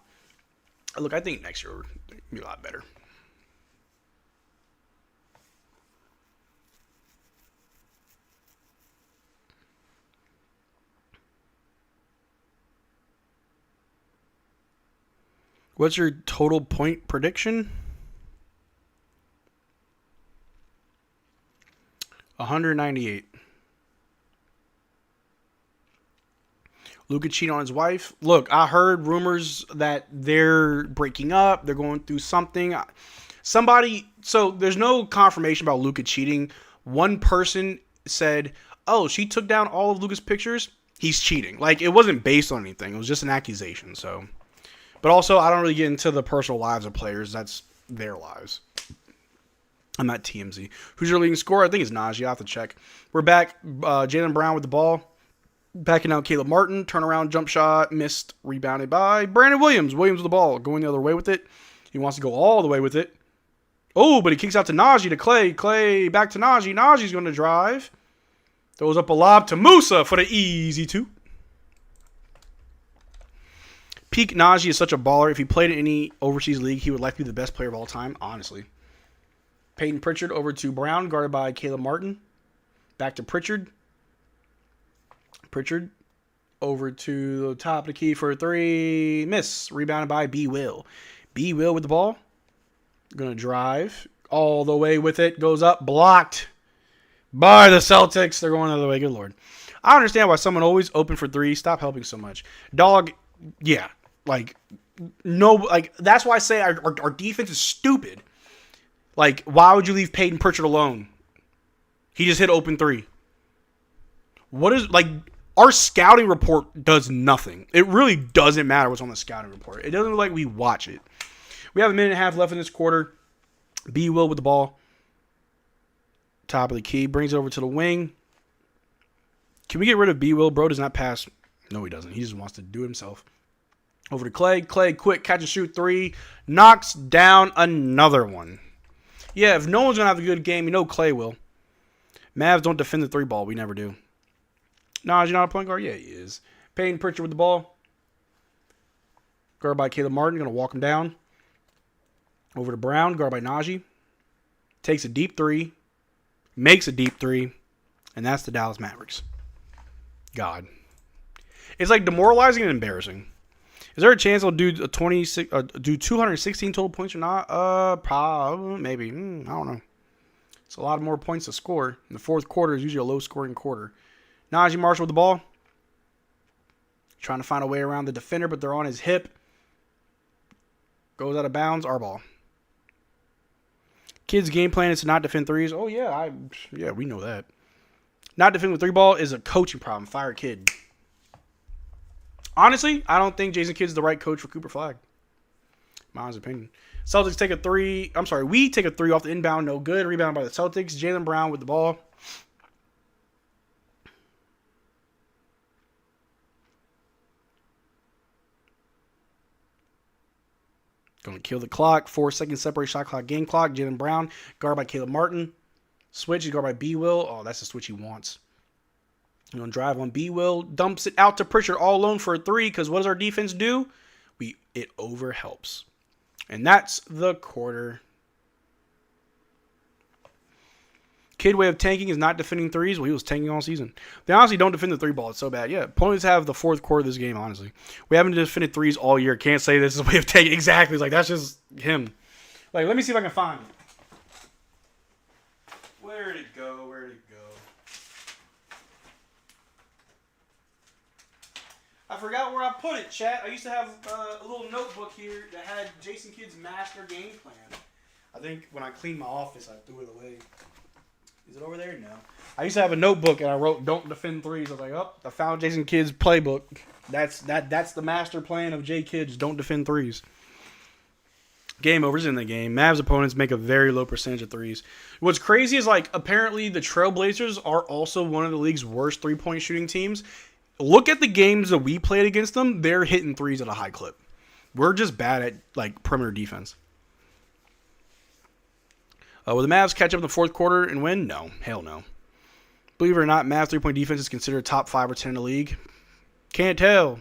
Look, I think next year will be a lot better. What's your total point prediction? 198. Luka cheating on his wife. Look, I heard rumors that they're breaking up. They're going through something. So there's no confirmation about Luka cheating. One person said, oh, she took down all of Luka's pictures. He's cheating. Like, it wasn't based on anything. It was just an accusation, so... But also, I don't really get into the personal lives of players. That's their lives. I'm not TMZ. Who's your leading scorer? I think it's Najee. I have to check. We're back. Jaylen Brown with the ball. Backing out Caleb Martin. Turnaround jump shot. Missed. Rebounded by Brandon Williams. Williams with the ball. Going the other way with it. He wants to go all the way with it. Oh, but he kicks out to Najee to Clay. Clay back to Najee. Najee's going to drive. Throws up a lob to Musa for the easy two. Peak Najee is such a baller. If he played in any overseas league, he would likely be the best player of all time, honestly. Peyton Pritchard over to Brown, guarded by Caleb Martin. Back to Pritchard. Pritchard over to the top of the key for a 3. Miss. Rebounded by B. Will. B. Will with the ball. Going to drive all the way with it. Goes up. Blocked by the Celtics. They're going the other way. Good Lord. I understand why someone always open for 3. Stop helping so much. Dog, yeah. That's why I say our defense is stupid. Why would you leave Peyton Pritchard alone? He just hit open 3. Our scouting report does nothing. It really doesn't matter what's on the scouting report. It doesn't look like we watch it. We have a minute and a half left in this quarter. B. Will with the ball. Top of the key. Brings it over to the wing. Can we get rid of B. Will? Bro does not pass. No, he doesn't. He just wants to do it himself. Over to Clay. Clay, quick, catch and shoot 3. Knocks down another one. Yeah, if no one's going to have a good game, you know Clay will. Mavs don't defend the 3 ball. We never do. Nah, is he not a point guard? Yeah, he is. Peyton Pritchard with the ball. Guarded by Caleb Martin. Going to walk him down. Over to Brown. Guarded by Najee. Takes a deep 3. Makes a deep 3. And that's the Dallas Mavericks. God. It's demoralizing and embarrassing. Is there a chance they'll do do 216 total points or not? Probably, maybe. I don't know. It's a lot more points to score. In the fourth quarter is usually a low-scoring quarter. Najee Marshall with the ball. Trying to find a way around the defender, but they're on his hip. Goes out of bounds. Our ball. Kids' game plan is to not defend 3s. Oh, yeah. We know that. Not defending with 3 ball is a coaching problem. Fire a kid. Honestly, I don't think Jason Kidd's the right coach for Cooper Flagg. My honest opinion. Celtics take a 3. I'm sorry, we take a 3 off the inbound. No good. Rebound by the Celtics. Jaylen Brown with the ball. Going to kill the clock. 4 seconds separate shot clock, game clock. Jaylen Brown, guarded by Caleb Martin. Switch is guarded by B. Will. Oh, that's the switch he wants. Going to drive on B. Will. Dumps it out to Pritchard all alone for a 3 because what does our defense do? It over helps. And that's the quarter. Kid way of tanking is not defending 3s. Well, he was tanking all season. They honestly don't defend the 3 ball. It's so bad. Yeah, opponents have the fourth quarter of this game, honestly. We haven't defended 3s all year. Can't say this is a way of tanking. Exactly. It's that's just him. Let me see if I can find it. Where did it go? I forgot where I put it, chat. I used to have a little notebook here that had Jason Kidd's master game plan. I think when I cleaned my office, I threw it away. Is it over there? No. I used to have a notebook and I wrote "Don't defend 3s." I was like, I found Jason Kidd's playbook. That's the master plan of J Kidd. Don't defend 3s. Game over's in the game. Mavs opponents make a very low percentage of 3s. What's crazy is apparently the Trailblazers are also one of the league's worst 3-point shooting teams. Look at the games that we played against them. They're hitting 3s at a high clip. We're just bad at perimeter defense. Will the Mavs catch up in the fourth quarter and win? No. Hell no. Believe it or not, Mavs 3-point defense is considered top 5 or 10 in the league. Can't tell.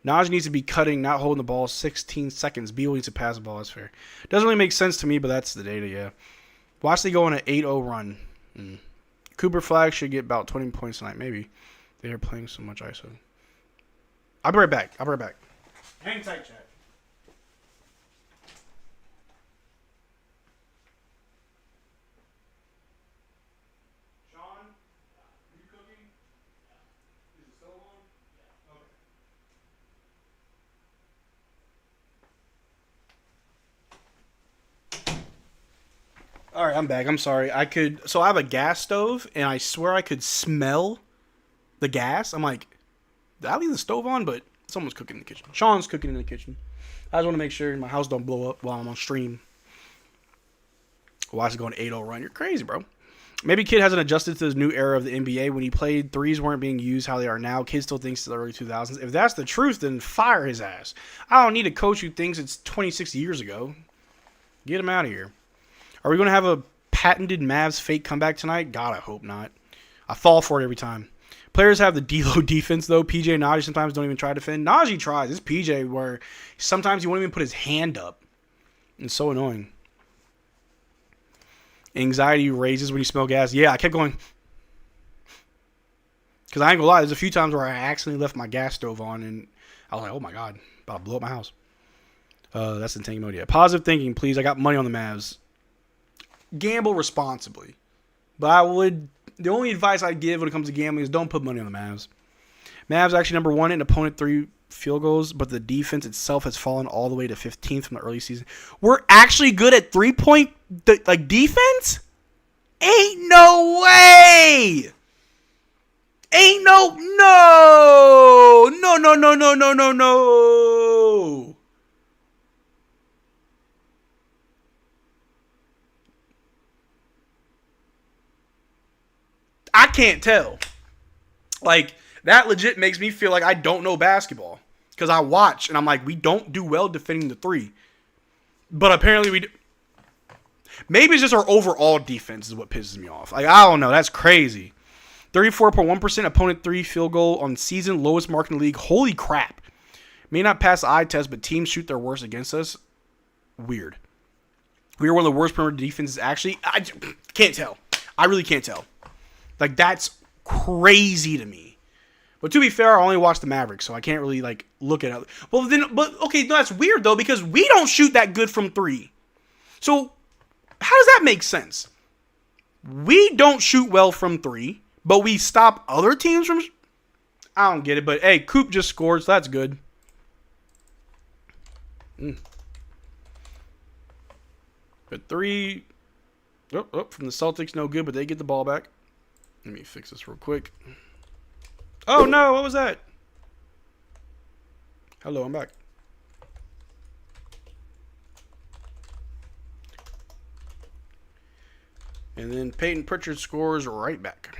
Naj needs to be cutting, not holding the ball 16 seconds. B needs to pass the ball. That's fair. Doesn't really make sense to me, but that's the data, yeah. Watch they go on an 8-0 run. Cooper Flagg should get about 20 points tonight, maybe. They are playing so much ISO. I'll be right back. Hang tight, chat. Sean, are you cooking? Is it still on? Okay. All right, I'm back. I'm sorry. I have a gas stove, and I swear I could smell the gas. I'm like, did I leave the stove on? But someone's cooking in the kitchen. Sean's cooking in the kitchen. I just want to make sure my house don't blow up while I'm on stream. Watch it go an 8-0 run. You're crazy, bro. Maybe Kidd hasn't adjusted to this new era of the NBA. When he played, 3s weren't being used how they are now. Kidd still thinks it's the early 2000s. If that's the truth, then fire his ass. I don't need a coach who thinks it's 26 years ago. Get him out of here. Are we going to have a patented Mavs fake comeback tonight? God, I hope not. I fall for it every time. Players have the D-low defense, though. PJ and Najee sometimes don't even try to defend. Najee tries. It's PJ where sometimes he won't even put his hand up. It's so annoying. Anxiety raises when you smell gas. Yeah, I kept going. Because I ain't gonna lie, there's a few times where I accidentally left my gas stove on, and I was like, oh my God, about to blow up my house. That's in tanking mode, yeah. Positive thinking, please. I got money on the Mavs. Gamble responsibly. But the only advice I'd give when it comes to gambling is don't put money on the Mavs. Mavs actually number 1 in opponent 3 field goals, but the defense itself has fallen all the way to 15th from the early season. We're actually good at 3-point defense? Ain't no way! Ain't no. I can't tell. Like, that legit makes me feel like I don't know basketball. Because I watch, and I'm like, we don't do well defending the 3. But apparently we do. Maybe it's just our overall defense is what pisses me off. Like, I don't know. That's crazy. 34.1% opponent 3 field goal on season, lowest mark in the league. Holy crap. May not pass the eye test, but teams shoot their worst against us. Weird. We are one of the worst perimeter defenses, actually. I can't tell. I really can't tell. Like, that's crazy to me. But to be fair, I only watch the Mavericks, so I can't really, like, look at it. Okay, no, that's weird, though, because we don't shoot that good from 3. So, how does that make sense? We don't shoot well from 3, but we stop other teams from... I don't get it, but, hey, Coop just scored, so that's good. But 3... from the Celtics, no good, but they get the ball back. Let me fix this real quick. Oh, no, what was that? Hello, I'm back. And then Peyton Pritchard scores right back.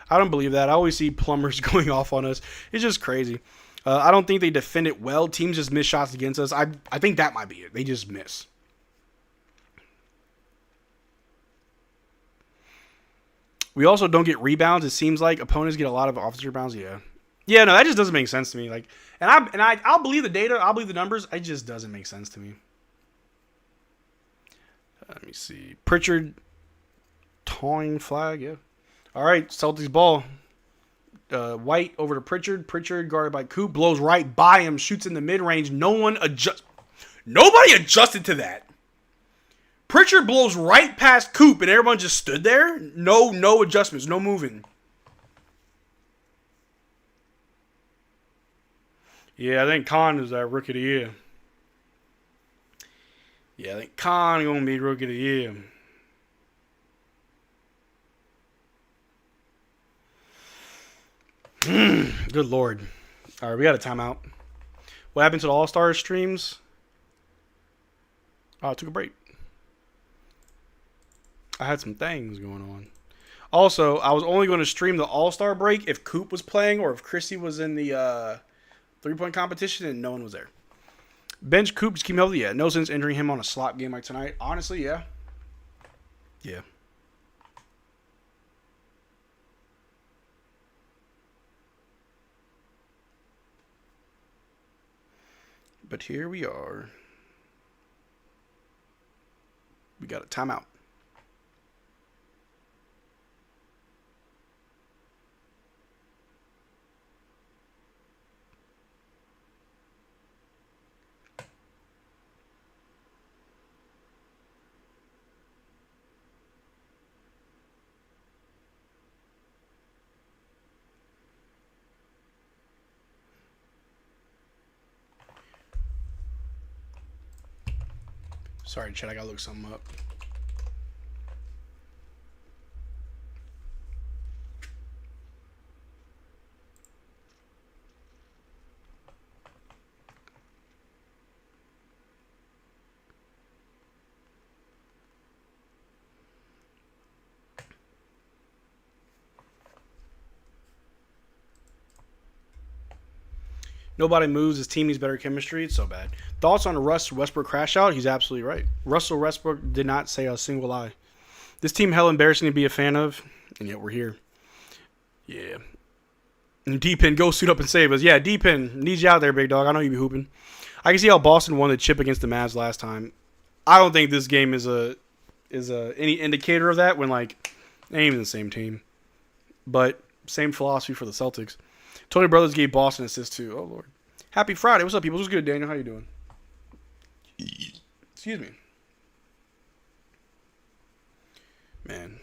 I don't believe that. I always see plumbers going off on us. It's just crazy. I don't think they defend it well. Teams just miss shots against us. I think that might be it. They just miss. We also don't get rebounds. It seems like opponents get a lot of offensive rebounds. Yeah, no, that just doesn't make sense to me. Like, I'll believe the data. I'll believe the numbers. It just doesn't make sense to me. Let me see. Pritchard towing flag. Yeah. All right, Celtics ball. White over to Pritchard. Pritchard guarded by Coop. Blows right by him. Shoots in the mid-range. Nobody adjusted to that. Pritchard blows right past Coop, and everyone just stood there. No adjustments. No moving. Yeah, I think Khan is our rookie of the year. Yeah, I think Khan is going to be rookie of the year. Good Lord. All right, we got a timeout. What happened to the All-Star streams? Oh, I took a break. I had some things going on. Also, I was only going to stream the All-Star break if Coop was playing or if Chrissy was in the three-point competition and no one was there. Bench Coop, just keep him healthy. Yeah, no sense injuring him on a slop game like tonight. Honestly, yeah. Yeah. But here we are. We got a timeout. Sorry, Chad, I gotta look something up. Nobody moves. His team needs better chemistry. It's so bad. Thoughts on the Russ Westbrook crash out? He's absolutely right. Russell Westbrook did not say a single lie. This team hell embarrassing to be a fan of, and yet we're here. Yeah. And D-Pin, go suit up and save us. Yeah, D-Pin, needs you out there, big dog. I know you be hooping. I can see how Boston won the chip against the Mavs last time. I don't think this game is any indicator of that when, like, they ain't even the same team. But same philosophy for the Celtics. Tony Brothers gave Boston assists too. Oh, Lord. Happy Friday. What's up, people? What's good, Daniel? How you doing? Excuse me. Man.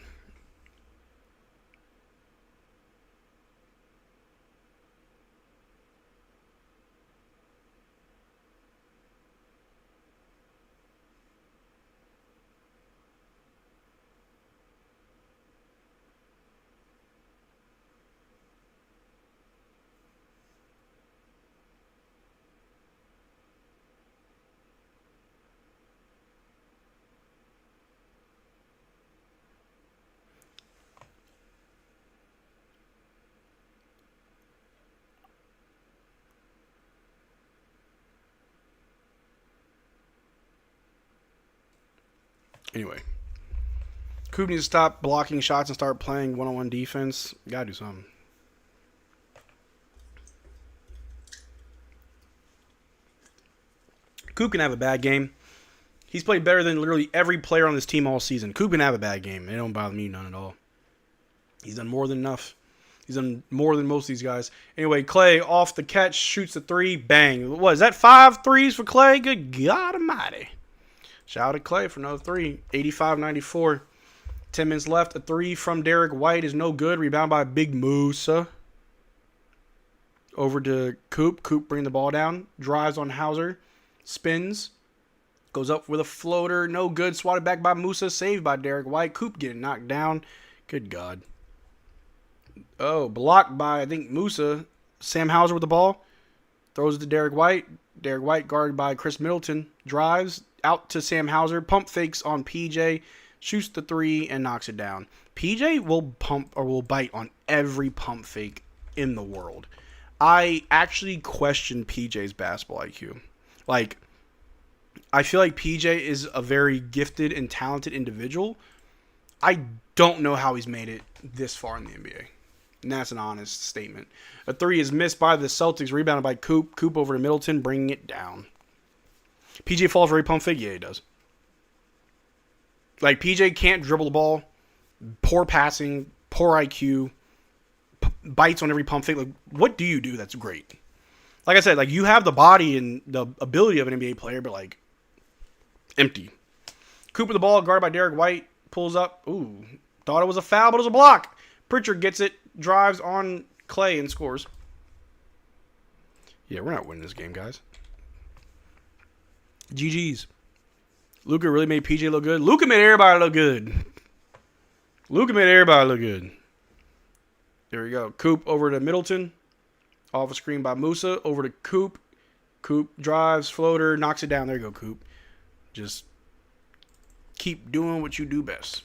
Anyway. Cuban needs to stop blocking shots and start playing one-on-one defense. Gotta do something. Coop can have a bad game. He's played better than literally every player on this team all season. Coop can have a bad game. It don't bother me none at all. He's done more than enough. He's done more than most of these guys. Anyway, Clay off the catch, shoots the three, bang. What, is that 5 threes for Clay? Good God almighty. Shout out to Clay for another three. 85-94. 10 minutes left. A three from Derrick White is no good. Rebound by Big Musa. Over to Coop. Coop bringing the ball down. Drives on Hauser. Spins. Goes up with a floater. No good. Swatted back by Musa. Saved by Derrick White. Coop getting knocked down. Good God. Oh, blocked by, I think, Musa. Sam Hauser with the ball. Throws it to Derrick White. Derrick White guarded by Chris Middleton. Drives out to Sam Hauser. Pump fakes on PJ. Shoots the three and knocks it down. PJ will pump or will bite on every pump fake in the world. I actually question PJ's basketball IQ. Like, I feel like PJ is a very gifted and talented individual. I don't know how he's made it this far in the NBA. And that's an honest statement. A three is missed by the Celtics, rebounded by Coop. Coop over to Middleton, bringing it down. PJ falls for a pump fake? Yeah, he does. Like, PJ can't dribble the ball. Poor passing, poor IQ, bites on every pump fake. Like, what do you do that's great? Like I said, like, you have the body and the ability of an NBA player, but, like, empty. Coop with the ball, guarded by Derrick White, pulls up. Ooh, thought it was a foul, but it was a block. Pritchard gets it, drives on Clay, and scores. Yeah, we're not winning this game, guys. GG's. Luka really made PJ look good. Luka made everybody look good. Luka made everybody look good. There we go. Coop over to Middleton. Off a screen by Musa. Over to Coop. Coop drives, floater, knocks it down. There you go, Coop. Just keep doing what you do best.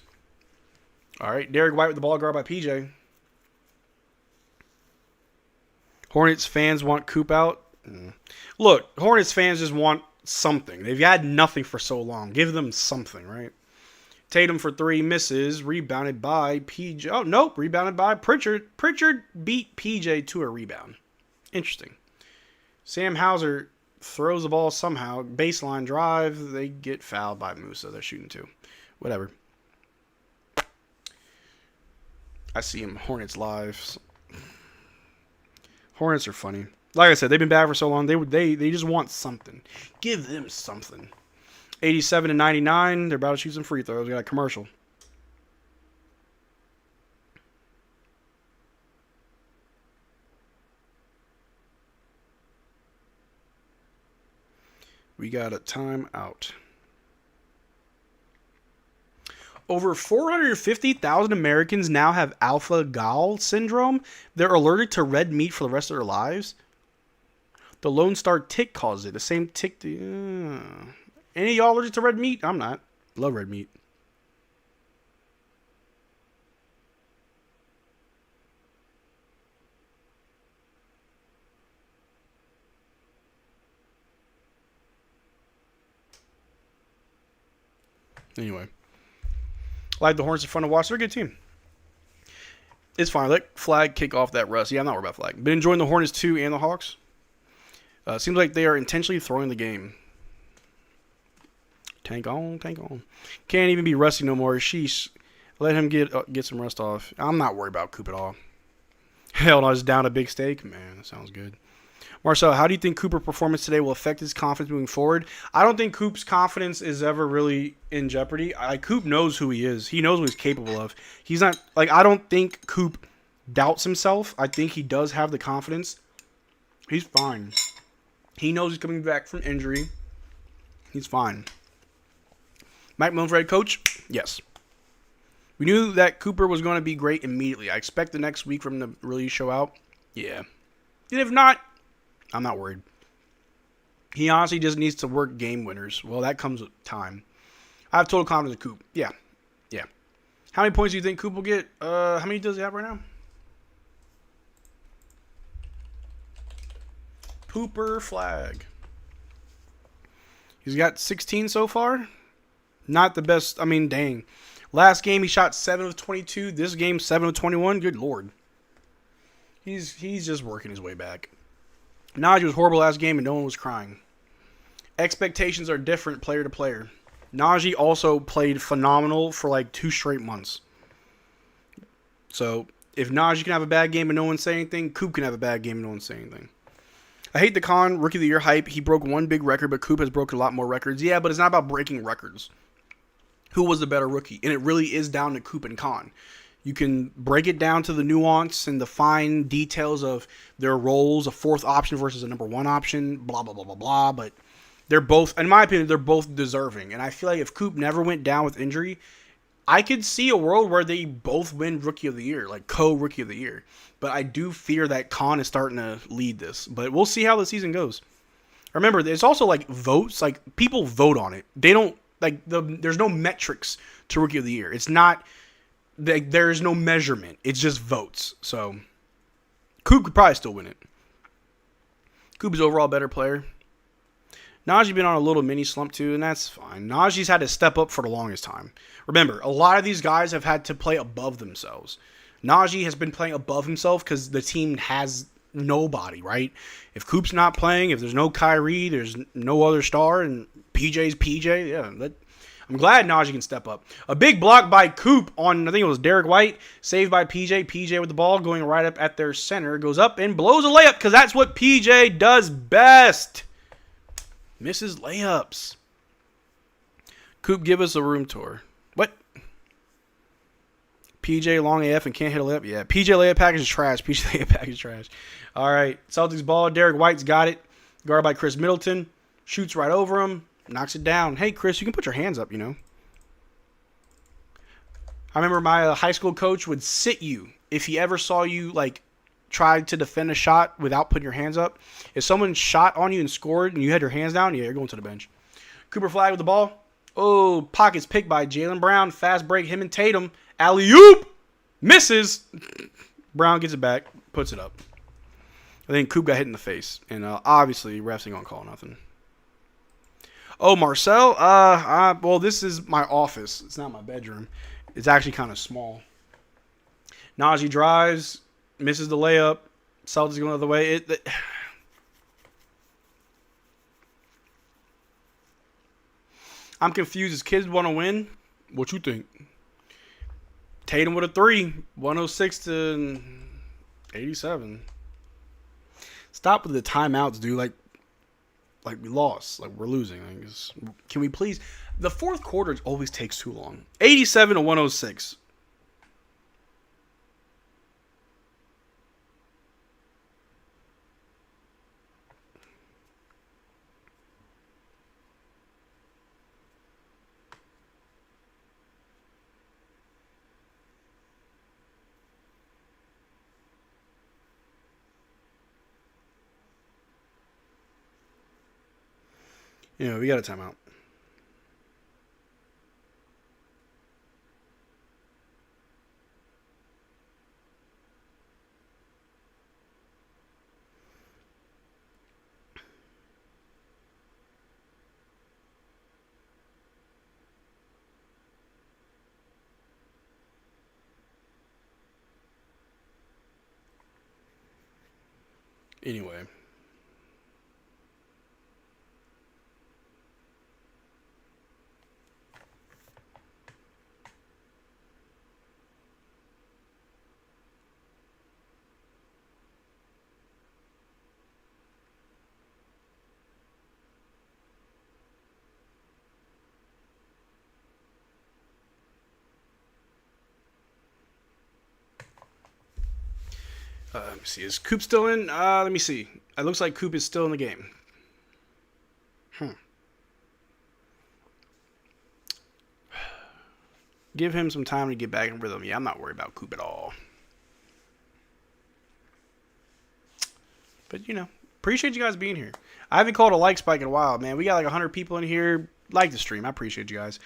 All right. Derrick White with the ball, guard by PJ. Hornets fans want Coop out. Look, Hornets fans just want something. They've had nothing for so long. Give them something, right? Tatum for three, misses. Rebounded by PJ. Oh, nope. Rebounded by Pritchard. Pritchard beat PJ to a rebound. Interesting. Sam Hauser throws the ball somehow. Baseline drive. They get fouled by Musa. They're shooting two. Whatever. I see him. Hornets live. Hornets are funny. Like I said, they've been bad for so long. They just want something. Give them something. 87-99. They're about to shoot some free throws. We got a commercial. We got a timeout. Over 450,000 Americans now have alpha-gal syndrome. They're allergic to red meat for the rest of their lives. The Lone Star tick causes it. The same tick. Any of y'all allergic to red meat? I'm not. Love red meat. Anyway. Like the Hornets are fun to watch. They're a good team. It's fine. Let Flagg kick off that rust. Yeah, I'm not worried about Flagg. Been enjoying the Hornets too and the Hawks. Seems like they are intentionally throwing the game. Tank on, tank on. Can't even be rusty no more. Sheesh. Let him get some rust off. I'm not worried about Coop at all. Hell no, just down a big steak. Man, that sounds good. Marcel, how do you think Cooper's performance today will affect his confidence moving forward? I don't think Coop's confidence is ever really in jeopardy. Coop knows who he is. He knows what he's capable of. He's not, like, I don't think Coop doubts himself. I think he does have the confidence. He's fine. He knows he's coming back from injury. He's fine. Mike Malone's head coach? Yes. We knew that Cooper was going to be great immediately. I expect the next week for him to really show out. Yeah. And if not, I'm not worried. He honestly just needs to work game winners. Well, that comes with time. I have total confidence in Coop. Yeah. Yeah. How many points do you think Coop will get? How many does he have right now? Cooper Flagg. He's got 16 so far. Not the best. I mean, dang. Last game he shot 7 of 22. This game 7 of 21. Good lord. He's just working his way back. Najee was horrible last game and no one was crying. Expectations are different player to player. Najee also played phenomenal for like 2 straight months. So if Najee can have a bad game and no one say anything, Coop can have a bad game and no one say anything. I hate the Con Rookie of the Year hype. He broke one big record, but Coop has broken a lot more records. Yeah, but it's not about breaking records. Who was the better rookie? And it really is down to Coop and Con. You can break it down to the nuance and the fine details of their roles, a fourth option versus a number 1 option, blah, blah, blah, blah, blah. But they're both, in my opinion, they're both deserving. And I feel like if Coop never went down with injury, I could see a world where they both win Rookie of the Year, like co-Rookie of the Year. But I do fear that Con is starting to lead this. But we'll see how the season goes. Remember, there's also like votes. Like people vote on it. They don't, like, there's no metrics to Rookie of the Year. It's not... There is no measurement. It's just votes. So, Coop could probably still win it. Coop is overall a better player. Najee been on a little mini slump too, and that's fine. Najee's had to step up for the longest time. Remember, a lot of these guys have had to play above themselves. Najee has been playing above himself because the team has nobody, right? If Coop's not playing, if there's no Kyrie, there's no other star, and PJ's PJ, yeah, I'm glad Najee can step up. A big block by Coop on, I think it was Derrick White, saved by PJ. PJ with the ball going right up at their center. Goes up and blows a layup because that's what PJ does best. Misses layups. Coop, give us a room tour. What? PJ long AF and can't hit a layup? Yeah, PJ layup package is trash. PJ layup package is trash. All right, Celtics ball. Derrick White's got it. Guarded by Chris Middleton. Shoots right over him. Knocks it down. Hey, Chris, you can put your hands up, you know. I remember my high school coach would sit you if he ever saw you, like, try to defend a shot without putting your hands up. If someone shot on you and scored and you had your hands down, yeah, you're going to the bench. Cooper Flagg with the ball. Oh, pockets picked by Jaylen Brown. Fast break, him and Tatum. Alley-oop! Misses. Brown gets it back. Puts it up. I think Coop got hit in the face. And obviously, refs ain't going to call nothing. Oh, Marcel? Well, this is my office. It's not my bedroom. It's actually kind of small. Najee drives, misses the layup. Celtics going the other way. I'm confused. Does kids want to win? What you think? Tatum with a 3. 106 to 87. Stop with the timeouts, dude. Like we lost. Like we're losing. Can we please? The fourth quarter always takes too long. 87 to 106. Yeah, we got a timeout. Anyway. Let me see. Is Coop still in? Let me see. It looks like Coop is still in the game. Give him some time to get back in rhythm. Yeah, I'm not worried about Coop at all. But, you know, appreciate you guys being here. I haven't called a like spike in a while, man. We got like 100 people in here. Like the stream. I appreciate you guys.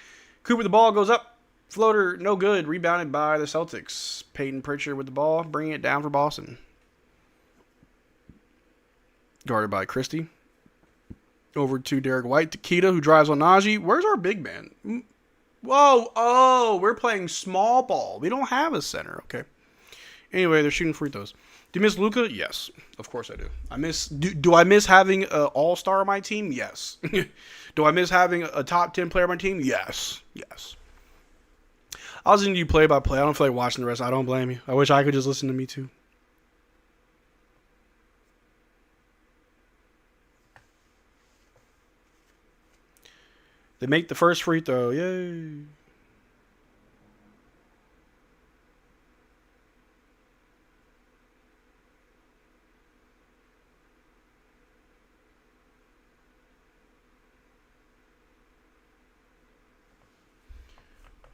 Cooper, the ball goes up. Floater, no good. Rebounded by the Celtics. Peyton Pritchard with the ball. Bringing it down for Boston. Guarded by Christie. Over to Derrick White. To Keita, who drives on Najee. Where's our big man? Whoa. Oh, we're playing small ball. We don't have a center. Okay. Anyway, they're shooting free throws. Do you miss Luka? Yes. Of course I do. Do I miss having an all-star on my team? Yes. Do I miss having a top 10 player on my team? Yes. Yes. I was listening to you play by play. I don't feel like watching the rest. I don't blame you. I wish I could just listen to me too. They make the first free throw. Yay.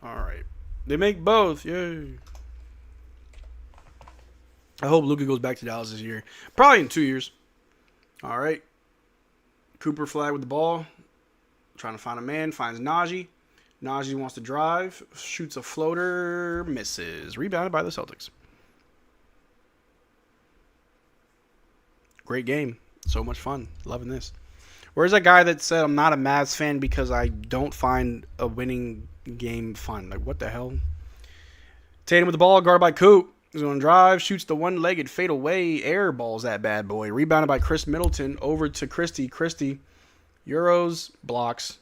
All right. They make both. Yay. I hope Luka goes back to Dallas this year. Probably in 2 years. All right. Cooper Flagg with the ball. Trying to find a man. Finds Najee. Najee wants to drive. Shoots a floater. Misses. Rebounded by the Celtics. Great game. So much fun. Loving this. Where's that guy that said I'm not a Mavs fan because I don't find a winning game fun? Like, what the hell? Tatum with the ball, guarded by Coop. He's going to drive, shoots the one-legged fadeaway, air balls that bad boy. Rebounded by Chris Middleton, over to Christie. Christie, Euros, blocks.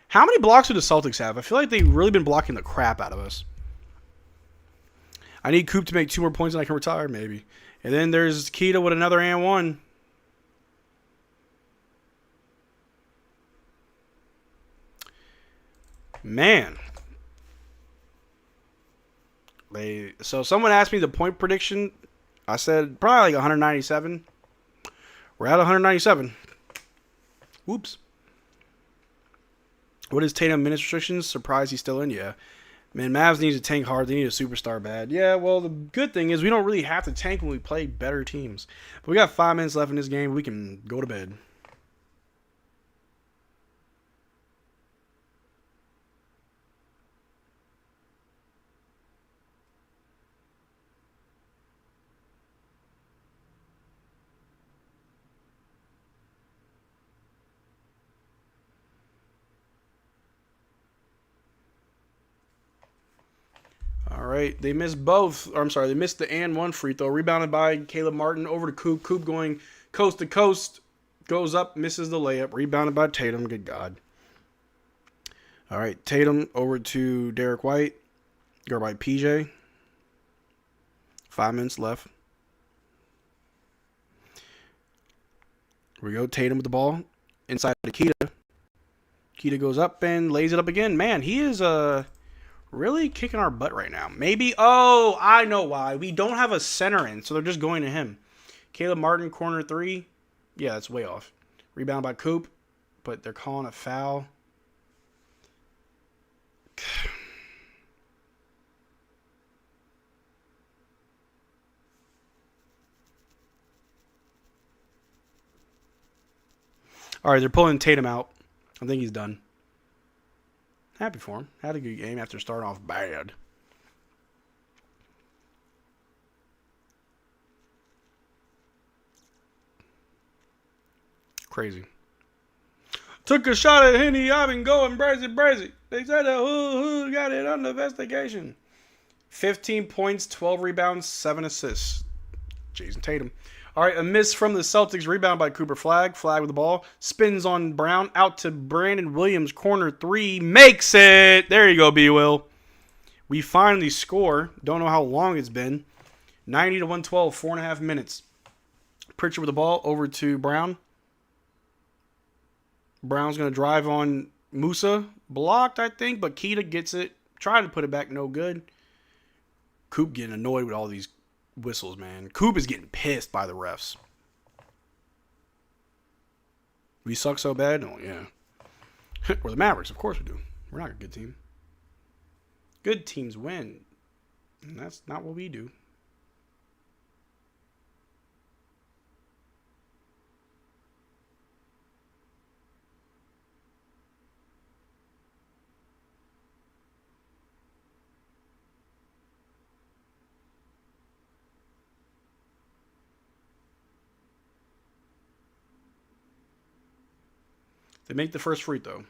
How many blocks do the Celtics have? I feel like they've really been blocking the crap out of us. I need Coop to make 2 more points and I can retire, maybe. And then there's Keita with another and one. Man. So someone asked me the point prediction. I said probably like 197. We're at 197. Whoops. What is Tatum minutes restrictions? Surprised he's still in? Yeah. Man, Mavs need to tank hard. They need a superstar bad. Yeah, well, the good thing is we don't really have to tank when we play better teams. But we got 5 minutes left in this game. We can go to bed. All right, they missed both. Or, I'm sorry, they missed the and one free throw. Rebounded by Caleb Martin over to Coop. Coop going coast to coast. Goes up, misses the layup. Rebounded by Tatum. Good God. All right, Tatum over to Derrick White. Go by PJ. 5 minutes left. Here we go. Tatum with the ball. Inside to Keita. Keita goes up and lays it up again. Man, he is really kicking our butt right now. Maybe. Oh, I know why. We don't have a center in, so they're just going to him. Caleb Martin, corner 3. Yeah, that's way off. Rebound by Coop, but they're calling a foul. All right, they're pulling Tatum out. I think he's done. Happy for him. Had a good game after starting off bad. Crazy. Took a shot at Henny. I've been going brazy. They said who got it under investigation. 15 points, 12 rebounds, 7 assists. Jayson Tatum. All right, a miss from the Celtics. Rebound by Cooper Flagg. Flagg with the ball. Spins on Brown. Out to Brandon Williams. Corner 3. Makes it. There you go, B-Will. We finally score. Don't know how long it's been. 90 to 112. 4.5 minutes. Pritchard with the ball. Over to Brown. Brown's going to drive on Musa. Blocked, I think, but Keita gets it. Trying to put it back. No good. Coop getting annoyed with all these whistles, man. Coop is getting pissed by the refs. We suck so bad? Oh, yeah. We're the Mavericks. Of course we do. We're not a good team. Good teams win. And that's not what we do. They make the first free throw.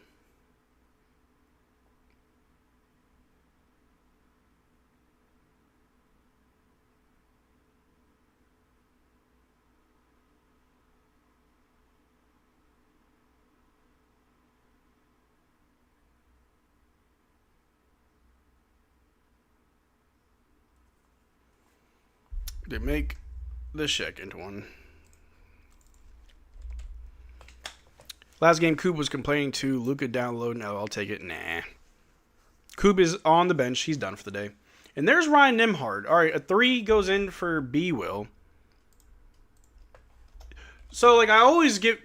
They make the second one. Last game, Coop was complaining to Luka download. No, I'll take it. Nah. Coop is on the bench. He's done for the day. And there's Ryan Nembhard. All right, a 3 goes in for B-Will. So, like, I always get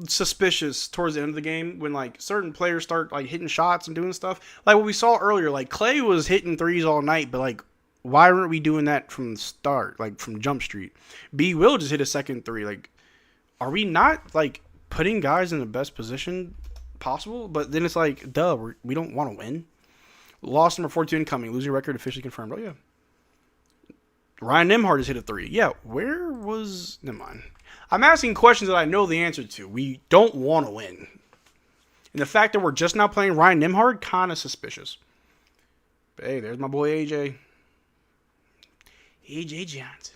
suspicious towards the end of the game when, like, certain players start, like, hitting shots and doing stuff. Like what we saw earlier. Like, Clay was hitting threes all night, but, like, why weren't we doing that from the start? Like, from Jump Street. B-Will just hit a second 3. Like, are we not, like, putting guys in the best position possible? But then it's like, duh, we don't want to win. Loss number 42 incoming. Losing record officially confirmed. Oh, yeah. Ryan Nembhard has hit a 3. Yeah, where was... Never mind. I'm asking questions that I know the answer to. We don't want to win. And the fact that we're just now playing Ryan Nembhard, kind of suspicious. But hey, there's my boy AJ. AJ Johnson.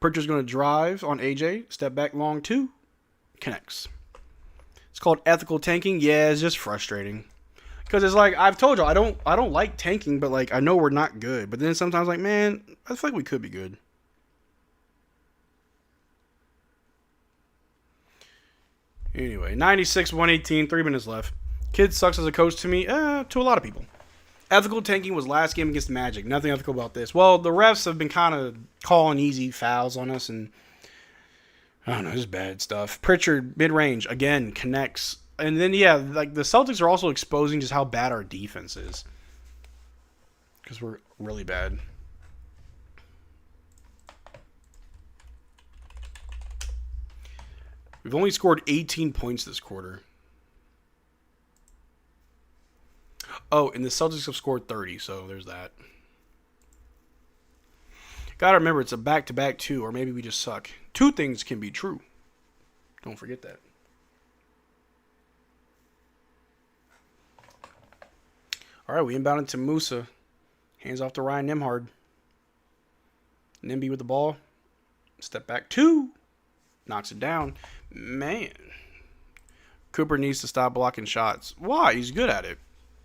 Pritchard's going to drive on AJ. Step back long 2. Connects. It's called ethical tanking. Yeah, it's just frustrating. Because it's like, I've told you, I don't like tanking, but like I know we're not good. But then sometimes like, man, I feel like we could be good. Anyway, 96-118, 3 minutes left. Kid sucks as a coach to me, to a lot of people. Ethical tanking was last game against the Magic. Nothing ethical about this. Well, the refs have been kind of calling easy fouls on us, and I don't know, this is bad stuff. Pritchard, mid-range, again, connects. And then, yeah, like the Celtics are also exposing just how bad our defense is. Because we're really bad. We've only scored 18 points this quarter. Oh, and the Celtics have scored 30, so there's that. Gotta remember, it's a back-to-back too, or maybe we just suck. 2 things can be true. Don't forget that. All right, we inbounded to Musa. Hands off to Ryan Nembhard. Nimby with the ball. Step back 2. Knocks it down. Man. Cooper needs to stop blocking shots. Why? He's good at it.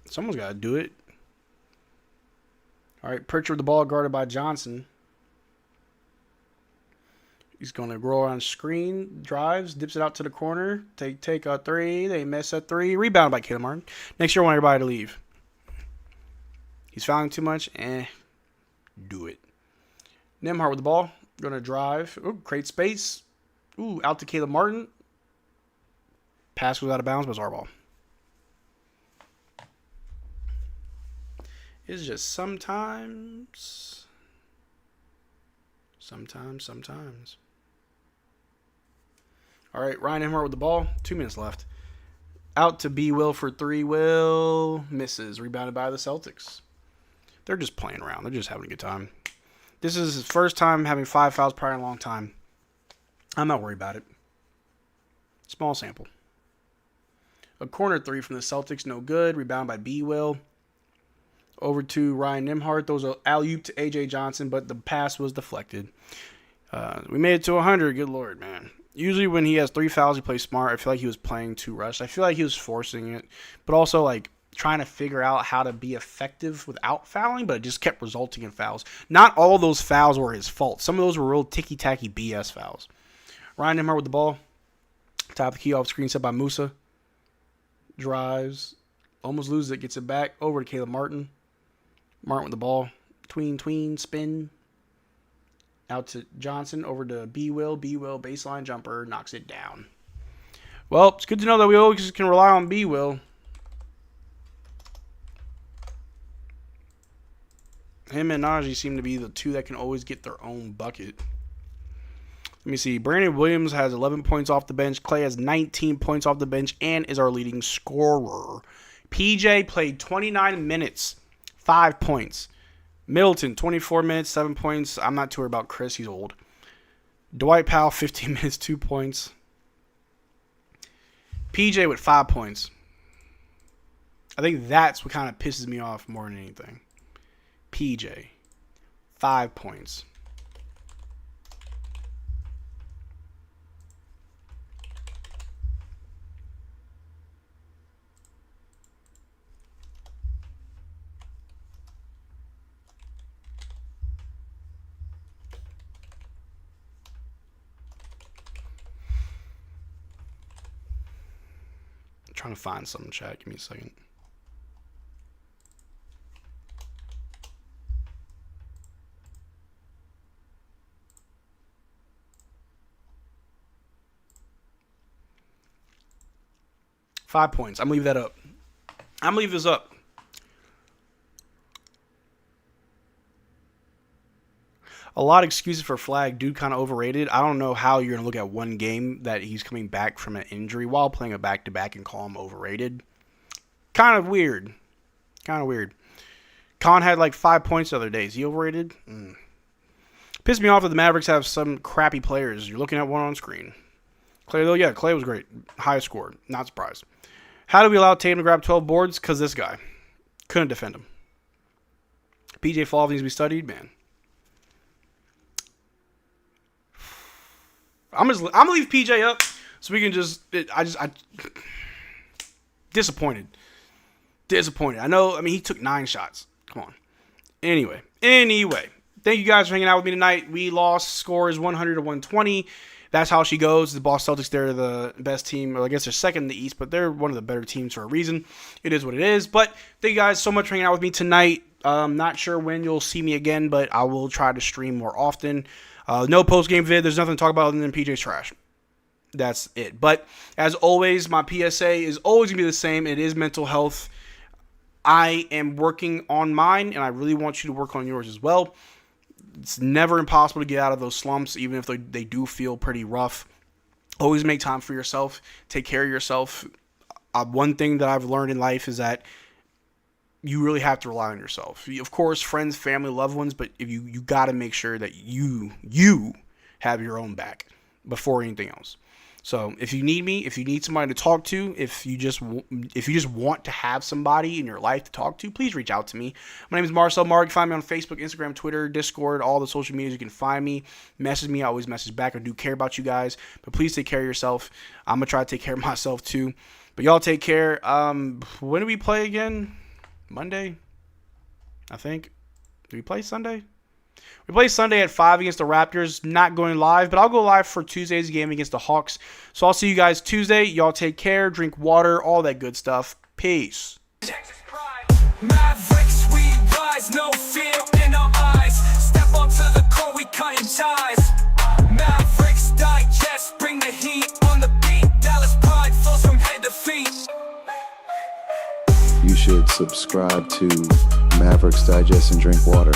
Someone's got to do it. All right, Pritchard with the ball guarded by Johnson. He's going to roll on screen, drives, dips it out to the corner. Take a 3. They miss a 3. Rebound by Caleb Martin. Next year, I want everybody to leave. He's fouling too much. Do it. Nembhard with the ball. Going to drive. Ooh, create space. Ooh, out to Caleb Martin. Pass was out of bounds, but it's our ball. It's just sometimes. All right, Ryan Nembhard with the ball. 2 minutes left. Out to B-Will for 3. Will misses. Rebounded by the Celtics. They're just playing around. They're just having a good time. This is his first time having 5 fouls prior in a long time. I'm not worried about it. Small sample. A corner 3 from the Celtics. No good. Rebound by B-Will. Over to Ryan Nembhard. Throws an alley-oop to A.J. Johnson, but the pass was deflected. We made it to 100. Good Lord, man. Usually when he has 3 fouls, he plays smart. I feel like he was playing too rushed. I feel like he was forcing it, but also like trying to figure out how to be effective without fouling, but it just kept resulting in fouls. Not all those fouls were his fault. Some of those were real ticky-tacky BS fouls. Ryan Nembhard with the ball. Top of the key off screen set by Musa. Drives. Almost loses it. Gets it back. Over to Caleb Martin. Martin with the ball. Tween, spin. Out to Johnson. Over to B-Will. B-Will, baseline jumper. Knocks it down. Well, it's good to know that we always can rely on B-Will. Him and Najee seem to be the two that can always get their own bucket. Let me see. Brandon Williams has 11 points off the bench. Clay has 19 points off the bench and is our leading scorer. PJ played 29 minutes, 5 points. Middleton, 24 minutes, 7 points. I'm not too worried about Chris. He's old. Dwight Powell, 15 minutes, 2 points. PJ with 5 points. I think that's what kind of pisses me off more than anything. PJ, 5 points. I'm trying to find something, chat. Give me a second. $5 points. I'm going to leave that up. I'm going to leave this up. A lot of excuses for Flagg. Dude kind of overrated. I don't know how you're going to look at one game that he's coming back from an injury while playing a back-to-back and call him overrated. Kind of weird. Con had like 5 points the other day. Is he overrated? Pissed me off that the Mavericks have some crappy players. You're looking at one on screen. Clay, though, yeah, Clay was great. Highest score. Not surprised. How do we allow Tatum to grab 12 boards? Because this guy. Couldn't defend him. PJ Fall needs to be studied, man. I'm gonna leave PJ up so we can disappointed. I know. I mean, he took 9 shots. Come on. Anyway, thank you guys for hanging out with me tonight. We lost. Score is 100 to 120. That's how she goes. The Boston Celtics, they're the best team. Or I guess they're second in the East, but they're one of the better teams for a reason. It is what it is. But thank you guys so much for hanging out with me tonight. Not sure when you'll see me again, but I will try to stream more often. No post-game vid. There's nothing to talk about other than PJ's trash. That's it. But as always, my PSA is always going to be the same. It is mental health. I am working on mine, and I really want you to work on yours as well. It's never impossible to get out of those slumps, even if they do feel pretty rough. Always make time for yourself. Take care of yourself. One thing that I've learned in life is that you really have to rely on yourself. Of course, friends, family, loved ones, but if you got to make sure that you have your own back before anything else. So if you need me, if you need somebody to talk to, if you just want to have somebody in your life to talk to, please reach out to me. My name is Marcel Martin. You can find me on Facebook, Instagram, Twitter, Discord, all the social medias. You can find me. Message me. I always message back. I do care about you guys. But please take care of yourself. I'm going to try to take care of myself too. But y'all take care. When do we play again? Monday? I think. Do we play Sunday? We play Sunday at 5 against the Raptors. Not going live, but I'll go live for Tuesday's game against the Hawks. So I'll see you guys Tuesday. Y'all take care. Drink water. All that good stuff. Peace. Mavericks, we rise. No fear in our eyes. Step up to the core, we cutting ties. Mavericks Digest. Bring the heat on the beat. Dallas pride flows from head to feet. You should subscribe to Mavericks Digest and drink water.